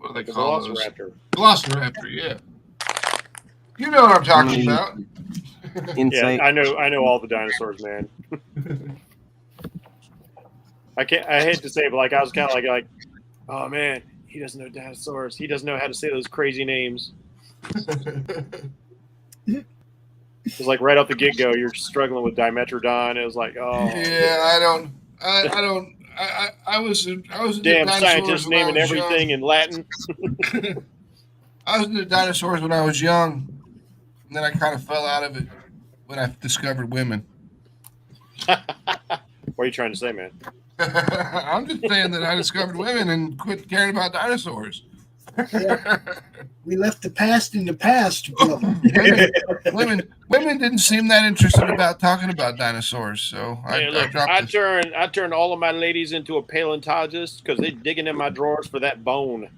do they call those? Velociraptor. Velociraptor, yeah. You know what I'm talking about. Insight. Yeah, I know all the dinosaurs, man. I hate to say it, but like I was kind of like, oh man, he doesn't know dinosaurs. He doesn't know how to say those crazy names. It's like right off the get-go, you're struggling with Dimetrodon. It was like, oh. Yeah, I was damn scientist naming everything in Latin. I was into dinosaurs when I was young, and then I kind of fell out of it when I discovered women. What are you trying to say, man? I'm just saying that I discovered women and quit caring about dinosaurs. Yeah. We left the past in the past, brother. women didn't seem that interested about talking about dinosaurs, so Hey, I turned all of my ladies into a paleontologist because they're digging in my drawers for that bone.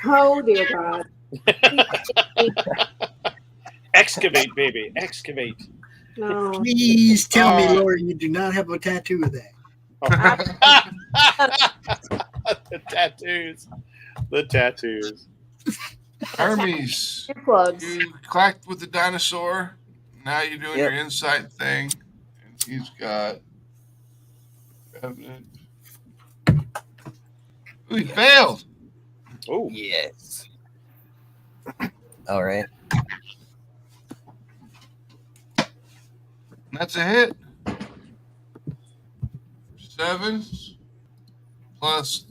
Oh dear God! Excavate, baby, excavate. No. Please tell me, Laurie, you do not have a tattoo of that. The tattoos. Hermes, Earplugs. you clacked with the dinosaur. Now you're doing your insight thing, and he's got. Ooh, he failed. Oh yes. All right. That's a hit. 7 plus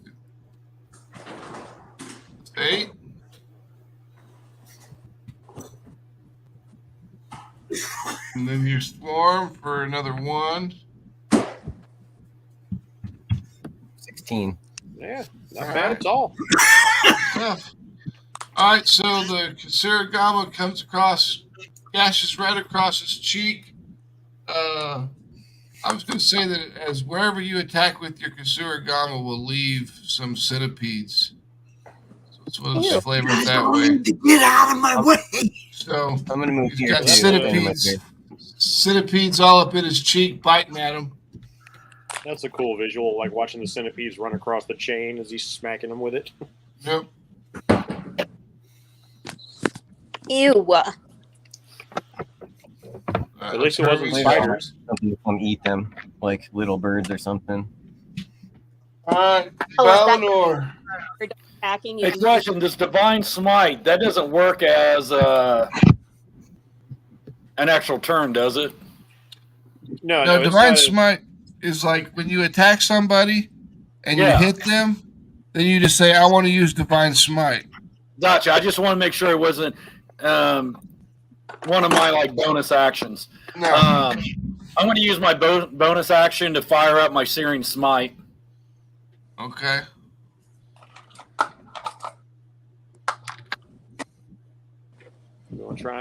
8. And then your swarm for another 1. 16. Yeah, not bad at all. Tough. All right, so the Kasirigama comes across, gashes right across his cheek. I was going to say that as wherever you attack with your Kasirigama will leave some centipedes. So let's flavor it that way. Get out of my way! So I'm going to move he's here. got centipedes all up in his cheek, biting at him. That's a cool visual, like watching the centipedes run across the chain as he's smacking them with it. Yep. Ew. At least it wasn't spiders. Something to come eat them, like little birds or something. All right, Valinor. Attacking Hey, question: does Divine Smite that doesn't work as an actual turn, does it? No, Divine Smite is like when you attack somebody and you hit them, then you just say, "I want to use Divine Smite." Gotcha. I just want to make sure it wasn't one of my bonus actions. No. I'm going to use my bonus action to fire up my Searing Smite. Okay.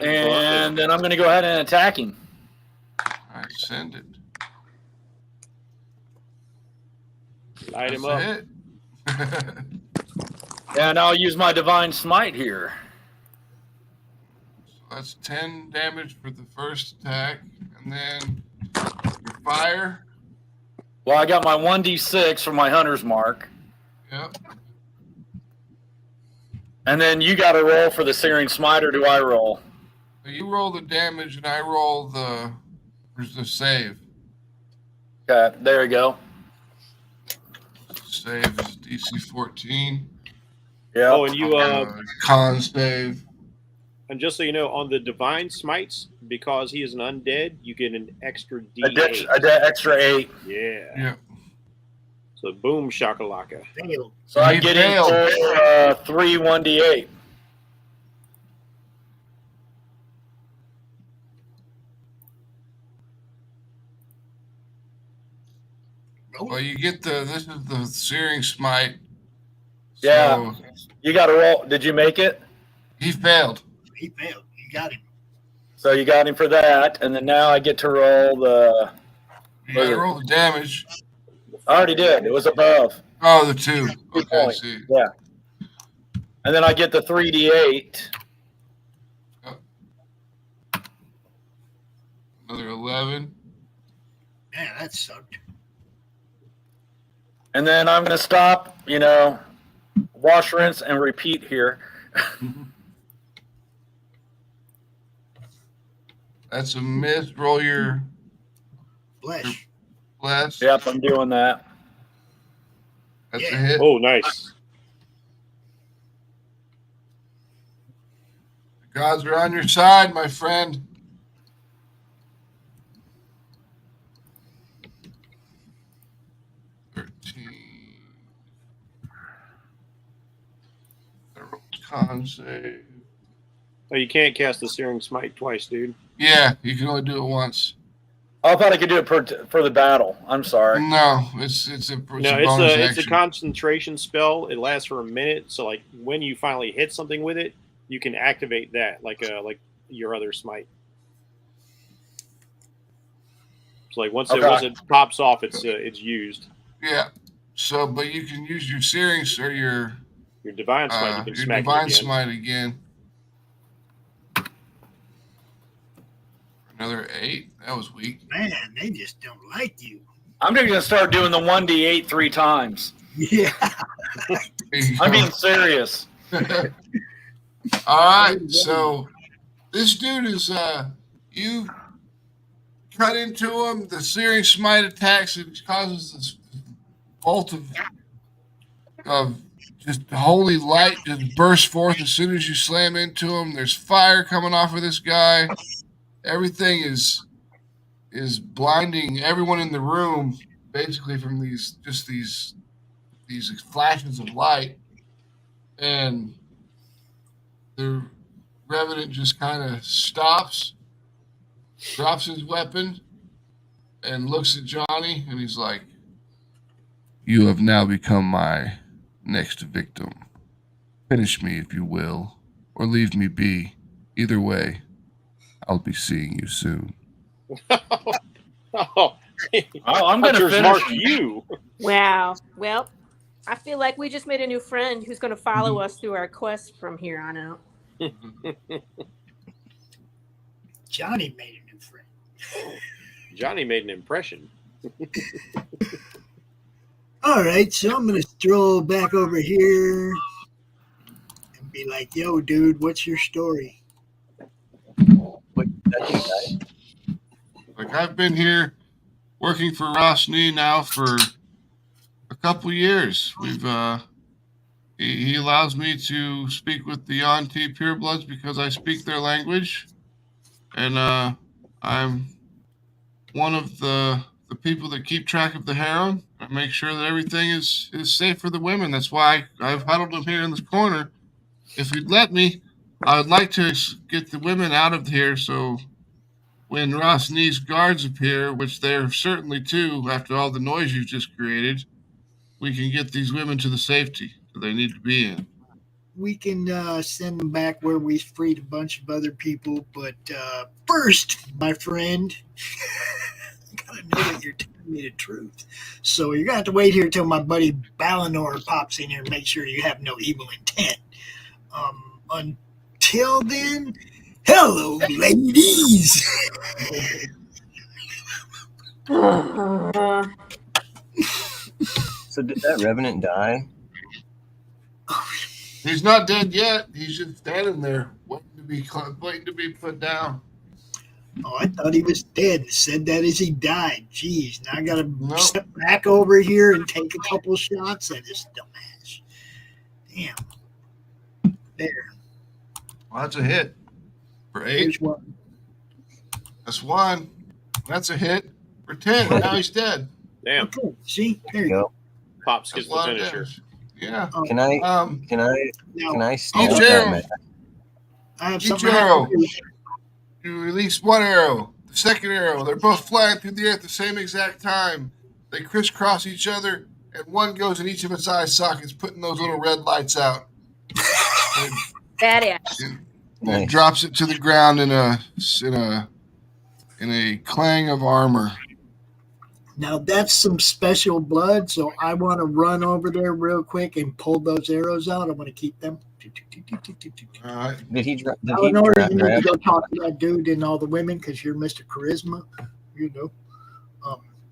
And then I'm going to go ahead and attack him. All right, send it. Light him up. And I'll use my Divine Smite here. So that's 10 damage for the first attack. And then your fire. Well, I got my 1d6 for my Hunter's Mark. Yep. And then you got to roll for the Searing Smite, or do I roll? So you roll the damage and I roll the save. Okay, there you go. Save is DC 14. Yeah. Oh, and you con save. And just so you know, on the Divine Smites, because he is an undead, you get an extra D8. Extra 8. Yeah. Yeah. So boom shakalaka. Failed. So I get in for 3 1d8. Well, you get this is the Searing Smite. Yeah. So You got to roll. Did you make it? he failed. He failed. You got him. So you got him for that, and then now I get to roll the. You got to roll the damage. I already did. It was above. Oh, the 2. 2 Okay, points. see. Yeah. And then I get the 3d8. Another 11. Man, that sucked. And then I'm going to stop, wash, rinse, and repeat here. That's a miss. Roll your Flesh. bless. Yep, I'm doing that. That's a hit. Oh, nice. The gods are on your side, my friend. Con save. Oh, you can't cast the Searing Smite twice, dude. Yeah, you can only do it once. I thought I could do it for the battle. I'm sorry. No, it's a it's a concentration spell. It lasts for a minute. So like when you finally hit something with it, you can activate that like your other smite. So like once it pops off, it's used. Yeah. So, but you can use your Searing or your Divine Smite. You can your smack Divine it again. Smite again. Another 8. That was weak. Man, they just don't like you. I'm just going to start doing the 1d8 3 times. Yeah. I'm being serious. All right. So this dude is you cut into him. The Searing Smite attacks. It causes this bolt of just holy light just bursts forth as soon as you slam into him. There's fire coming off of this guy. Everything is blinding everyone in the room, basically from these flashes of light. And the Revenant just kind of stops, drops his weapon, and looks at Johnny, and he's like, "You have now become my next victim. Finish me if you will, or leave me be. Either way, I'll be seeing you soon." I'm going to finish you. Wow. Well, I feel like we just made a new friend who's going to follow us through our quest from here on out. Johnny made a new friend. Johnny made an impression. All right, so I'm going to stroll back over here and be like, "Yo, dude, what's your story?" Like, I've been here working for Rosny now for a couple years. We've he allows me to speak with the Yonti purebloods because I speak their language, and I'm one of the people that keep track of the harem and make sure that everything is safe for the women. That's why I've huddled them here in this corner. If you'd let me, I would like to get the women out of here so when Rosny's guards appear, which they're certainly two after all the noise you've just created, we can get these women to the safety that they need to be in. We can send them back where we freed a bunch of other people, but first, my friend, I gotta know that you're telling me the truth. So you're gonna have to wait here till my buddy Balinor pops in here and make sure you have no evil intent. Until then, hello, ladies. So did that Revenant die? He's not dead yet. He's just standing there waiting to be put down. Oh, I thought he was dead. Said that as he died. Jeez, now I gotta step back over here and take a couple shots at this dumbass. Damn. There. Well, that's a hit for 8. Here's one. That's 1. That's a hit for 10. Now he's dead. Damn. Okay. See, there you go. Pops gets the finisher. Yeah. Can I start each that arrow, match? I have each arrow, you release one arrow. The second arrow, they're both flying through the air at the same exact time. They crisscross each other, and one goes in each of its eye sockets, putting those little red lights out. Badass. It drops it to the ground in a clang of armor. Now that's some special blood, so I want to run over there real quick and pull those arrows out. I want to keep them. All right. Did he grab? You need to go talk to that dude and all the women because you're Mr. Charisma. You know.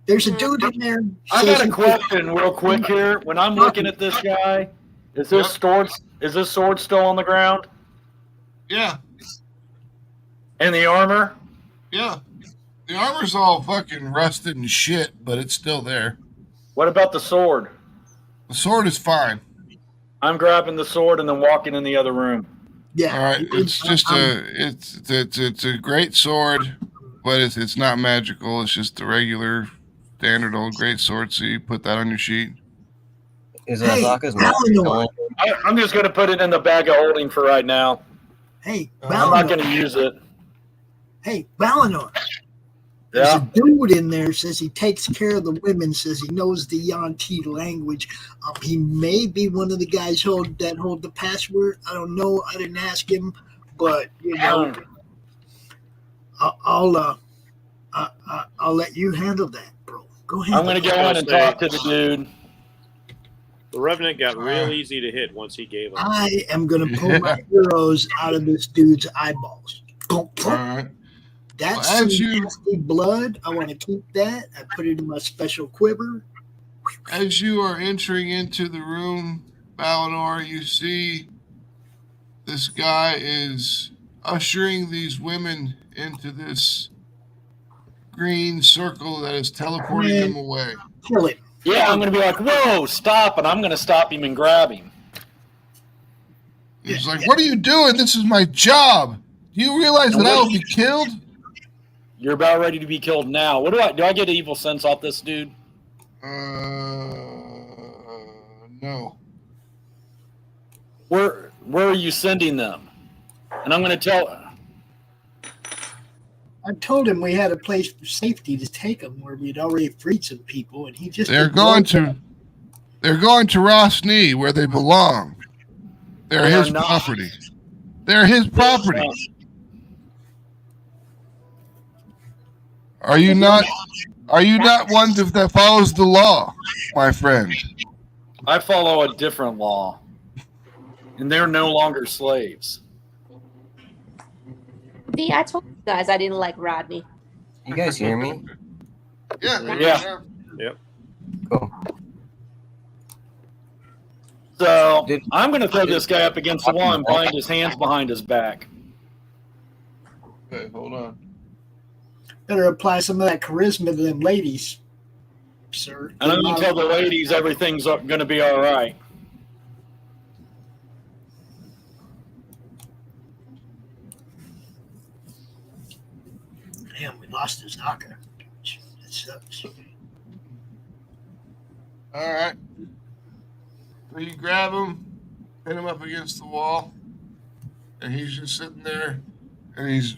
There's a dude in there. I got a question real quick here. When I'm looking at this guy, is this sword still on the ground? Yeah. And the armor? Yeah. The armor's all fucking rusted and shit, but it's still there. What about the sword? The sword is fine. I'm grabbing the sword and then walking in the other room. Yeah. All right. It's just it's a great sword, but it's not magical. It's just a regular, standard old great sword. So you put that on your sheet. Is Azaka's magical? I'm just going to put it in the bag of holding for right now. Hey, I'm not going to use it. Hey, Valinor. There's a dude in there says he takes care of the women, says he knows the Yanti language. He may be one of the guys that hold the password. I don't know. I didn't ask him, but you know, I'll let you handle that, bro. Go ahead. I'm going to go in and talk to the dude. The Revenant got real easy to hit once he gave up. I am going to pull my arrows out of this dude's eyeballs. All right. That's some nasty blood. I want to keep that. I put it in my special quiver. As you are entering into the room, Valinor, you see this guy is ushering these women into this green circle that is teleporting them away. Kill it. Yeah, I'm going to be like, whoa, stop, and I'm going to stop him and grab him. He's like, what are you doing? This is my job. Do you realize that I will be killed? You're about ready to be killed now. What do I get evil sense off this dude? No. Where are you sending them? And I'm going to tell. I told him we had a place for safety to take them where we'd already freed some people, and he just. They're going to Rosny where they belong. They're his property. They're his property. Are you not one that follows the law, my friend? I follow a different law, and they're no longer slaves. See, I told you guys I didn't like Rodney. You guys hear me? Yeah. Yep. Cool. So I'm going to throw this guy up against the wall and bind his hands behind his back. Okay, hold on. Better apply some of that charisma to them ladies, sir. And I'm going to tell the ladies everything's going to be all right. Damn, we lost his knocker. That sucks. All right. So you grab him, pin him up against the wall, and he's just sitting there, and he's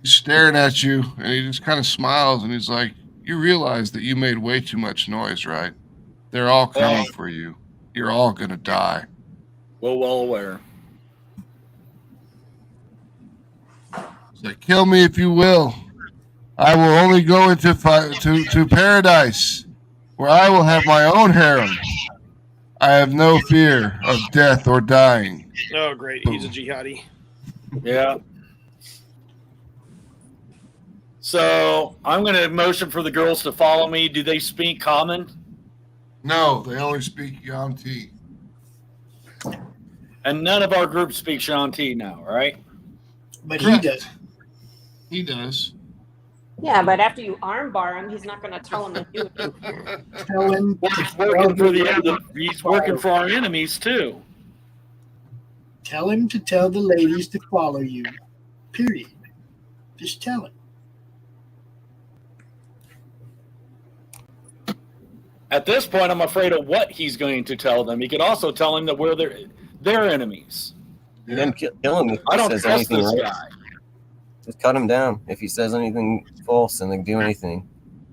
staring at you, and he just kind of smiles, and he's like, you realize that you made way too much noise, right? They're all coming for you. You're all going to die. Well aware. He's like, kill me if you will. I will only go into to paradise, where I will have my own harem. I have no fear of death or dying. Oh, great. He's a jihadi. Yeah. So I'm going to motion for the girls to follow me. Do they speak common? No, they only speak Yanti. And none of our group speaks Shanti now, right? But he does. He does. Yeah, but after you armbar him, he's not going to tell him to do it. Tell him He's working for our enemies too. Tell him to tell the ladies to follow you. Period. Just tell him. At this point, I'm afraid of what he's going to tell them. He could also tell them that we're their enemies. And then kill him if I he don't says trust anything this right. guy. Just cut him down if he says anything false and they do anything.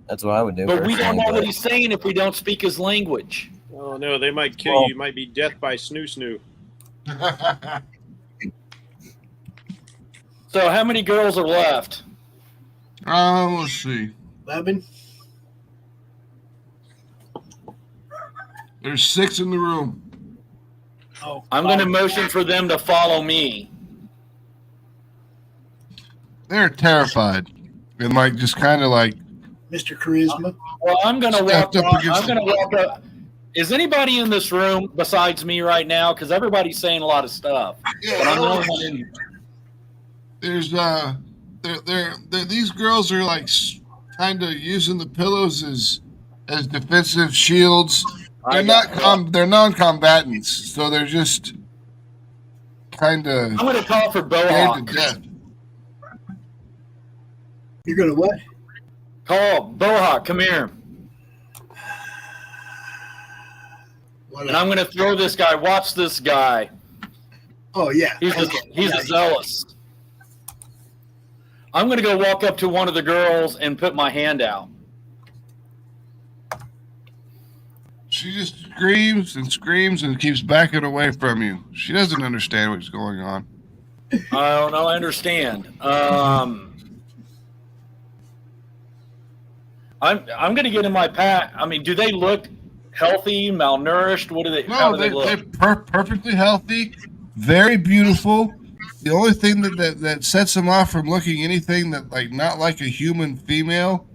That's what I would do. But we don't personally, know what he's saying if we don't speak his language. Oh no, they might kill you. You might be death by snoo. So how many girls are left? Let's see. 11. There's 6 in the room. Oh, I'm going to motion for them to follow me. They're terrified. And like just kind of like Mr. Charisma. Well, I'm going to walk Stepped up up. against I'm going to walk up. Is anybody in this room besides me right now? Because everybody's saying a lot of stuff. But I'm the only one in here. there's these girls are like kind of using the pillows as defensive shields. They're non-combatants, so they're just kind of I'm going to call for scared to Bohawk. death. You're going to what? Call Bohawk. Come here. What And I'm going to throw this guy. Watch this guy. Oh, yeah. He's a zealous. I'm going to go walk up to one of the girls and put my hand out. She just screams and keeps backing away from you. She doesn't understand what's going on. I don't know. I understand. I'm going to get in my pack. I mean, do they look healthy, malnourished? What do they? How No, do they look? they're perfectly healthy, very beautiful. The only thing that sets them off from looking anything that like not like a human female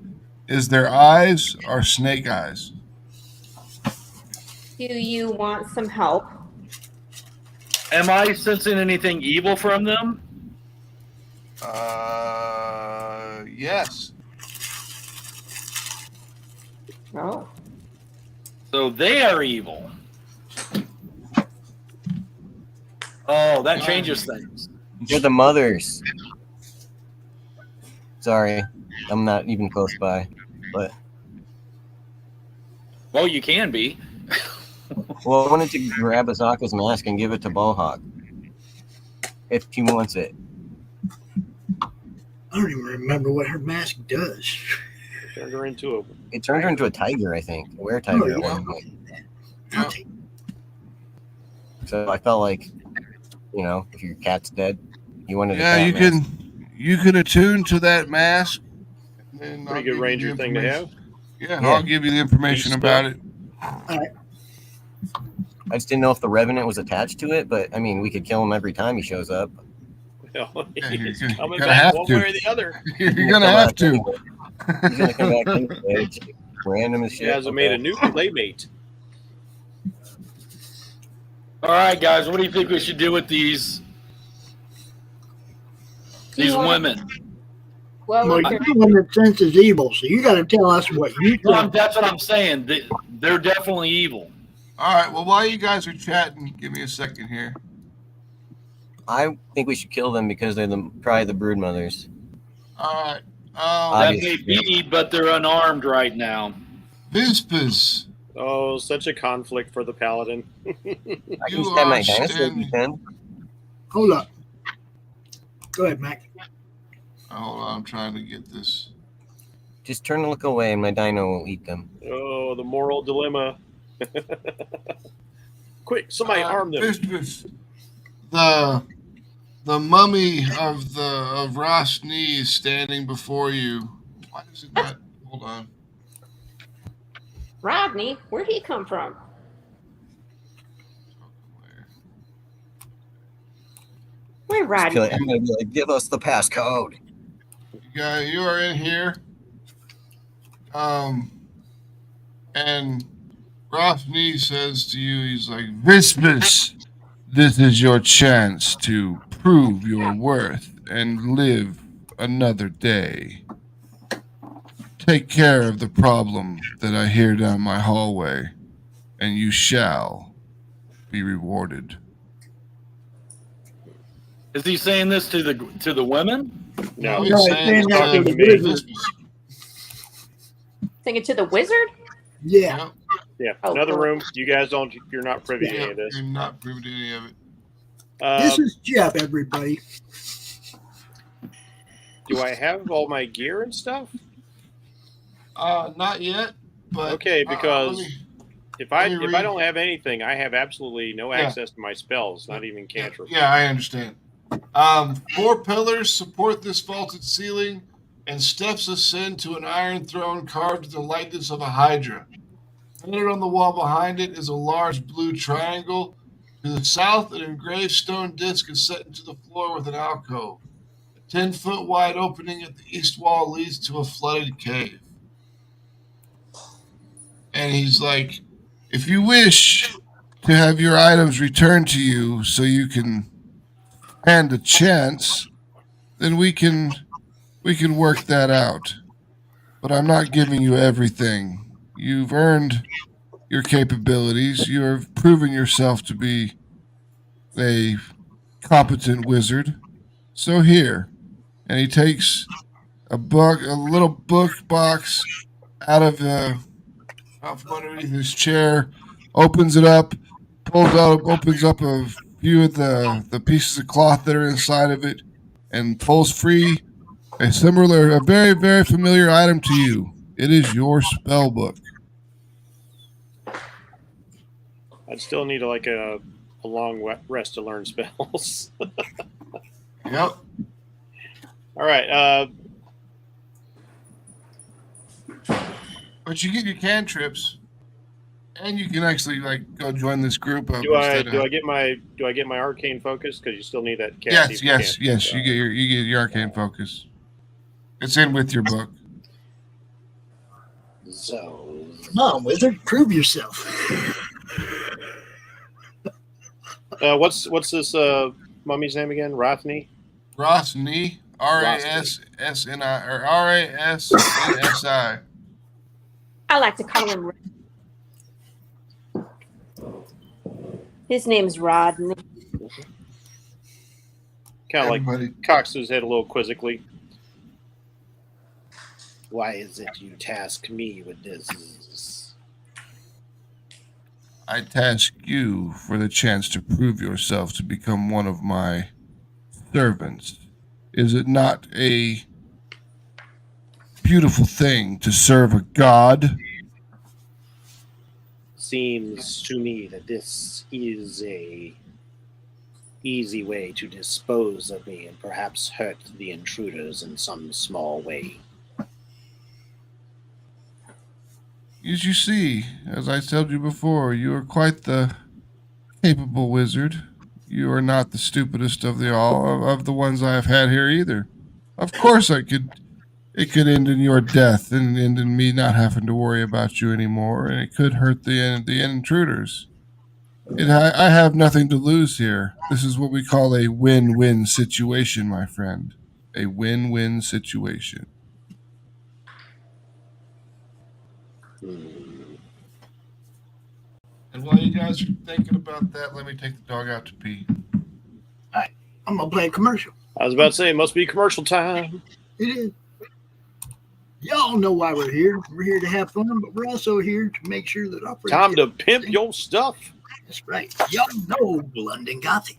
is their eyes are snake eyes. Do you want some help? Am I sensing anything evil from them? Yes. Oh. So they are evil. Oh, that changes things. You're the mothers. Sorry, I'm not even close by, but Well, you can be. well, I wanted to grab Asaka's mask and give it to Bohawk if she wants it. I don't even remember what her mask does. Turned her into a. It turned her into a tiger, I think, a were-tiger Oh, at yeah. one point. I'll take So I felt like, if your cat's dead, you wanted. Yeah, a you cat mask. you can attune to that mask. And Pretty good ranger thing to have. Yeah, Yeah. I'll give you the information about it. I just didn't know if the Revenant was attached to it, but I mean, we could kill him every time he shows up. Well, Yeah, he's you're coming gonna back have one to. way or the other. You're gonna have to. He's gonna come back anyway. Random as He shit. hasn't made a new playmate. All right, guys, what do you think we should do with these women? Well, Well, you're the one that senses evil, so you got to tell us what you Well, think. that's what I'm saying. They're definitely evil. All right. Well, while you guys are chatting, give me a second here. I think we should kill them because they're probably the brood mothers. All right. That may be, but they're unarmed right now. Vispas. Oh, such a conflict for the paladin. I can You stab my are dinosaur if standing- you can. Hold up. Go ahead, Mac. Hold on, I'm trying to get this. Just turn and look away, and my dino will eat them. Oh, the moral dilemma. Quick, somebody arm them. Vispas. The mummy of Rosny is standing before you. Why is it not? Hold on. Rodney, where'd he come from? Where Just kill Rodney? it. I'm gonna be like, give us the passcode. You are in here. And Rosny says to you, he's like, Vispas, this is your chance to prove your worth and live another day. Take care of the problem that I hear down my hallway, and you shall be rewarded. Is he saying this to the women? No, he's No, he's saying saying that to to the Vispas. wizard. Sing it to the wizard? Yeah. Yep. Yeah, another room. You guys don't. You're not privy to any of this. I'm not privy to any of it. This is Jeff, everybody. Do I have all my gear and stuff? Not yet. But okay, because if I don't have anything, I have absolutely no access to my spells, not even cantrips. Yeah, I understand. 4 pillars support this vaulted ceiling, and steps ascend to an iron throne carved in the likeness of a hydra. Painted on the wall behind it is a large blue triangle. To the south, an engraved stone disc is set into the floor with an alcove. A 10-foot wide opening at the east wall leads to a flooded cave. And he's like, if you wish to have your items returned to you so you can stand a chance, then we can work that out. But I'm not giving you everything. You've earned your capabilities. You have proven yourself to be a competent wizard. So here. And he takes a little book box out of from underneath his chair, opens it up, opens up a few of the pieces of cloth that are inside of it, and pulls free a very, very familiar item to you. It is your spell book. I'd still need a long rest to learn spells. Yep. All right. But you get your cantrips, and you can actually go join this group. Do I get my arcane focus? Because you still need that. Yes. You get your arcane focus. It's in with your book. So, come on, wizard, prove yourself. What's this mummy's name again? Rothney. Rothney. R-A-S-S-N-I or R-A-S-N-S-I. I like to call him. His name's Rodney. Kind of like cocks his head a little quizzically. Why is it you task me with this? I task you for the chance to prove yourself to become one of my servants. Is it not a beautiful thing to serve a god? Seems to me that this is a easy way to dispose of me and perhaps hurt the intruders in some small way. As you see, as I told you before, you are quite the capable wizard. You are not the stupidest of the ones I have had here either. Of course it could end in your death and end in me not having to worry about you anymore, and it could hurt the intruders. I have nothing to lose here. This is what we call a win-win situation, my friend. A win-win situation. And while you guys are thinking about that, let me take the dog out to pee. All right, I'm going to play a commercial. I was about to say, it must be commercial time. It is. Y'all know why we're here. We're here to have fun, but we're also here to make sure that our time to pimp your stuff. That's right. Y'all know London Gothic.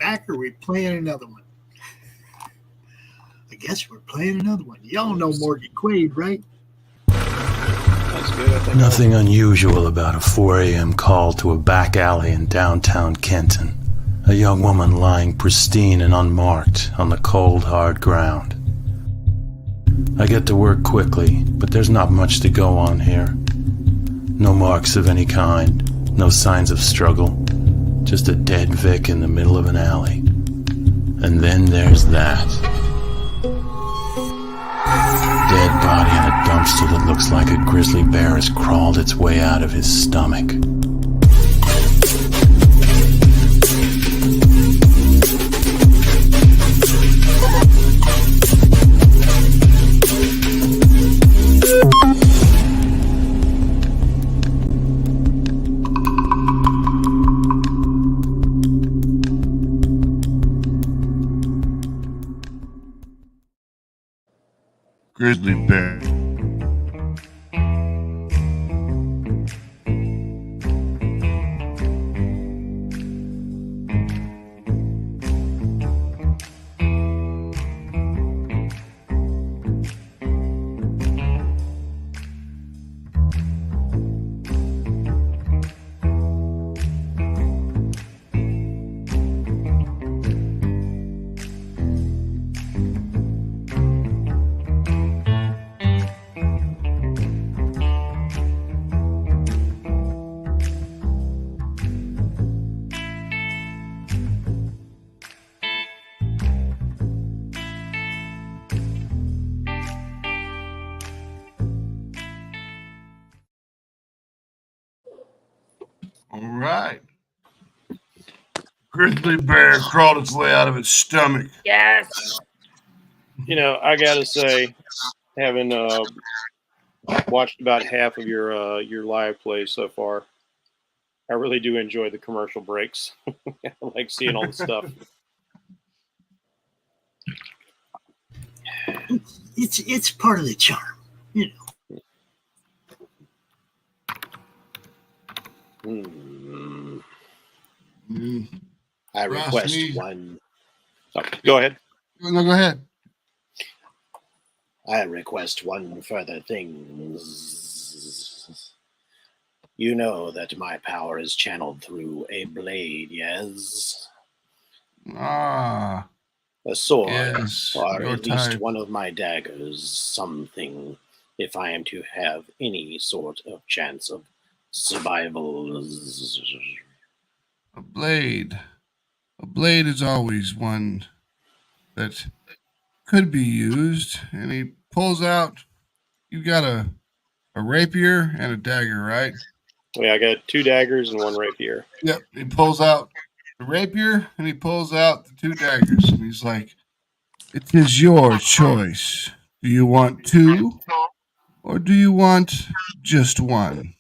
back or are we playing another one? I guess we're playing another one. Y'all know Morgan Quaid, right? That's good. I think Nothing unusual about a 4 a.m. call to a back alley in downtown Kenton. A young woman lying pristine and unmarked on the cold, hard ground. I get to work quickly, but there's not much to go on here. No marks of any kind, no signs of struggle, just a dead Vic in the middle of an alley. And then there's that. Dead body in a dumpster that looks like a grizzly bear has crawled its way out of his stomach. Grizzly bear. All right. Grizzly bear crawled its way out of its stomach. Yes. You know, I gotta say, having watched about half of your live plays so far, I really do enjoy the commercial breaks. I like seeing all the stuff. It's part of the charm, you know. I request one. Oh, go ahead. No, go ahead. I request one further thing. You know that my power is channeled through a blade, yes? Ah. A sword, yes, or your at least type. one of my daggers, something, if I am to have any sort of chance of survival. A blade. A blade is always one that could be used. And he pulls out, you got a rapier and a dagger, right? Yeah, I got 2 daggers and 1 rapier. Yep. He pulls out the rapier and he pulls out the 2 daggers. And he's like, it is your choice. Do you want 2 or do you want just 1?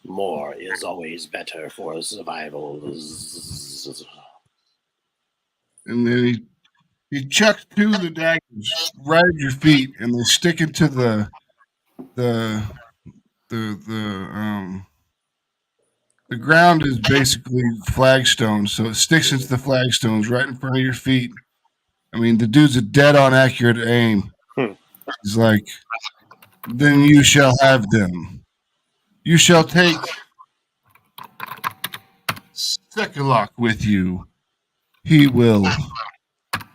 More is always better for survival. And then he chucks 2 of the daggers right at your feet, and they stick into the ground is basically flagstones, so it sticks into the flagstones right in front of your feet. I mean, the dude's a dead-on accurate aim. He's like, then you shall have them. You shall take Sekulok with you. He will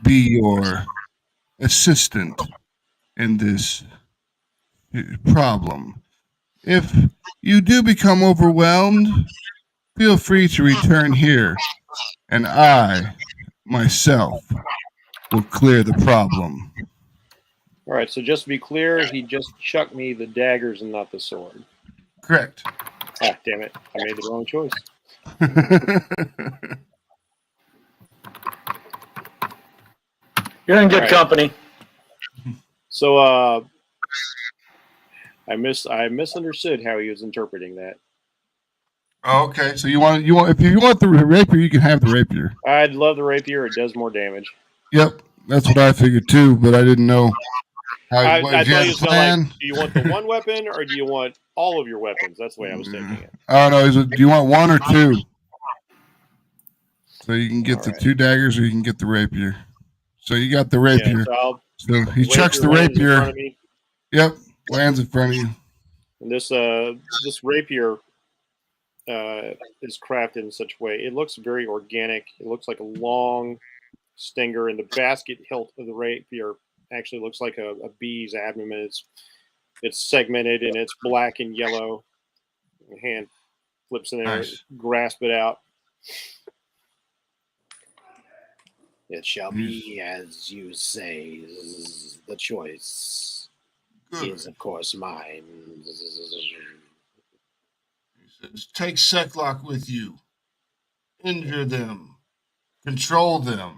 be your assistant in this problem. If you do become overwhelmed, feel free to return here, and I, myself, will clear the problem. All right, so just to be clear, he just chucked me the daggers and not the sword. Correct. Ah, damn it. I made the wrong choice. You're in good company. So I misunderstood how he was interpreting that. Oh, okay, so you want if you want the rapier, you can have the rapier. I'd love the rapier. It does more damage. Yep, that's what I figured too, but I didn't know how. I thought you he was going like, do you want the one weapon or do you want all of your weapons? That's the way I was thinking it. Oh no, do you want 1 or 2? So you can get the 2 daggers, or you can get the rapier. So you got the rapier. Yeah, so he chucks the rapier. Yep, lands in front of you. And this rapier is crafted in such a way. It looks very organic. It looks like a long stinger, and the basket hilt of the rapier actually looks like a bee's abdomen. It's segmented, and it's black and yellow. The hand flips in there, grasp it out. It shall be as you say. The choice is, of course, mine. He says, take Seklock with you. Injure them. Control them.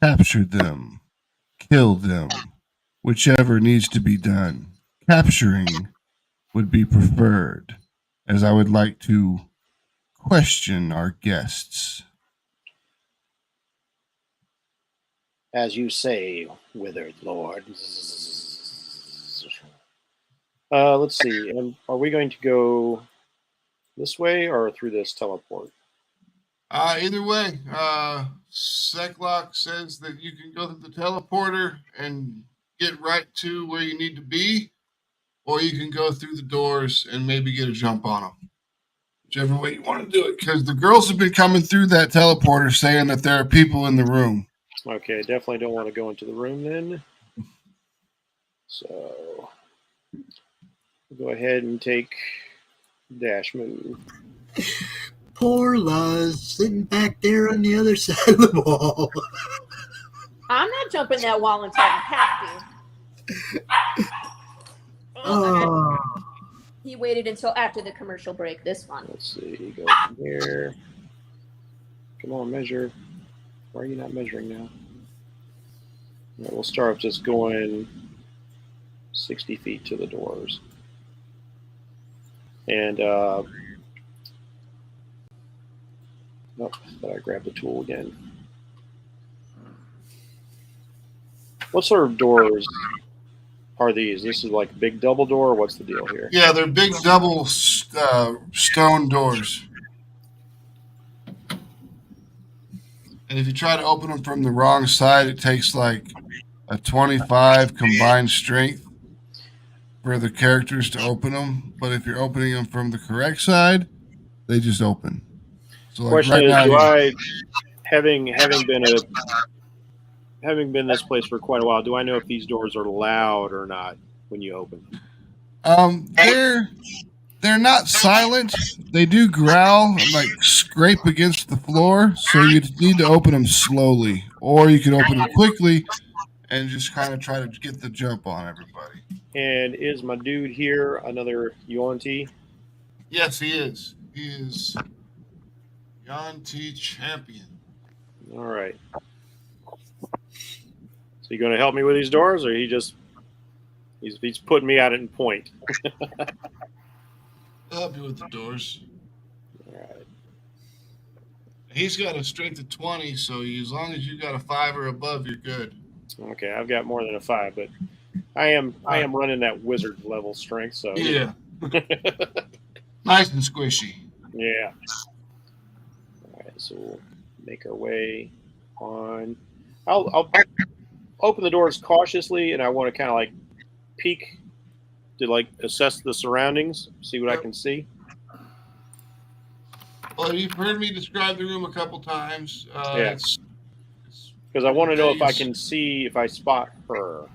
Capture them. Kill them. Whichever needs to be done. Capturing would be preferred, as I would like to question our guests. As you say, withered lord. Let's see. Are we going to go this way or through this teleport? Either way. Seklock says that you can go through the teleporter and get right to where you need to be, or you can go through the doors and maybe get a jump on them. Whichever way you want to do it, because the girls have been coming through that teleporter saying that there are people in the room. Okay, definitely don't want to go into the room then. So we'll go ahead and take dash move. Poor Luz sitting back there on the other side of the wall. I'm not jumping that wall until I have to. He waited until after the commercial break, this one. Let's see, go from here. Come on, measure. Why are you not measuring now? Right, we'll start just going 60 feet to the doors. And, oh, but I grabbed the tool again. What sort of doors are these? This is like a big double door, or what's the deal here? Yeah, they're big double stone doors. And if you try to open them from the wrong side, it takes like a 25 combined strength for the characters to open them. But if you're opening them from the correct side, they just open. So like question right is, now, having been this place for quite a while, do I know if these doors are loud or not when you open them? They're not silent. They do growl and like scrape against the floor. So you need to open them slowly, or you can open them quickly and just kind of try to get the jump on everybody. And is my dude here another Yuan-Ti? Yes, he is. He is Yuan-Ti champion. All right. So you going to help me with these doors, or he's putting me out in point? I'll help you with the doors. All right. He's got a strength of 20, so as long as you got a 5 or above, you're good. Okay, I've got more than a 5, but I am running that wizard level strength. So yeah, nice and squishy. Yeah. All right, so we'll make our way on. I'll open the doors cautiously, and I want to kind of like peek to like assess the surroundings, see what I can see. Well, you've heard me describe the room a couple times. Yeah. Because I want to know if I can see, if I spot her.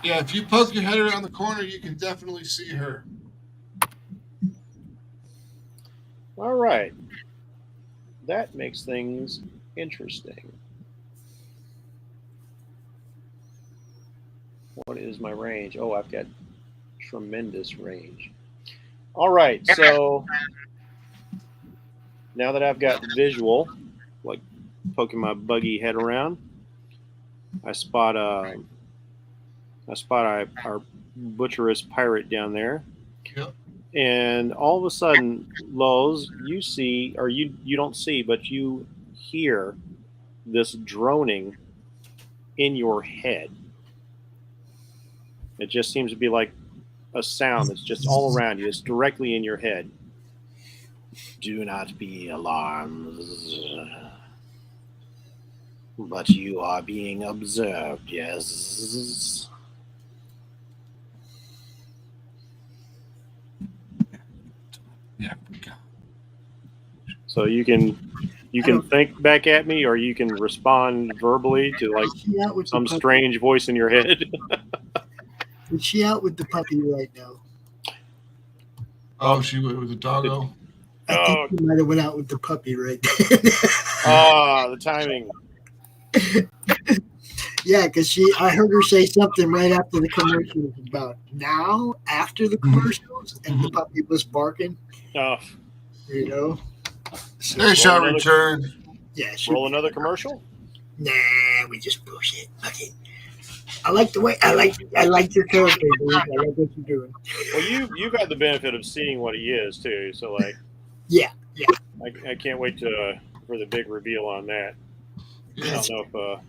Yeah, if you poke your head around the corner, you can definitely see her. All right. That makes things interesting. What is my range? Oh, I've got tremendous range. All right, so now that I've got visual, like poking my buggy head around, I spot our butcherous pirate down there. Yep. And all of a sudden, Lowe's, you see, or you don't see, but you hear this droning in your head. It just seems to be like a sound that's just all around you. It's directly in your head. Do not be alarmed. But you are being observed, yes? Yeah. So you can think back at me, or you can respond verbally to like some strange voice in your head. Is she out with the puppy right now? Oh, she went with the doggo? I think she might have went out with the puppy right there. Ah, the timing. Yeah, because I heard her say something right after the commercials about now, after the commercials, and the puppy was barking. Oh. You know? So they shall return. Yeah, roll another commercial? Nah, we just push it. Okay. I like the way I like your character, dude. I like what you're doing. Well, you've had the benefit of seeing what he is too, so like. Yeah. I can't wait for the big reveal on that. Yes. I don't know if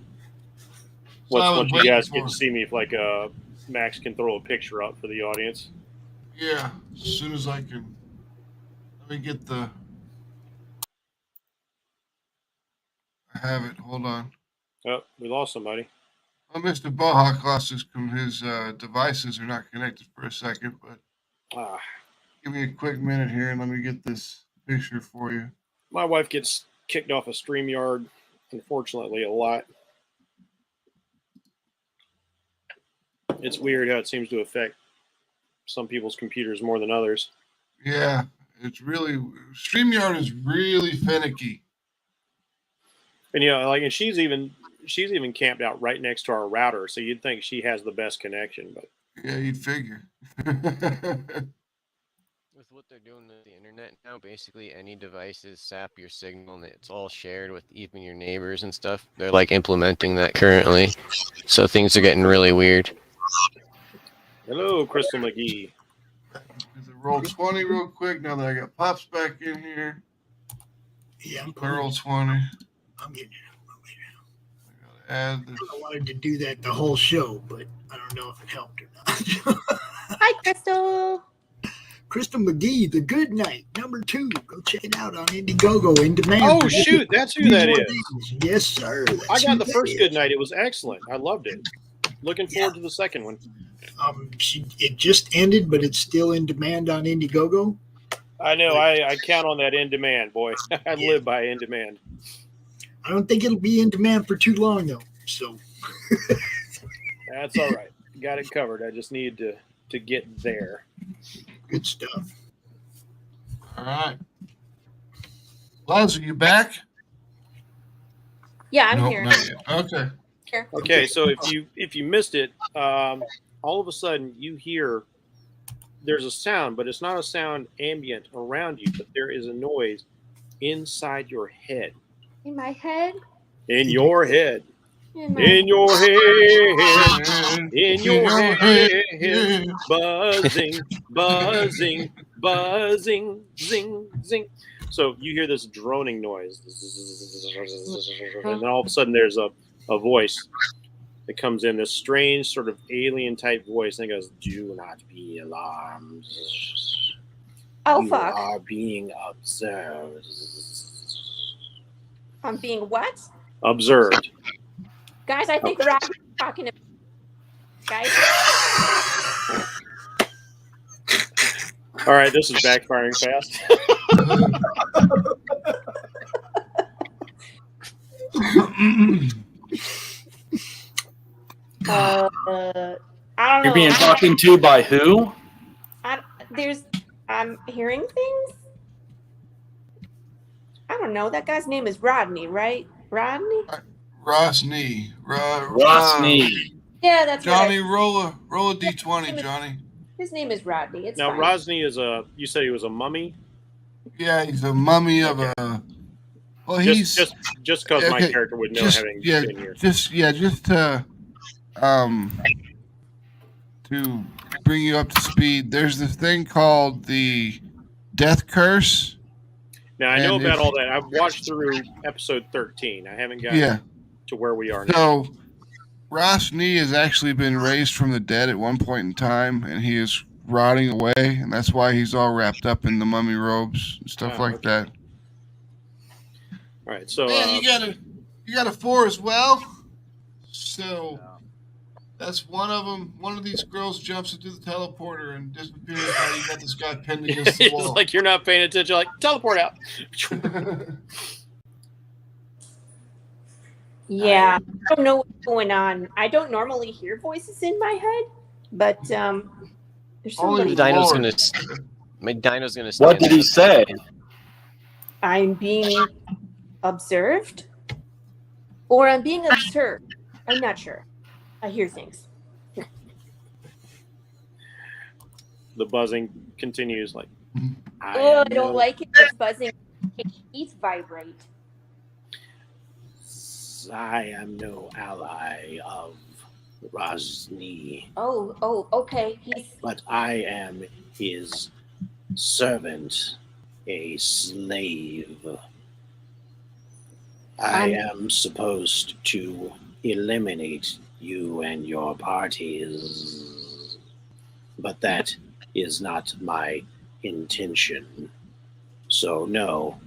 once you guys get to see me, if like Max can throw a picture up for the audience. Yeah, as soon as I can. Let me get the. I have it. Hold on. Oh, we lost somebody. Well, Mr. Bohawk lost his devices are not connected for a second, but give me a quick minute here and let me get this picture for you. My wife gets kicked off a StreamYard, unfortunately, a lot. It's weird how it seems to affect some people's computers more than others. Yeah, it's really StreamYard is really finicky. And you know, like, and she's even camped out right next to our router, so you'd think she has the best connection, but yeah, you'd figure. With what they're doing with the internet now, basically any devices sap your signal, and it's all shared with even your neighbors and stuff. They're like implementing that currently, so things are getting really weird. Hello, Crystal McGee. Roll 20 real quick now that I got Pops back in here. Yeah, I'm roll 20. I'm getting it. Add this. I wanted to do that the whole show, but I don't know if it helped or not. Hi, Crystal. Crystal McGee, The Good Night, #2. Go check it out on Indiegogo, in demand. Oh, shoot, that's who that is. Yes, sir. I got the first Good Night. It was excellent. I loved it. Looking forward to the second one. It just ended, but it's still in demand on Indiegogo. I know. I count on that in demand, boy. I live by in demand. I don't think it'll be in demand for too long, though. So that's all right. Got it covered. I just need to get there. Good stuff. All right. Liz, are you back? Yeah, I'm here. Okay. Here. Okay, so if you missed it, all of a sudden you hear there's a sound, but it's not a sound ambient around you, but there is a noise inside your head. In my head? In your head. In your head. In your head. Buzzing, buzzing, buzzing, zing, zing. So you hear this droning noise. And then all of a sudden there's a voice that comes in, this strange sort of alien type voice, and it goes, "Do not be alarmed. Oh, you fuck. are being observed." I'm being what? Observed. Guys, I think Rob's talking to me. Guys. All right, this is backfiring fast. I don't know. You're being talked to by who? I'm hearing things. I don't know. That guy's name is Rodney, right? Rodney? Rosny. Rosny. Yeah, that's Johnny, right. roll a D20, Johnny. His name is Rodney. It's now, fine. Rosny is you said he was a mummy? Yeah, he's a mummy of a. Well, just because my character would know having been here. Just to bring you up to speed, there's this thing called the Death Curse. Now, I know about all that. I've watched through episode 13. I haven't gotten to where we are now. So, Rosny has actually been raised from the dead at one point in time, and he is rotting away, and that's why he's all wrapped up in the mummy robes and stuff like that. All right, so man, you got a 4 as well. So that's one of them. One of these girls jumps into the teleporter and disappears. Now you got this guy pinned against the wall. It's like you're not paying attention. Like teleport out. Yeah, I don't know what's going on. I don't normally hear voices in my head, but there's somebody. My dino's gonna. What did he say? I'm being observed, or I'm being observed. I'm not sure. I hear things. The buzzing continues. Like, I don't like it. It's buzzing. Teeth vibrate. I am no ally of Rosny. Oh, okay. But I am his servant, a slave. I am supposed to eliminate you and your parties, but that is not my intention. So no,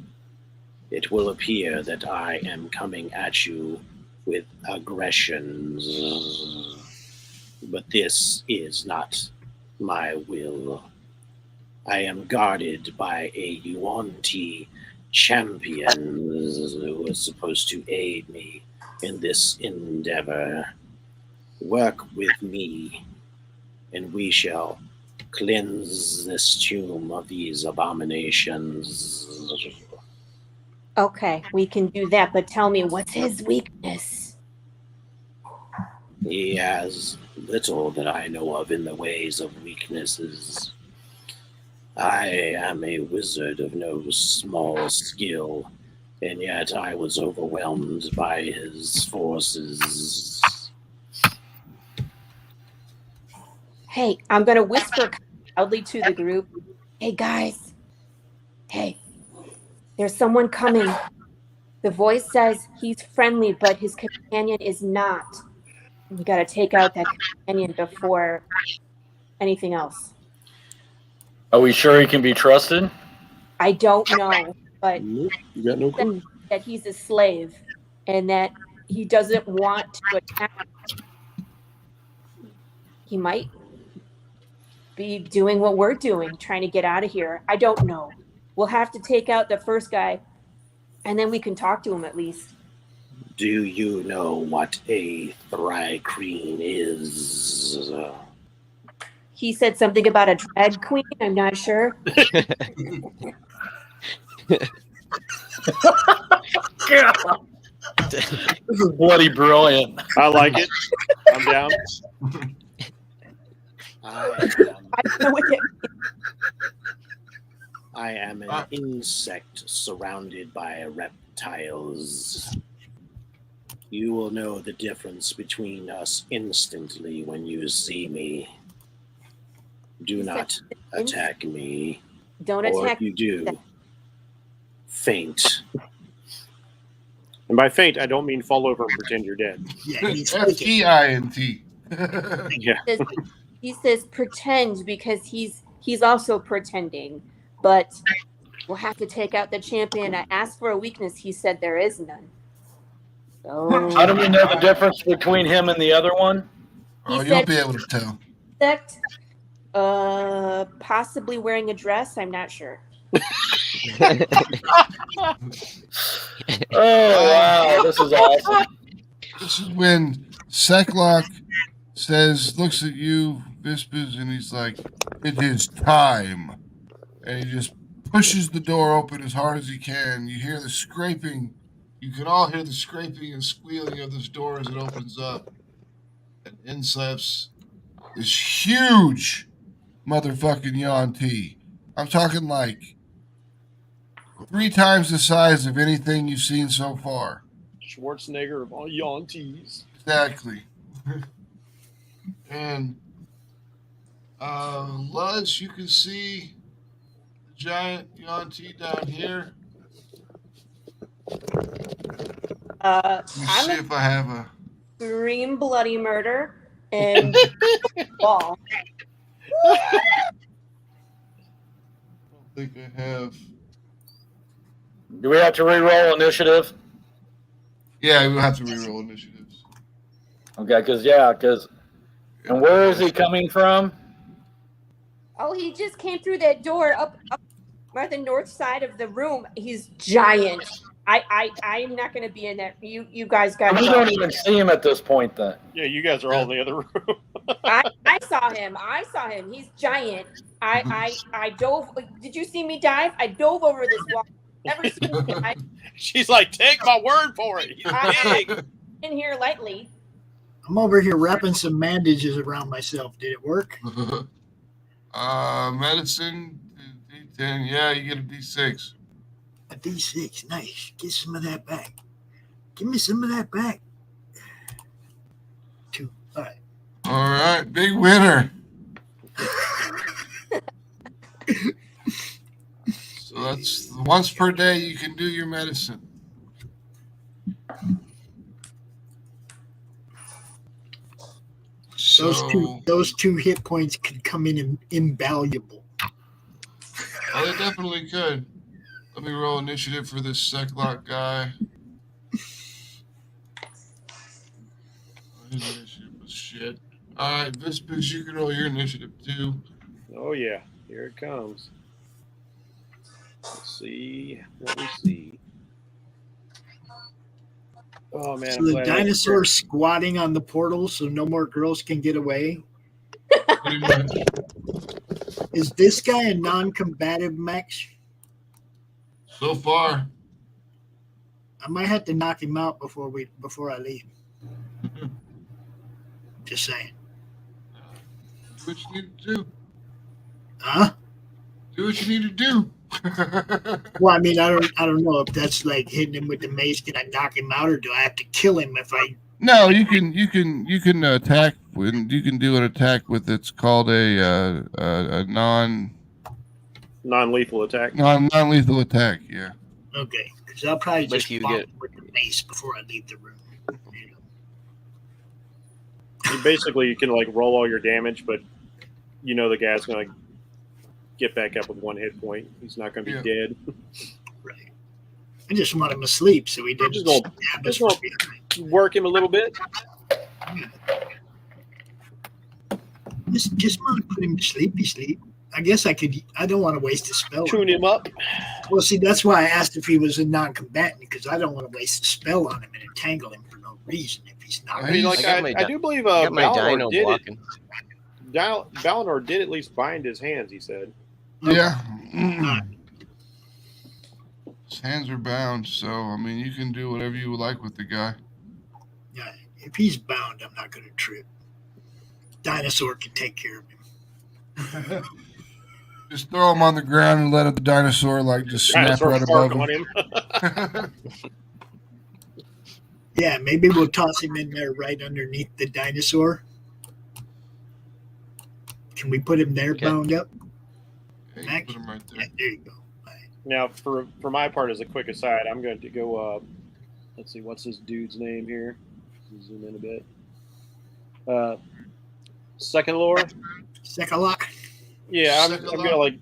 it will appear that I am coming at you with aggressions, but this is not my will. I am guarded by a Yuan-Ti champion who is supposed to aid me in this endeavor. Work with me, and we shall cleanse this tomb of these abominations. Okay, we can do that, but tell me, what's his weakness? He has little that I know of in the ways of weaknesses. I am a wizard of no small skill, and yet I was overwhelmed by his forces. Hey, I'm going to whisper loudly to the group. Hey, guys. Hey, there's someone coming. The voice says he's friendly, but his companion is not. We got to take out that companion before anything else. Are we sure he can be trusted? I don't know, but you got no clue. That he's a slave and that he doesn't want to attack. He might be doing what we're doing, trying to get out of here. I don't know. We'll have to take out the first guy, and then we can talk to him at least. Do you know what a Thrycreen is? He said something about a drag queen. I'm not sure. This is bloody brilliant. I like it. I'm down. I am an insect surrounded by reptiles. You will know the difference between us instantly when you see me. Do not attack me. Don't or attack if you do, faint. And by faint, I don't mean fall over and pretend you're dead. F-E-I-N-T. Yeah. He says pretend because he's also pretending, but we'll have to take out the champion. I asked for a weakness. He said there is none. So, how do we know the difference between him and the other one? You'll be able to tell. Possibly wearing a dress. I'm not sure. Oh wow, this is awesome. This is when Seklock looks at you, Vispers, and he's like, "It is time," and he just pushes the door open as hard as he can. You hear the scraping. You can all hear the scraping and squealing of this door as it opens up, and in steps this huge motherfucking Yuan-Ti. I'm talking like 3 times the size of anything you've seen so far. Schwarzenegger of all Yuan-Tis. Exactly. And Luz, you can see the giant Yuan-Ti down here. Let me see if I have a scream bloody murder and ball. think I have. Do we have to re-roll initiative? Yeah, we'll have to re-roll initiatives. Okay, because and where is he coming from? Oh, he just came through that door up by the north side of the room. He's giant. I'm not going to be in there. You guys got. We don't even see him at this point. Then. Yeah, you guys are all in the other room. I saw him. He's giant. I dove. Did you see me dive? I dove over this wall. Never seen him dive. She's like, take my word for it. He's big. In here lightly. I'm over here wrapping some bandages around myself. Did it work? Medicine, D10. Yeah, you get a D6. A D6. Nice. Get some of that back. Give me some of that back. 2. All right. All right. Big winner. So that's once per day you can do your medicine. Those two hit points could come in invaluable. Oh, they definitely could. Let me roll initiative for this Seclock guy. His initiative was shit. All right, Vispix, you can roll your initiative too. Oh yeah, here it comes. Let's see what we see. Oh man! So the dinosaur squatting on the portal, so no more girls can get away. Is this guy a non-combative, Max? So far, I might have to knock him out before I leave. Just saying. Do what you need to do. Huh? Do what you need to do. Well, I mean, I don't know if that's like hitting him with the mace. Can I knock him out, or do I have to kill him if I? No, you can attack. You can do an attack with it's called a non-lethal attack. Non-lethal attack. Yeah. Okay, because I'll probably just you bomb get- him with the mace before I leave the room. Basically, you can like roll all your damage, but you know the guy's gonna get back up with 1 hit point. He's not gonna be dead. Right. I just want him asleep so he doesn't stab us from behind. Work him a little bit. Just want to put him to sleep. I guess I could. I don't want to waste a spell. Tune him up. Well, see, that's why I asked if he was a non-combatant, because I don't want to waste a spell on him and entangle him for no reason if he's not. I mean, like I do believe Valinor did it. Valinor did at least bind his hands. He said. Yeah. His hands are bound, so I mean, you can do whatever you would like with the guy. Yeah, if he's bound, I'm not going to trip. Dinosaur can take care of him. Just throw him on the ground and let the dinosaur just snap right above him. On him. Yeah, maybe we'll toss him in there right underneath the dinosaur. Can we put him there bound up? Yeah, put him right there. Yeah, there you go. Now, for my part, as a quick aside, I'm going to go. Let's see, what's this dude's name here? Zoom in a bit. Second lore. Secalock. Yeah, I'm gonna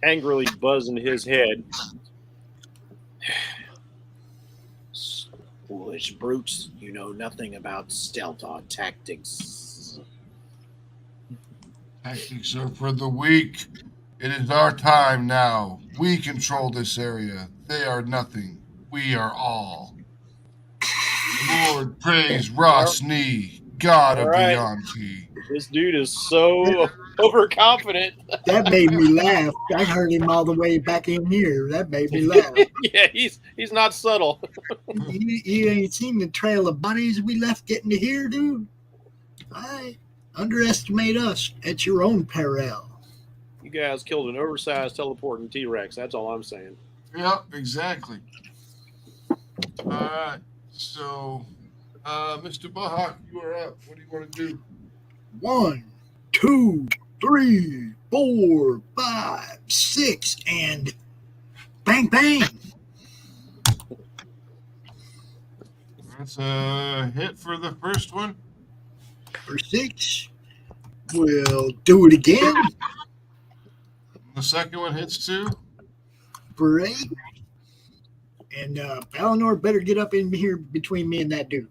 angrily buzz in his head. Foolish brutes, you know nothing about stealth or tactics. Tactics are for the weak. It is our time now. We control this area. They are nothing. We are all. Lord praise Rosny, God of the Yonti. This dude is so overconfident. That made me laugh. I heard him all the way back in here. That made me laugh. Yeah, he's not subtle. You ain't seen the trail of bodies we left getting to here, dude. I underestimate us at your own peril. You guys killed an oversized teleporting T-Rex. That's all I'm saying. Yep, exactly. All right. So, Mr. Bahak, you are up. What do you want to do? 1, 2, 3, 4, 5, 6, and bang, bang. That's a hit for the first one. For 6. We'll do it again. The second one hits 2. For 8. And Eleanor better get up in here between me and that dude.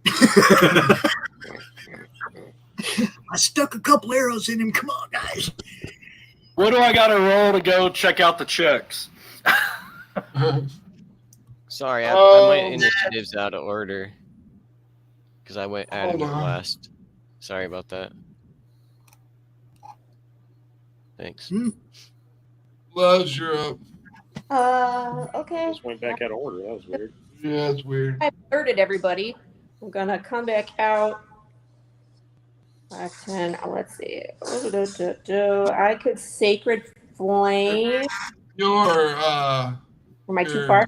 I stuck a couple arrows in him. Come on, guys. What do I got to roll to go check out the chicks? Sorry, my initiative's out of order because I added it last. Sorry about that. Thanks. Luz, you're up. Okay. Just went back out of order. That was weird. Yeah, it's weird. I alerted everybody. I'm gonna come back out. 5, 10. Let's see. I could Sacred Flame. Am I too far?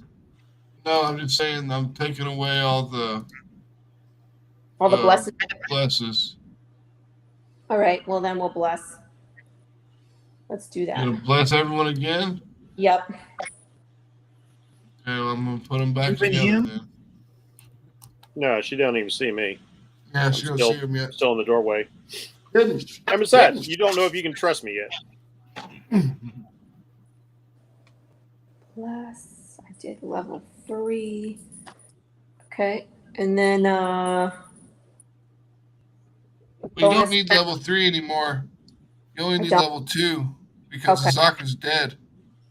No, I'm just saying I'm taking away all the blesses. Blesses. All right. Well, then we'll bless. Let's do that. You gonna bless everyone again? Yep. Okay, well, I'm gonna put them back together then. No, she don't even see me. Yeah, she don't see him yet. Still in the doorway. And besides, you don't know if you can trust me yet. Plus, I did level 3. Okay, and then Well, you don't need level 3 anymore. You only need level 2 because Zaka's dead.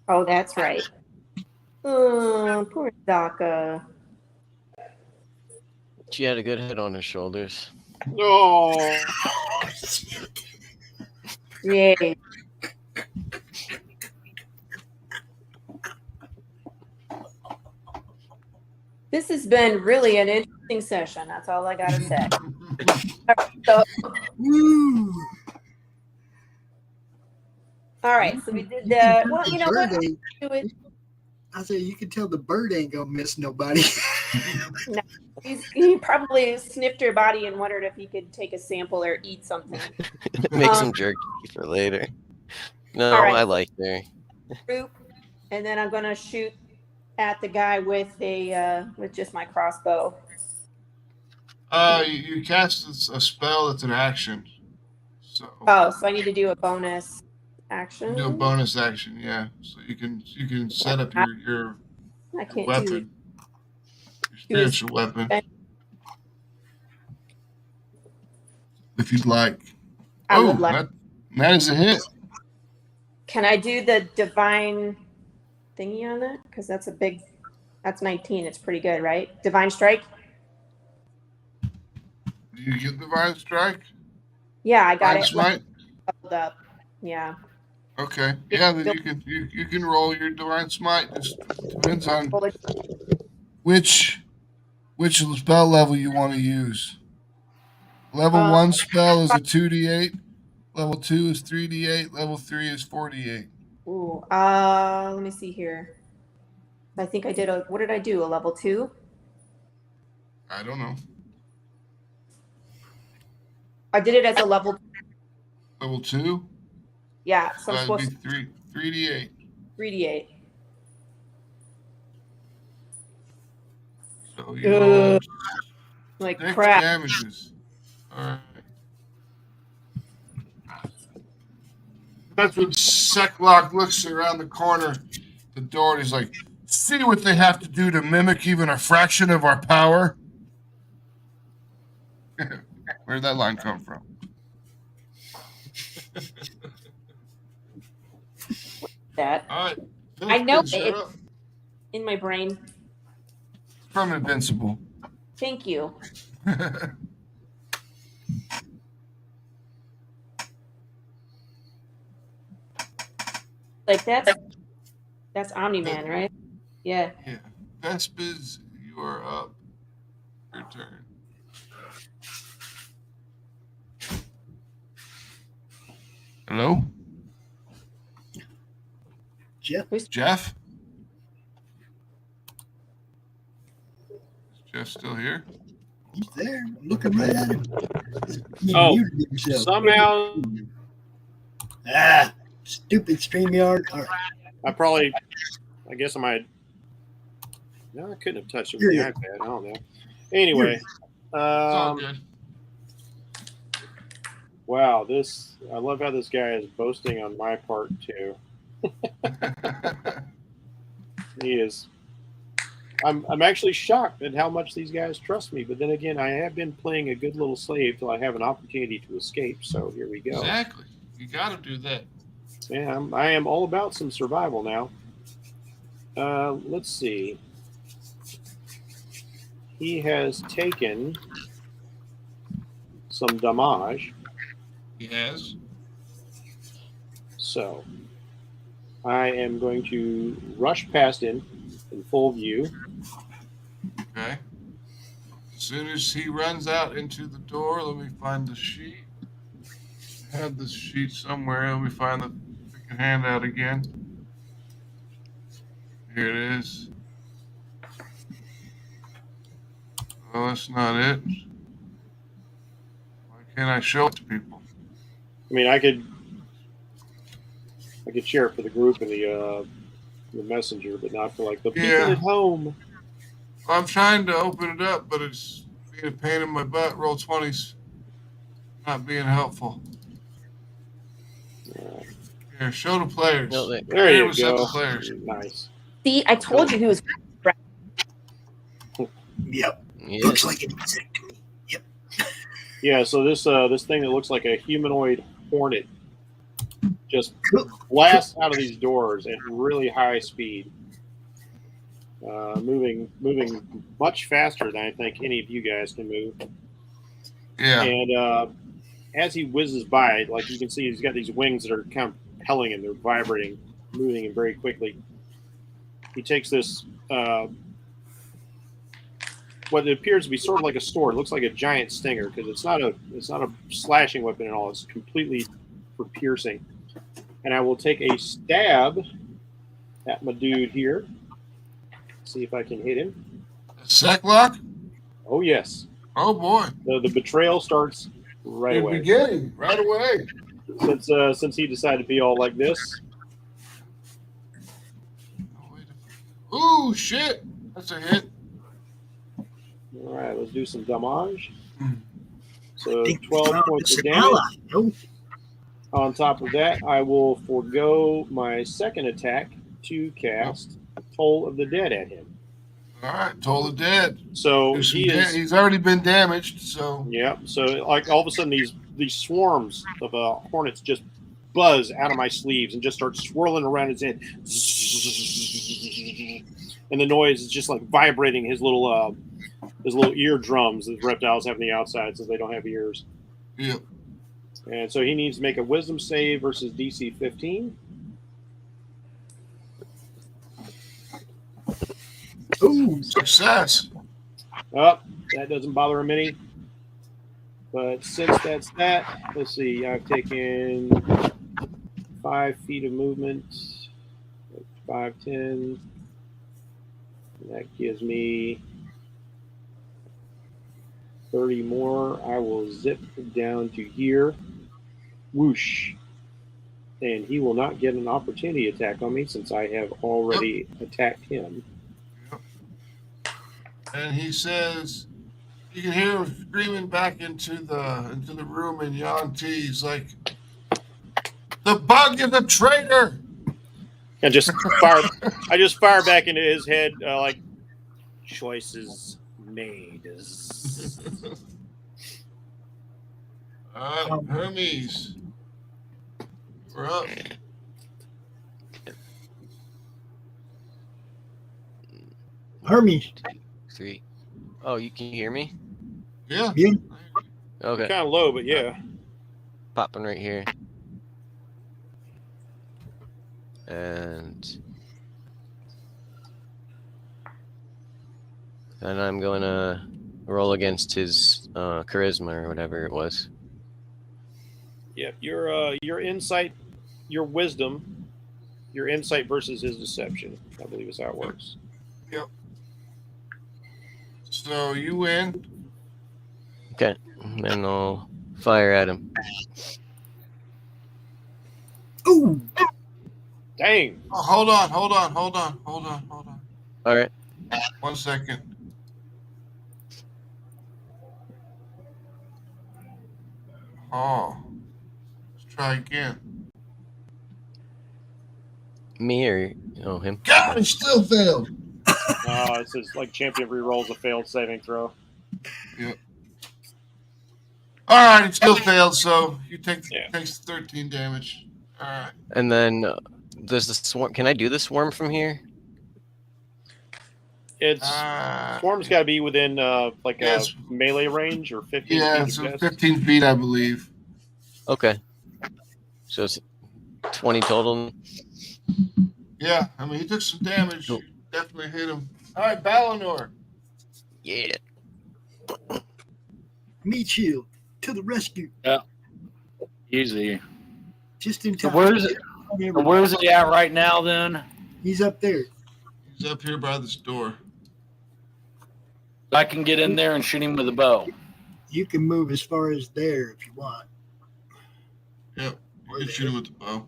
Oh, that's right. Poor Zaka. She had a good head on her shoulders. No. Yay. This has been really an interesting session. That's all I got to say. All right, so we did that. Well, you know what? I said you can tell the bird ain't gonna miss nobody. No, he probably sniffed her body and wondered if he could take a sample or eat something. Make some jerky for later. No, All right. I like her. And then I'm gonna shoot at the guy with just my crossbow. You cast a spell that's an action. So I need to do a bonus action. do a bonus action, yeah. So you can set up your I can't weapon, your spiritual weapon, if you'd like. I would like. That is a hit. Can I do the divine thingy on that? Because that's 19. It's pretty good, right? Divine strike. Do you get divine strike? Yeah, I got Divine it. smite? Hold up. Yeah. Okay. Yeah, then you can roll your divine smite. Just depends on which spell level you want to use. Level 1 spell is a 2d8. Level 2 is 3d8. Level 3 is 4d8. Ooh. Let me see here. I think I did what did I do? A level 2? I don't know. I did it as a level. Level 2? Yeah. So I'm that would supposed be 3d8. 3d8. So you roll like 6 crap. damages. All right. That's when Seklock looks around the corner, the door, and he's like, "See what they have to do to mimic even a fraction of our power." Where'd that line come from? That. All right. I know it's in my brain. From Invincible. Thank you. Like that's Omni-Man, right? Yeah. Yeah. Vespers, you are up. Your turn. Hello? Jeff? Jeff? Is Jeff still here? He's there. I'm looking right at him. Oh, somehow. Stupid StreamYard. All right. I guess I might. No, I couldn't have touched it with the iPad. I don't know. Anyway. It's all good. Wow, I love how this guy is boasting on my part too. He is. I'm actually shocked at how much these guys trust me. But then again, I have been playing a good little slave till I have an opportunity to escape. So here we go. Exactly. You got to do that. Yeah, I am all about some survival now. Let's see. He has taken some damage. He has. So I am going to rush past him in full view. Okay. As soon as he runs out into the door, let me find the sheet. I have this sheet somewhere. Let me find the freaking handout again. Here it is. Oh, that's not it. Why can't I show it to people? I mean, I could share it for the group in the messenger, but not for like the people at home. I'm trying to open it up, but it's being a pain in my butt. Roll 20's not being helpful. Here, show the players. No, there you go. The players. Nice. See, I told you he was. Yep. Yes. Looks like an insect to me. Yep. Yeah. So this thing that looks like a humanoid hornet just blasts out of these doors at really high speed, moving much faster than I think any of you guys can move. Yeah. And as he whizzes by, like you can see, he's got these wings that are kind of propelling and they're vibrating, moving him very quickly. He takes this, what appears to be sort of like a sword. It looks like a giant stinger because it's not a slashing weapon at all. It's completely for piercing. And I will take a stab at my dude here. See if I can hit him. Sack lock? Oh yes. Oh boy. The betrayal starts right away. Beginning right away. Since he decided to be all like this. Ooh, shit. That's a hit. All right, let's do some damage. So 12 points of damage. Nope. On top of that, I will forego my second attack to cast Toll of the Dead at him. All right, Toll of the Dead. So he's already been damaged. So yeah. So like all of a sudden these swarms of hornets just buzz out of my sleeves and just start swirling around his head, and the noise is just like vibrating his little eardrums that reptiles have on the outside, since they don't have ears. Yep. And so he needs to make a wisdom save versus DC 15. Ooh, success. Oh, that doesn't bother him any. But since that's that, let's see. I've taken 5 feet of movement. 5, 10. That gives me 30 more. I will zip down to here. Whoosh. And he will not get an opportunity attack on me since I have already attacked him. Yep. And he says, you can hear him screaming back into the room in Yanti. He's like, the bug is a traitor. I just fire back into his head like choices made. Hermes, we're up. Hermes. 3. Oh, you can hear me? Yeah. Okay. Kind of low, but yeah. Popping right here. And I'm going to roll against his charisma or whatever it was. Yeah, your insight, your wisdom, your insight versus his deception, I believe is how it works. Yep. So you win. Okay, and I'll fire at him. Ooh. Dang. Oh, hold on. All right. 1 second. Oh. Let's try again. Me or him? God, he still failed. It says like champion rerolls a failed saving throw. Yep. All right, it still failed, so you takes 13 damage. All right. And then does the swarm? Can I do the swarm from here? It's swarm's got to be within a melee range or 15 feet. Yeah, so 15 feet, I believe. Okay. So it's 20 total. Yeah, I mean, he took some damage. You definitely hit him. All right, Ballanor. Yeah. Meet you to the rescue. Yeah. Easy. Just in time. So where's he at right now then? He's up there. He's up here by this door. I can get in there and shoot him with a bow. You can move as far as there if you want. Yep. You can shoot him with the bow.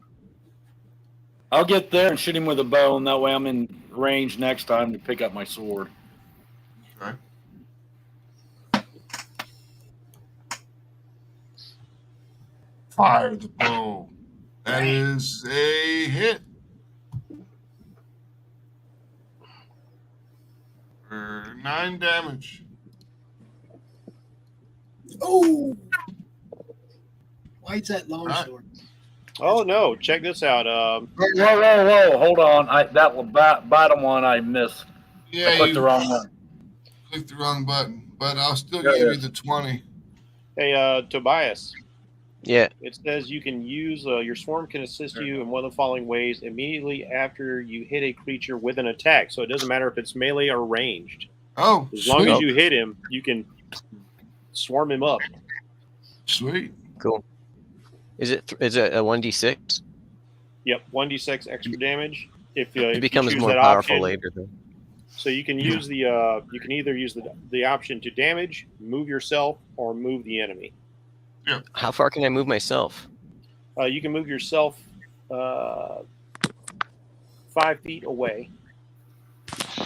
I'll get there and shoot him with a bow, and that way I'm in range next time to pick up my sword. Okay. Fire the bow. That is a hit. For 9 damage. Oh! Why is that longsword? Oh no! Check this out. Whoa! Hold on. That bottom one I missed. Yeah, I clicked the wrong one. Clicked the wrong button, but I'll still give you the 20. Hey, Tobias. Yeah. It says you can use your swarm can assist you in one of the following ways immediately after you hit a creature with an attack. So it doesn't matter if it's melee or ranged. Oh, as long as you hit him, you can swarm him up. Sweet. Cool. Is it a 1d6? Yep, 1d6 extra damage. If it becomes you more that powerful option, later, though. So you can use the you can either use the option to damage, move yourself, or move the enemy. Yep. How far can I move myself? You can move yourself 5 feet away.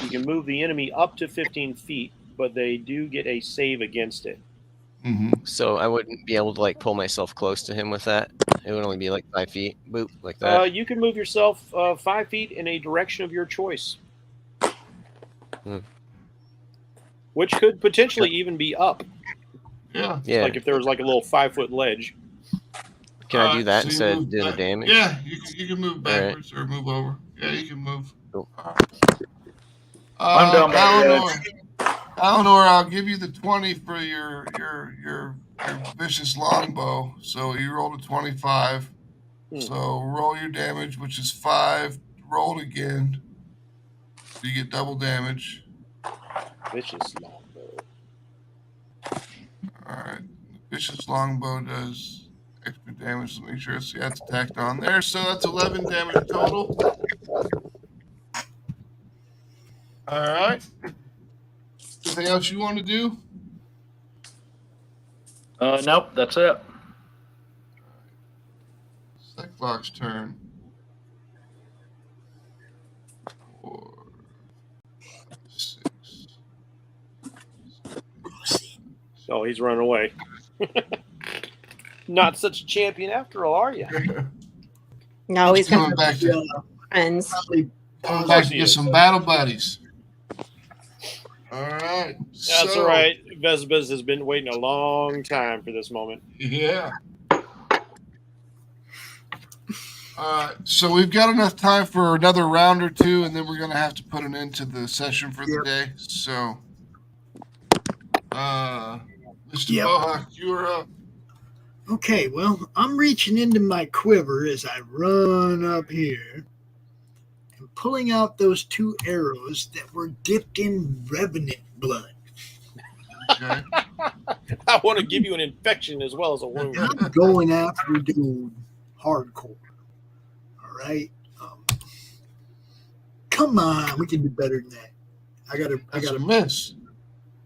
You can move the enemy up to 15 feet, but they do get a save against it. Mm-hmm. So I wouldn't be able to pull myself close to him with that. It would only be 5 feet, boop, like that. You can move yourself 5 feet in a direction of your choice, which could potentially even be up. Yeah. Like if there was a little 5-foot ledge. Can I do that instead of do the damage? Yeah, you can move backwards or move over. Yeah, you can move. Cool. I'm down by Eleanor, I'll give you the 20 for your vicious longbow. So you rolled a 25. So roll your damage, which is 5. Roll it again. So you get double damage. Vicious longbow. All right. The vicious longbow does extra damage. Let me make sure it's tacked on there. So that's 11 damage total. All right. Anything else you want to do? Nope, that's it. Cyclops' turn. 4, 6. Oh, he's running away. Not such a champion after all, are you? No, he's coming back to friends. Coming back to get some battle buddies. All right. That's all right. Vesbas has been waiting a long time for this moment. Yeah. So we've got enough time for another round or two, and then we're going to have to put an end to the session for the day. So, Mr. Bohawk, you're up. Okay, well, I'm reaching into my quiver as I run up here and pulling out those 2 arrows that were dipped in revenant blood. Okay. I want to give you an infection as well as a wound. And I'm going after dude hardcore. All right. Come on, we can do better than that. I got a miss.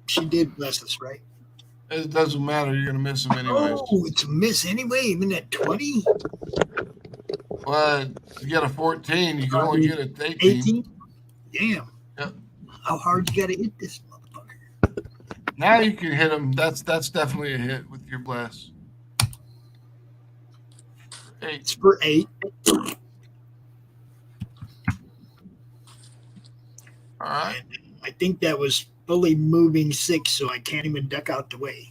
She did bless us, right? It doesn't matter. You're gonna miss him anyways. Oh, it's a miss anyway. Even at 20. But you got a 14. You can only get a 18. 18. Damn. Yep. How hard you got to hit this motherfucker? Now you can hit him. That's definitely a hit with your blast. 8. It's for 8. All right. And I think that was fully moving 6, so I can't even duck out the way.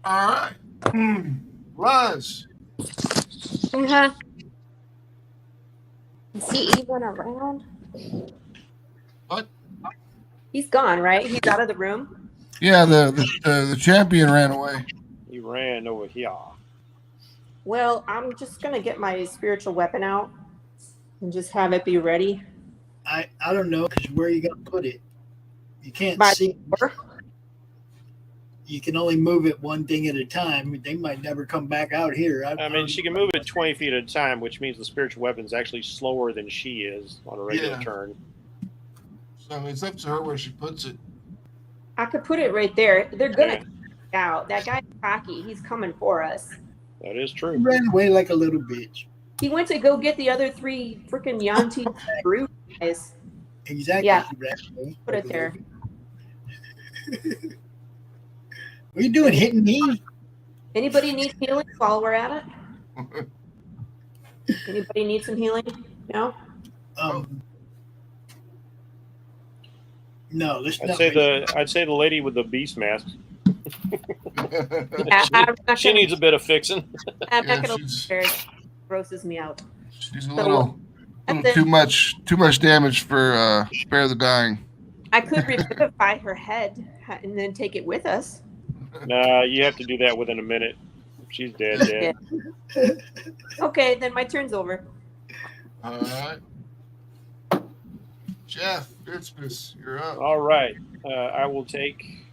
All right. Luz. Uh-huh. Is he even around? What? He's gone, right? He's out of the room. Yeah, the champion ran away. He ran over here. Well, I'm just gonna get my spiritual weapon out and just have it be ready. I don't know, because where are you going to put it? You can't By see. the door? You can only move it one thing at a time. They might never come back out here. I mean, she can move it 20 feet at a time, which means the spiritual weapon's actually slower than she is on a regular turn. So it's up to her where she puts it. I could put it right there. They're gonna come out. That guy's cocky. He's coming for us. That is true. He ran away like a little bitch. He went to go get the other 3 freaking Yanti brute guys. Exactly. Yeah. He ran away Put like it a there. What are you doing, hitting me? Anybody need healing while we're at it? Anybody need some healing? No? No, let's I'd not. say the lady with the beast mask. Yeah, she needs a bit of fixing. I'm not gonna it grosses me out. She's a little too much damage for Spare the Dying. I could revivify her head and then take it with us. Nah, you have to do that within a minute. She's dead. Okay, then my turn's over. All right. Jeff, Christmas, you're up. All right. I will take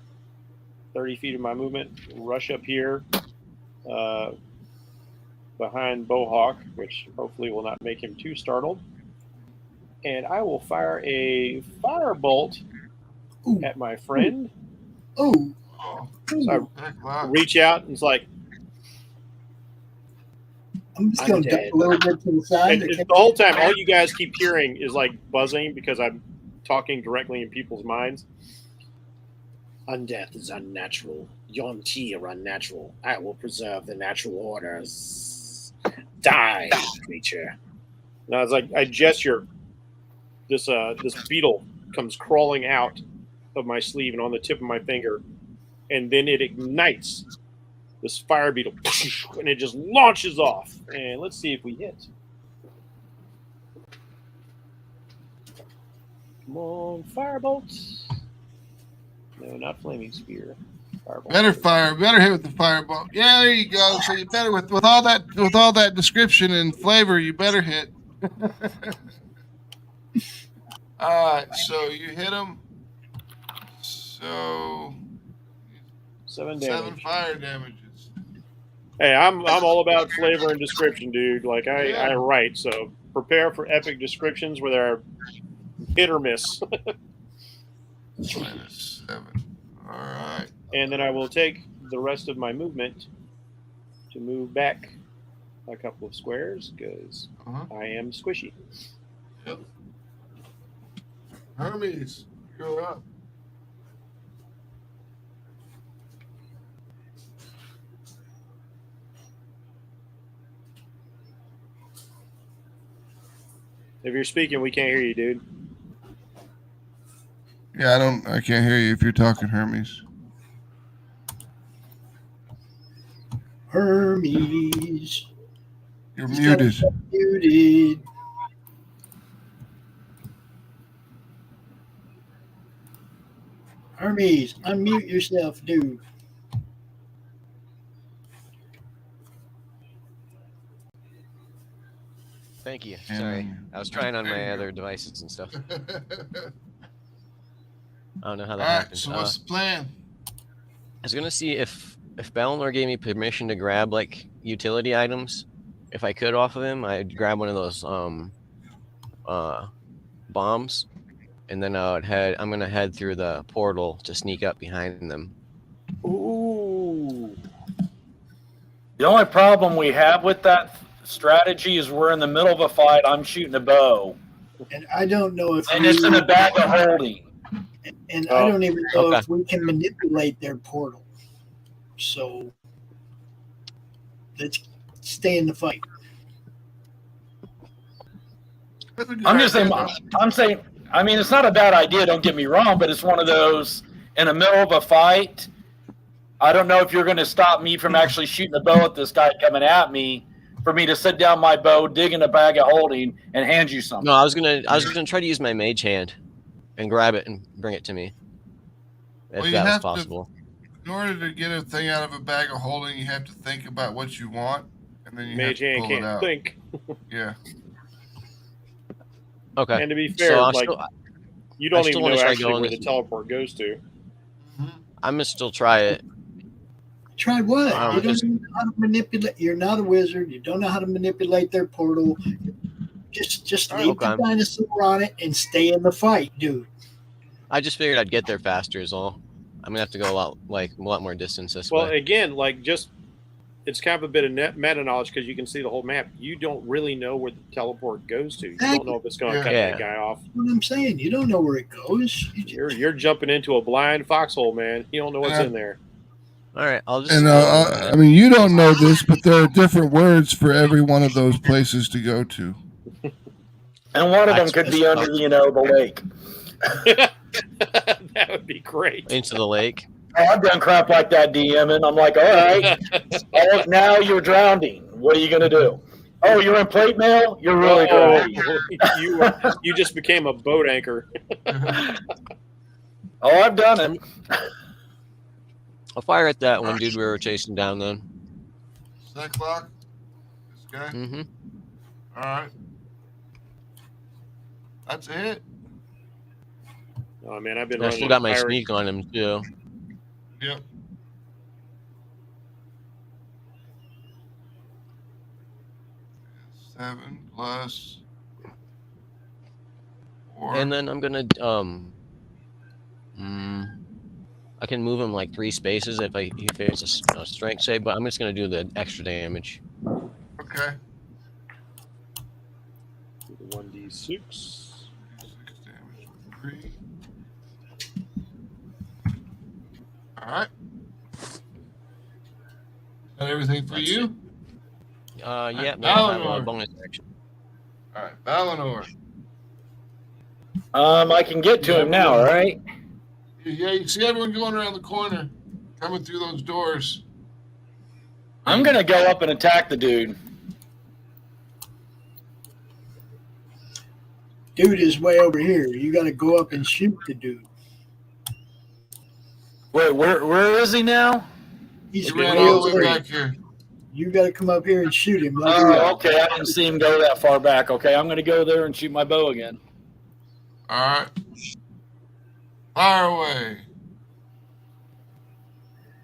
30 feet of my movement, rush up here behind Bowhawk, which hopefully will not make him too startled. And I will fire a firebolt at my friend. Oh. So I reach out and it's like, I'm just going to duck a little bit to the side. And the whole time, all you guys keep hearing is like buzzing because I'm talking directly in people's minds. Undeath is unnatural. Yonti are unnatural. I will preserve the natural orders. Die, creature. Now it's like I gesture. This beetle comes crawling out of my sleeve and on the tip of my finger, and then it ignites. This fire beetle, and it just launches off. And let's see if we hit. Come on, firebolt. No, not flaming spear. Firebolt. Better hit with the firebolt. Yeah, there you go. So you better with all that description and flavor, you better hit. All right, so you hit him. So 7 damage. 7 fire damages. Hey, I'm all about flavor and description, dude. Like I write, so prepare for epic descriptions where they're hit or miss. -7. All right. And then I will take the rest of my movement to move back a couple of squares because I am squishy. Yep. Hermes, you're up. If you're speaking, we can't hear you, dude. Yeah, I can't hear you if you're talking, Hermes. Hermes. You're muted. Muted. Hermes, unmute yourself, dude. Thank you. Sorry. I was trying on my other devices and stuff. I don't know how that happened. So what's the plan? I was gonna see if Balnor gave me permission to grab like utility items. If I could off of him, I'd grab one of those bombs, and then I'm gonna head through the portal to sneak up behind them. Ooh. The only problem we have with that strategy is we're in the middle of a fight. I'm shooting a bow, and I don't know if it's in a bag of holding. And I don't even know if we can manipulate their portal. So let's stay in the fight. I'm just saying. I'm saying. I mean, it's not a bad idea. Don't get me wrong, but it's one of those in the middle of a fight. I don't know if you're going to stop me from actually shooting a bow at this guy coming at me. For me to sit down my bow, dig in a bag of holding, and hand you something. No, I was gonna try to use my mage hand and grab it and bring it to me, if that was possible. In order to get a thing out of a bag of holding, you have to think about what you want, and then you mage have to hand pull it can't out. think. Yeah. Okay. And to be fair, So like you don't even know actually where the teleport goes to. I'm gonna still try it. Try what? You don't even know how to manipulate. You're not a wizard. You don't know how to manipulate their portal. Just leave the dinosaur on it and stay in the fight, dude. I just figured I'd get there faster is all. I'm gonna have to go a lot more distance this Well, way. again, like it's kind of a bit of meta knowledge because you can see the whole map. You don't really know where the teleport goes to. You don't know if it's going to cut that guy off. That's what I'm saying. You don't know where it goes. You're jumping into a blind foxhole, man. You don't know what's in there. All right, I'll just. And I mean, you don't know this, but there are different words for every one of those places to go to. And one of them could be under, the lake. That would be great. Into the lake. Oh, I've done crap like that, DMing. I'm like, all right, now you're drowning. What are you going to do? Oh, you're in plate mail? You're really drowning. You just became a boat anchor. Oh, I've done it. I'll fire at that one dude we were chasing down then. Cyclock? This guy? Mm-hmm. All right. That's it. Oh, man, I've been I still got my sneak on him, too. Yep. Seven plus 4. And then I'm gonna I can move him like 3 spaces if it's a strength save, but I'm just gonna do the extra damage. Okay. 1d6. 6 damage with 3. All right. Is that everything for you? Yeah, I have a bonus action. All right, Valinor. I can get to him now, all right? Yeah, you see everyone going around the corner, coming through those doors. I'm going to go up and attack the dude. Dude is way over here. You got to go up and shoot the dude. Wait, where is he now? He's ran all the way back here. You got to come up here and shoot him. Oh, okay. I didn't see him go that far back. Okay, I'm going to go there and shoot my bow again. All right. Fire away.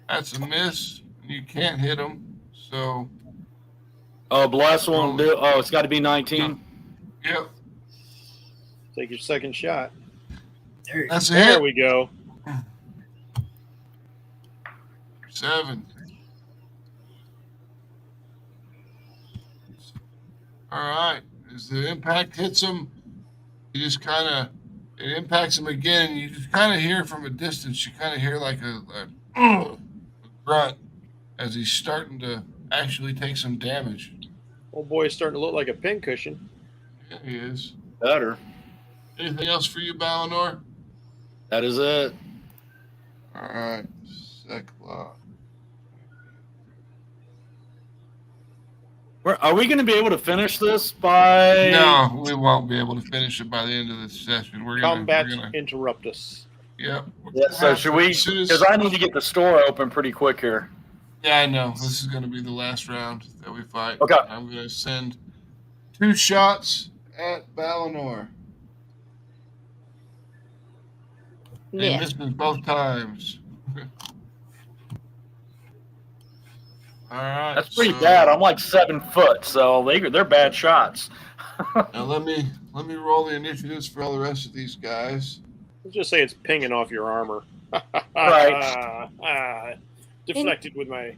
That's a miss. You can't hit him, so. Oh, bless won't do. Oh, it's got to be 19. Yep. Take your second shot. That's There it. we go. 7. All right. As the impact hits him, you just kind of, it impacts him again. And you just kind of hear from a distance, you kind of hear like a grunt as he's starting to actually take some damage. Old boy's starting to look like a pincushion. Yeah, he is. Better. Anything else for you, Valinor? That is it. All right. Cyclops. Are we going to be able to finish this by... No, we won't be able to finish it by the end of this session. Combat interrupt us. Yep. Yeah, so should we... Because I need to get the store open pretty quick here. Yeah, I know. This is going to be the last round that we fight. Okay. I'm going to send 2 shots at Valinor. Yeah. And misses both times. All right. That's pretty bad. I'm like 7 foot, so they're bad shots. Now let me roll the initiatives for all the rest of these guys. Let's just say it's pinging off your armor. Right. Deflected with my...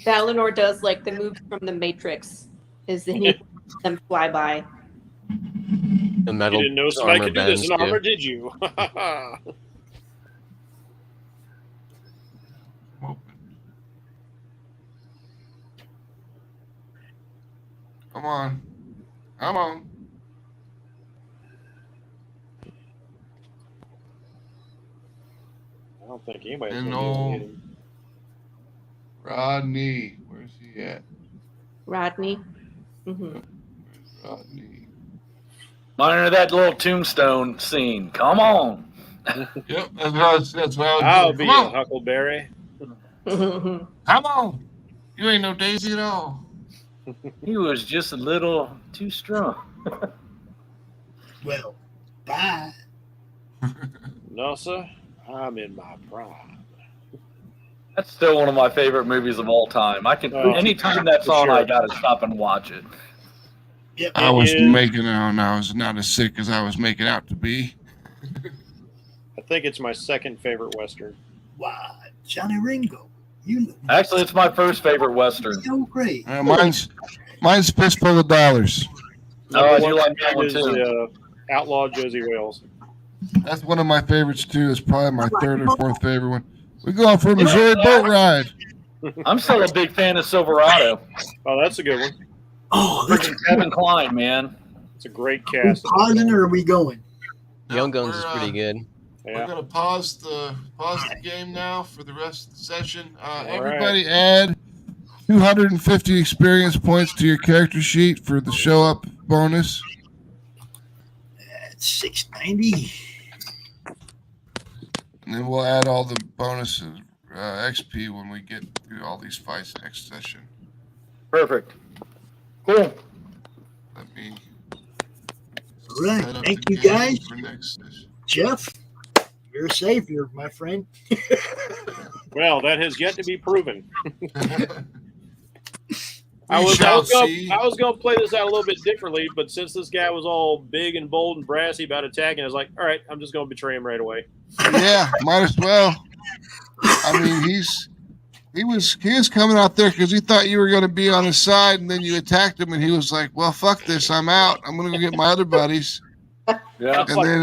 Valinor does like the move from the Matrix, is that he them fly by. The metal. You didn't know somebody could do this in armor, did you? Come on. Come on. I don't think anybody's And going to hit him. Rodney, where's he at? Rodney. Mm-hmm. Where's Rodney? Monitor that little tombstone scene. Come on. Yep, that's what I was I'll doing. be Come a on. Huckleberry. Come on. You ain't no Daisy at all. He was just a little too strong. Well, bye. No, sir. I'm in my prime. That's still one of my favorite movies of all time. I can anytime that's on, I gotta stop and watch it. Yep. I was making out, and I was not as sick as I was making out to be. I think it's my second favorite Western. Wow, Johnny Ringo. You know. Actually, it's my first favorite Western. So great. Mine's Fistful of Dollars. Oh, I do like that one is too. Outlaw Josie Wales. That's one of my favorites too. It's probably my third or fourth favorite one. We're going for a Missouri boat ride. I'm still a big fan of Silverado. Oh, that's a good one. Oh, that's Freaking Kevin Kline, man. It's a great Are we cast. pausing or are we going? Young Guns is pretty good. We're Yeah. gonna pause the game now for the rest of the session. right. Everybody add 250 experience points to your character sheet for the show up bonus. That's 690. And then we'll add all the bonuses, XP, when we get through all these fights next session. Perfect. Cool. Let me All right. set up Thank the you, game guys. for next session. Jeff, you're a savior, my friend. Well, that has yet to be proven. We I was shall see. going to play this out a little bit differently, but since this guy was all big and bold and brassy about attacking, I was like, all right, I'm just going to betray him right away. Yeah, might as well. I mean, he was coming out there because he thought you were going to be on his side, and then you attacked him, and he was like, "Well, fuck this, I'm out. I'm going to go get my other buddies." Yeah. And then,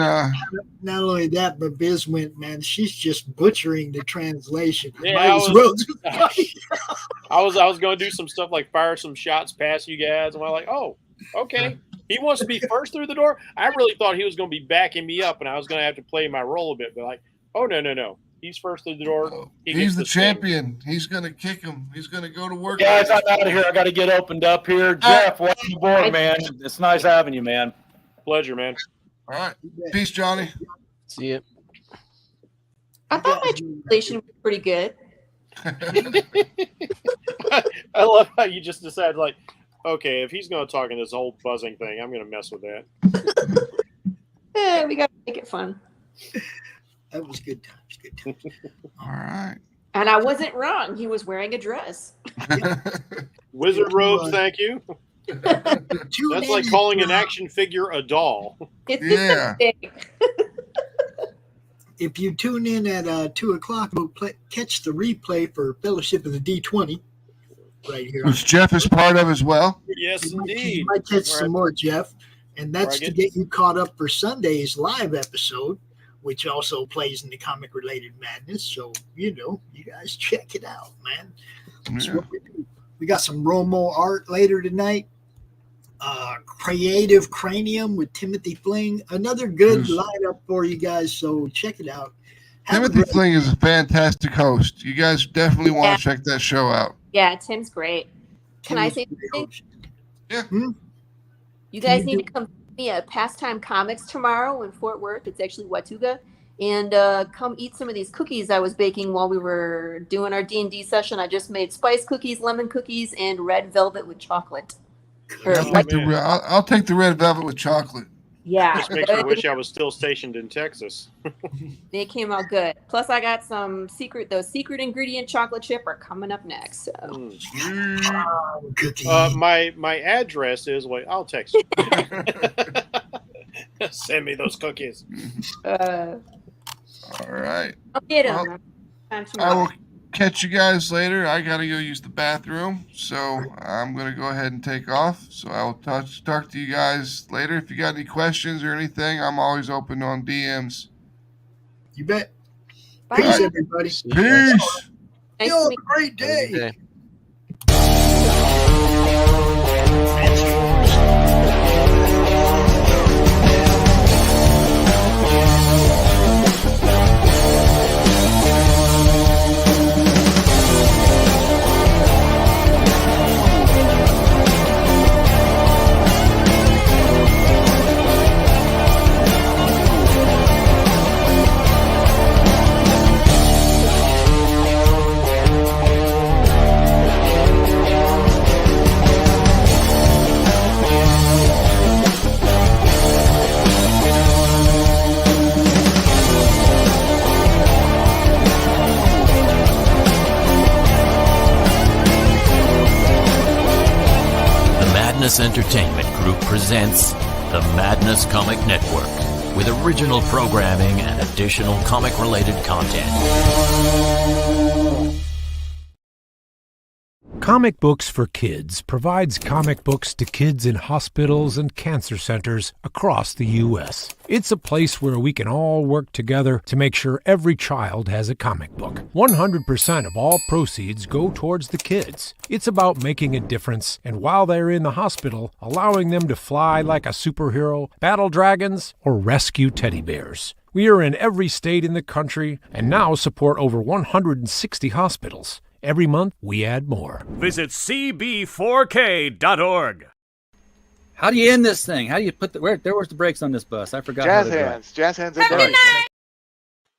Not only that, but Biz went, man, she's just butchering the translation. Yeah, Might I as was- well do I was going to do some stuff like fire some shots past you guys, and I'm like, oh, okay. He wants to be first through the door. I really thought he was going to be backing me up, and I was going to have to play my role a bit. But like, oh no, he's first through the door. He he's gets the sting. champion. He's going to kick him. He's going to go to work. Guys, I'm out of here. I got to get opened up here. Jeff, welcome aboard, man. It's nice having you, man. Pleasure, man. All right. Peace, Johnny. See it. I thought my translation was pretty good. I love how you just decided, like, okay, if he's going to talk in this whole buzzing thing, I'm going to mess with that. Yeah, we got to make it fun. That was good times. Good times. All right. And I wasn't wrong. He was wearing a dress. Wizard robes, thank you. Tune That's like in, calling an action figure a doll. It's Yeah. just a thing. If you tune in at 2 o'clock, we'll catch the replay for Fellowship of the D20 right here. Which Jeff is part of as well. Yes, You indeed. might catch All some right. more, Jeff. And that's to Right. get you caught up for Sunday's live episode, which also plays in the comic related madness. So, you guys check it out, man. That's Yeah. what we do. We got some Romo art later tonight. Creative Cranium with Timothy Fling. Another good Yes. lineup for you guys. So check it out. Have a Timothy great- Fling is a fantastic host. You guys definitely want to check that show out. Yeah, Tim's great. Can I say something? Yeah. You guys Can you need do- to come see me at Pastime Comics tomorrow in Fort Worth. It's actually Watuga. And come eat some of these cookies I was baking while we were doing our D&D session. I just made spice cookies, lemon cookies, and red velvet with chocolate. Or I'll like- take, I'll take the red velvet with chocolate. yeah, Just makes me wish I was still stationed in Texas. they came out good. Plus, I got those secret ingredient chocolate chip are coming up next. So. Mm. Cookie. My address is, wait, I'll text you. Send me those cookies. Uh, All right. I'll get Well, them. I will catch you guys later. I got to go use the bathroom, so I'm going to go ahead and take off. So I will talk to you guys later. If you got any questions or anything, I'm always open on DMs. You bet. Bye. Peace, everybody. Peace. Nice You to have meet a great day. Okay. Madness Entertainment Group presents the Madness Comic Network, with original programming and additional comic-related content. Comic Books for Kids provides comic books to kids in hospitals and cancer centers across the U.S. It's a place where we can all work together to make sure every child has a comic book. 100% of all proceeds go towards the kids. It's about making a difference, and while they're in the hospital, allowing them to fly like a superhero, battle dragons, or rescue teddy bears. We are in every state in the country and now support over 160 hospitals. Every month, we add more. Visit cb4k.org. How do you end this thing? Where's the brakes on this bus? I forgot. Jazz hands. Jazz hands are Have a good night.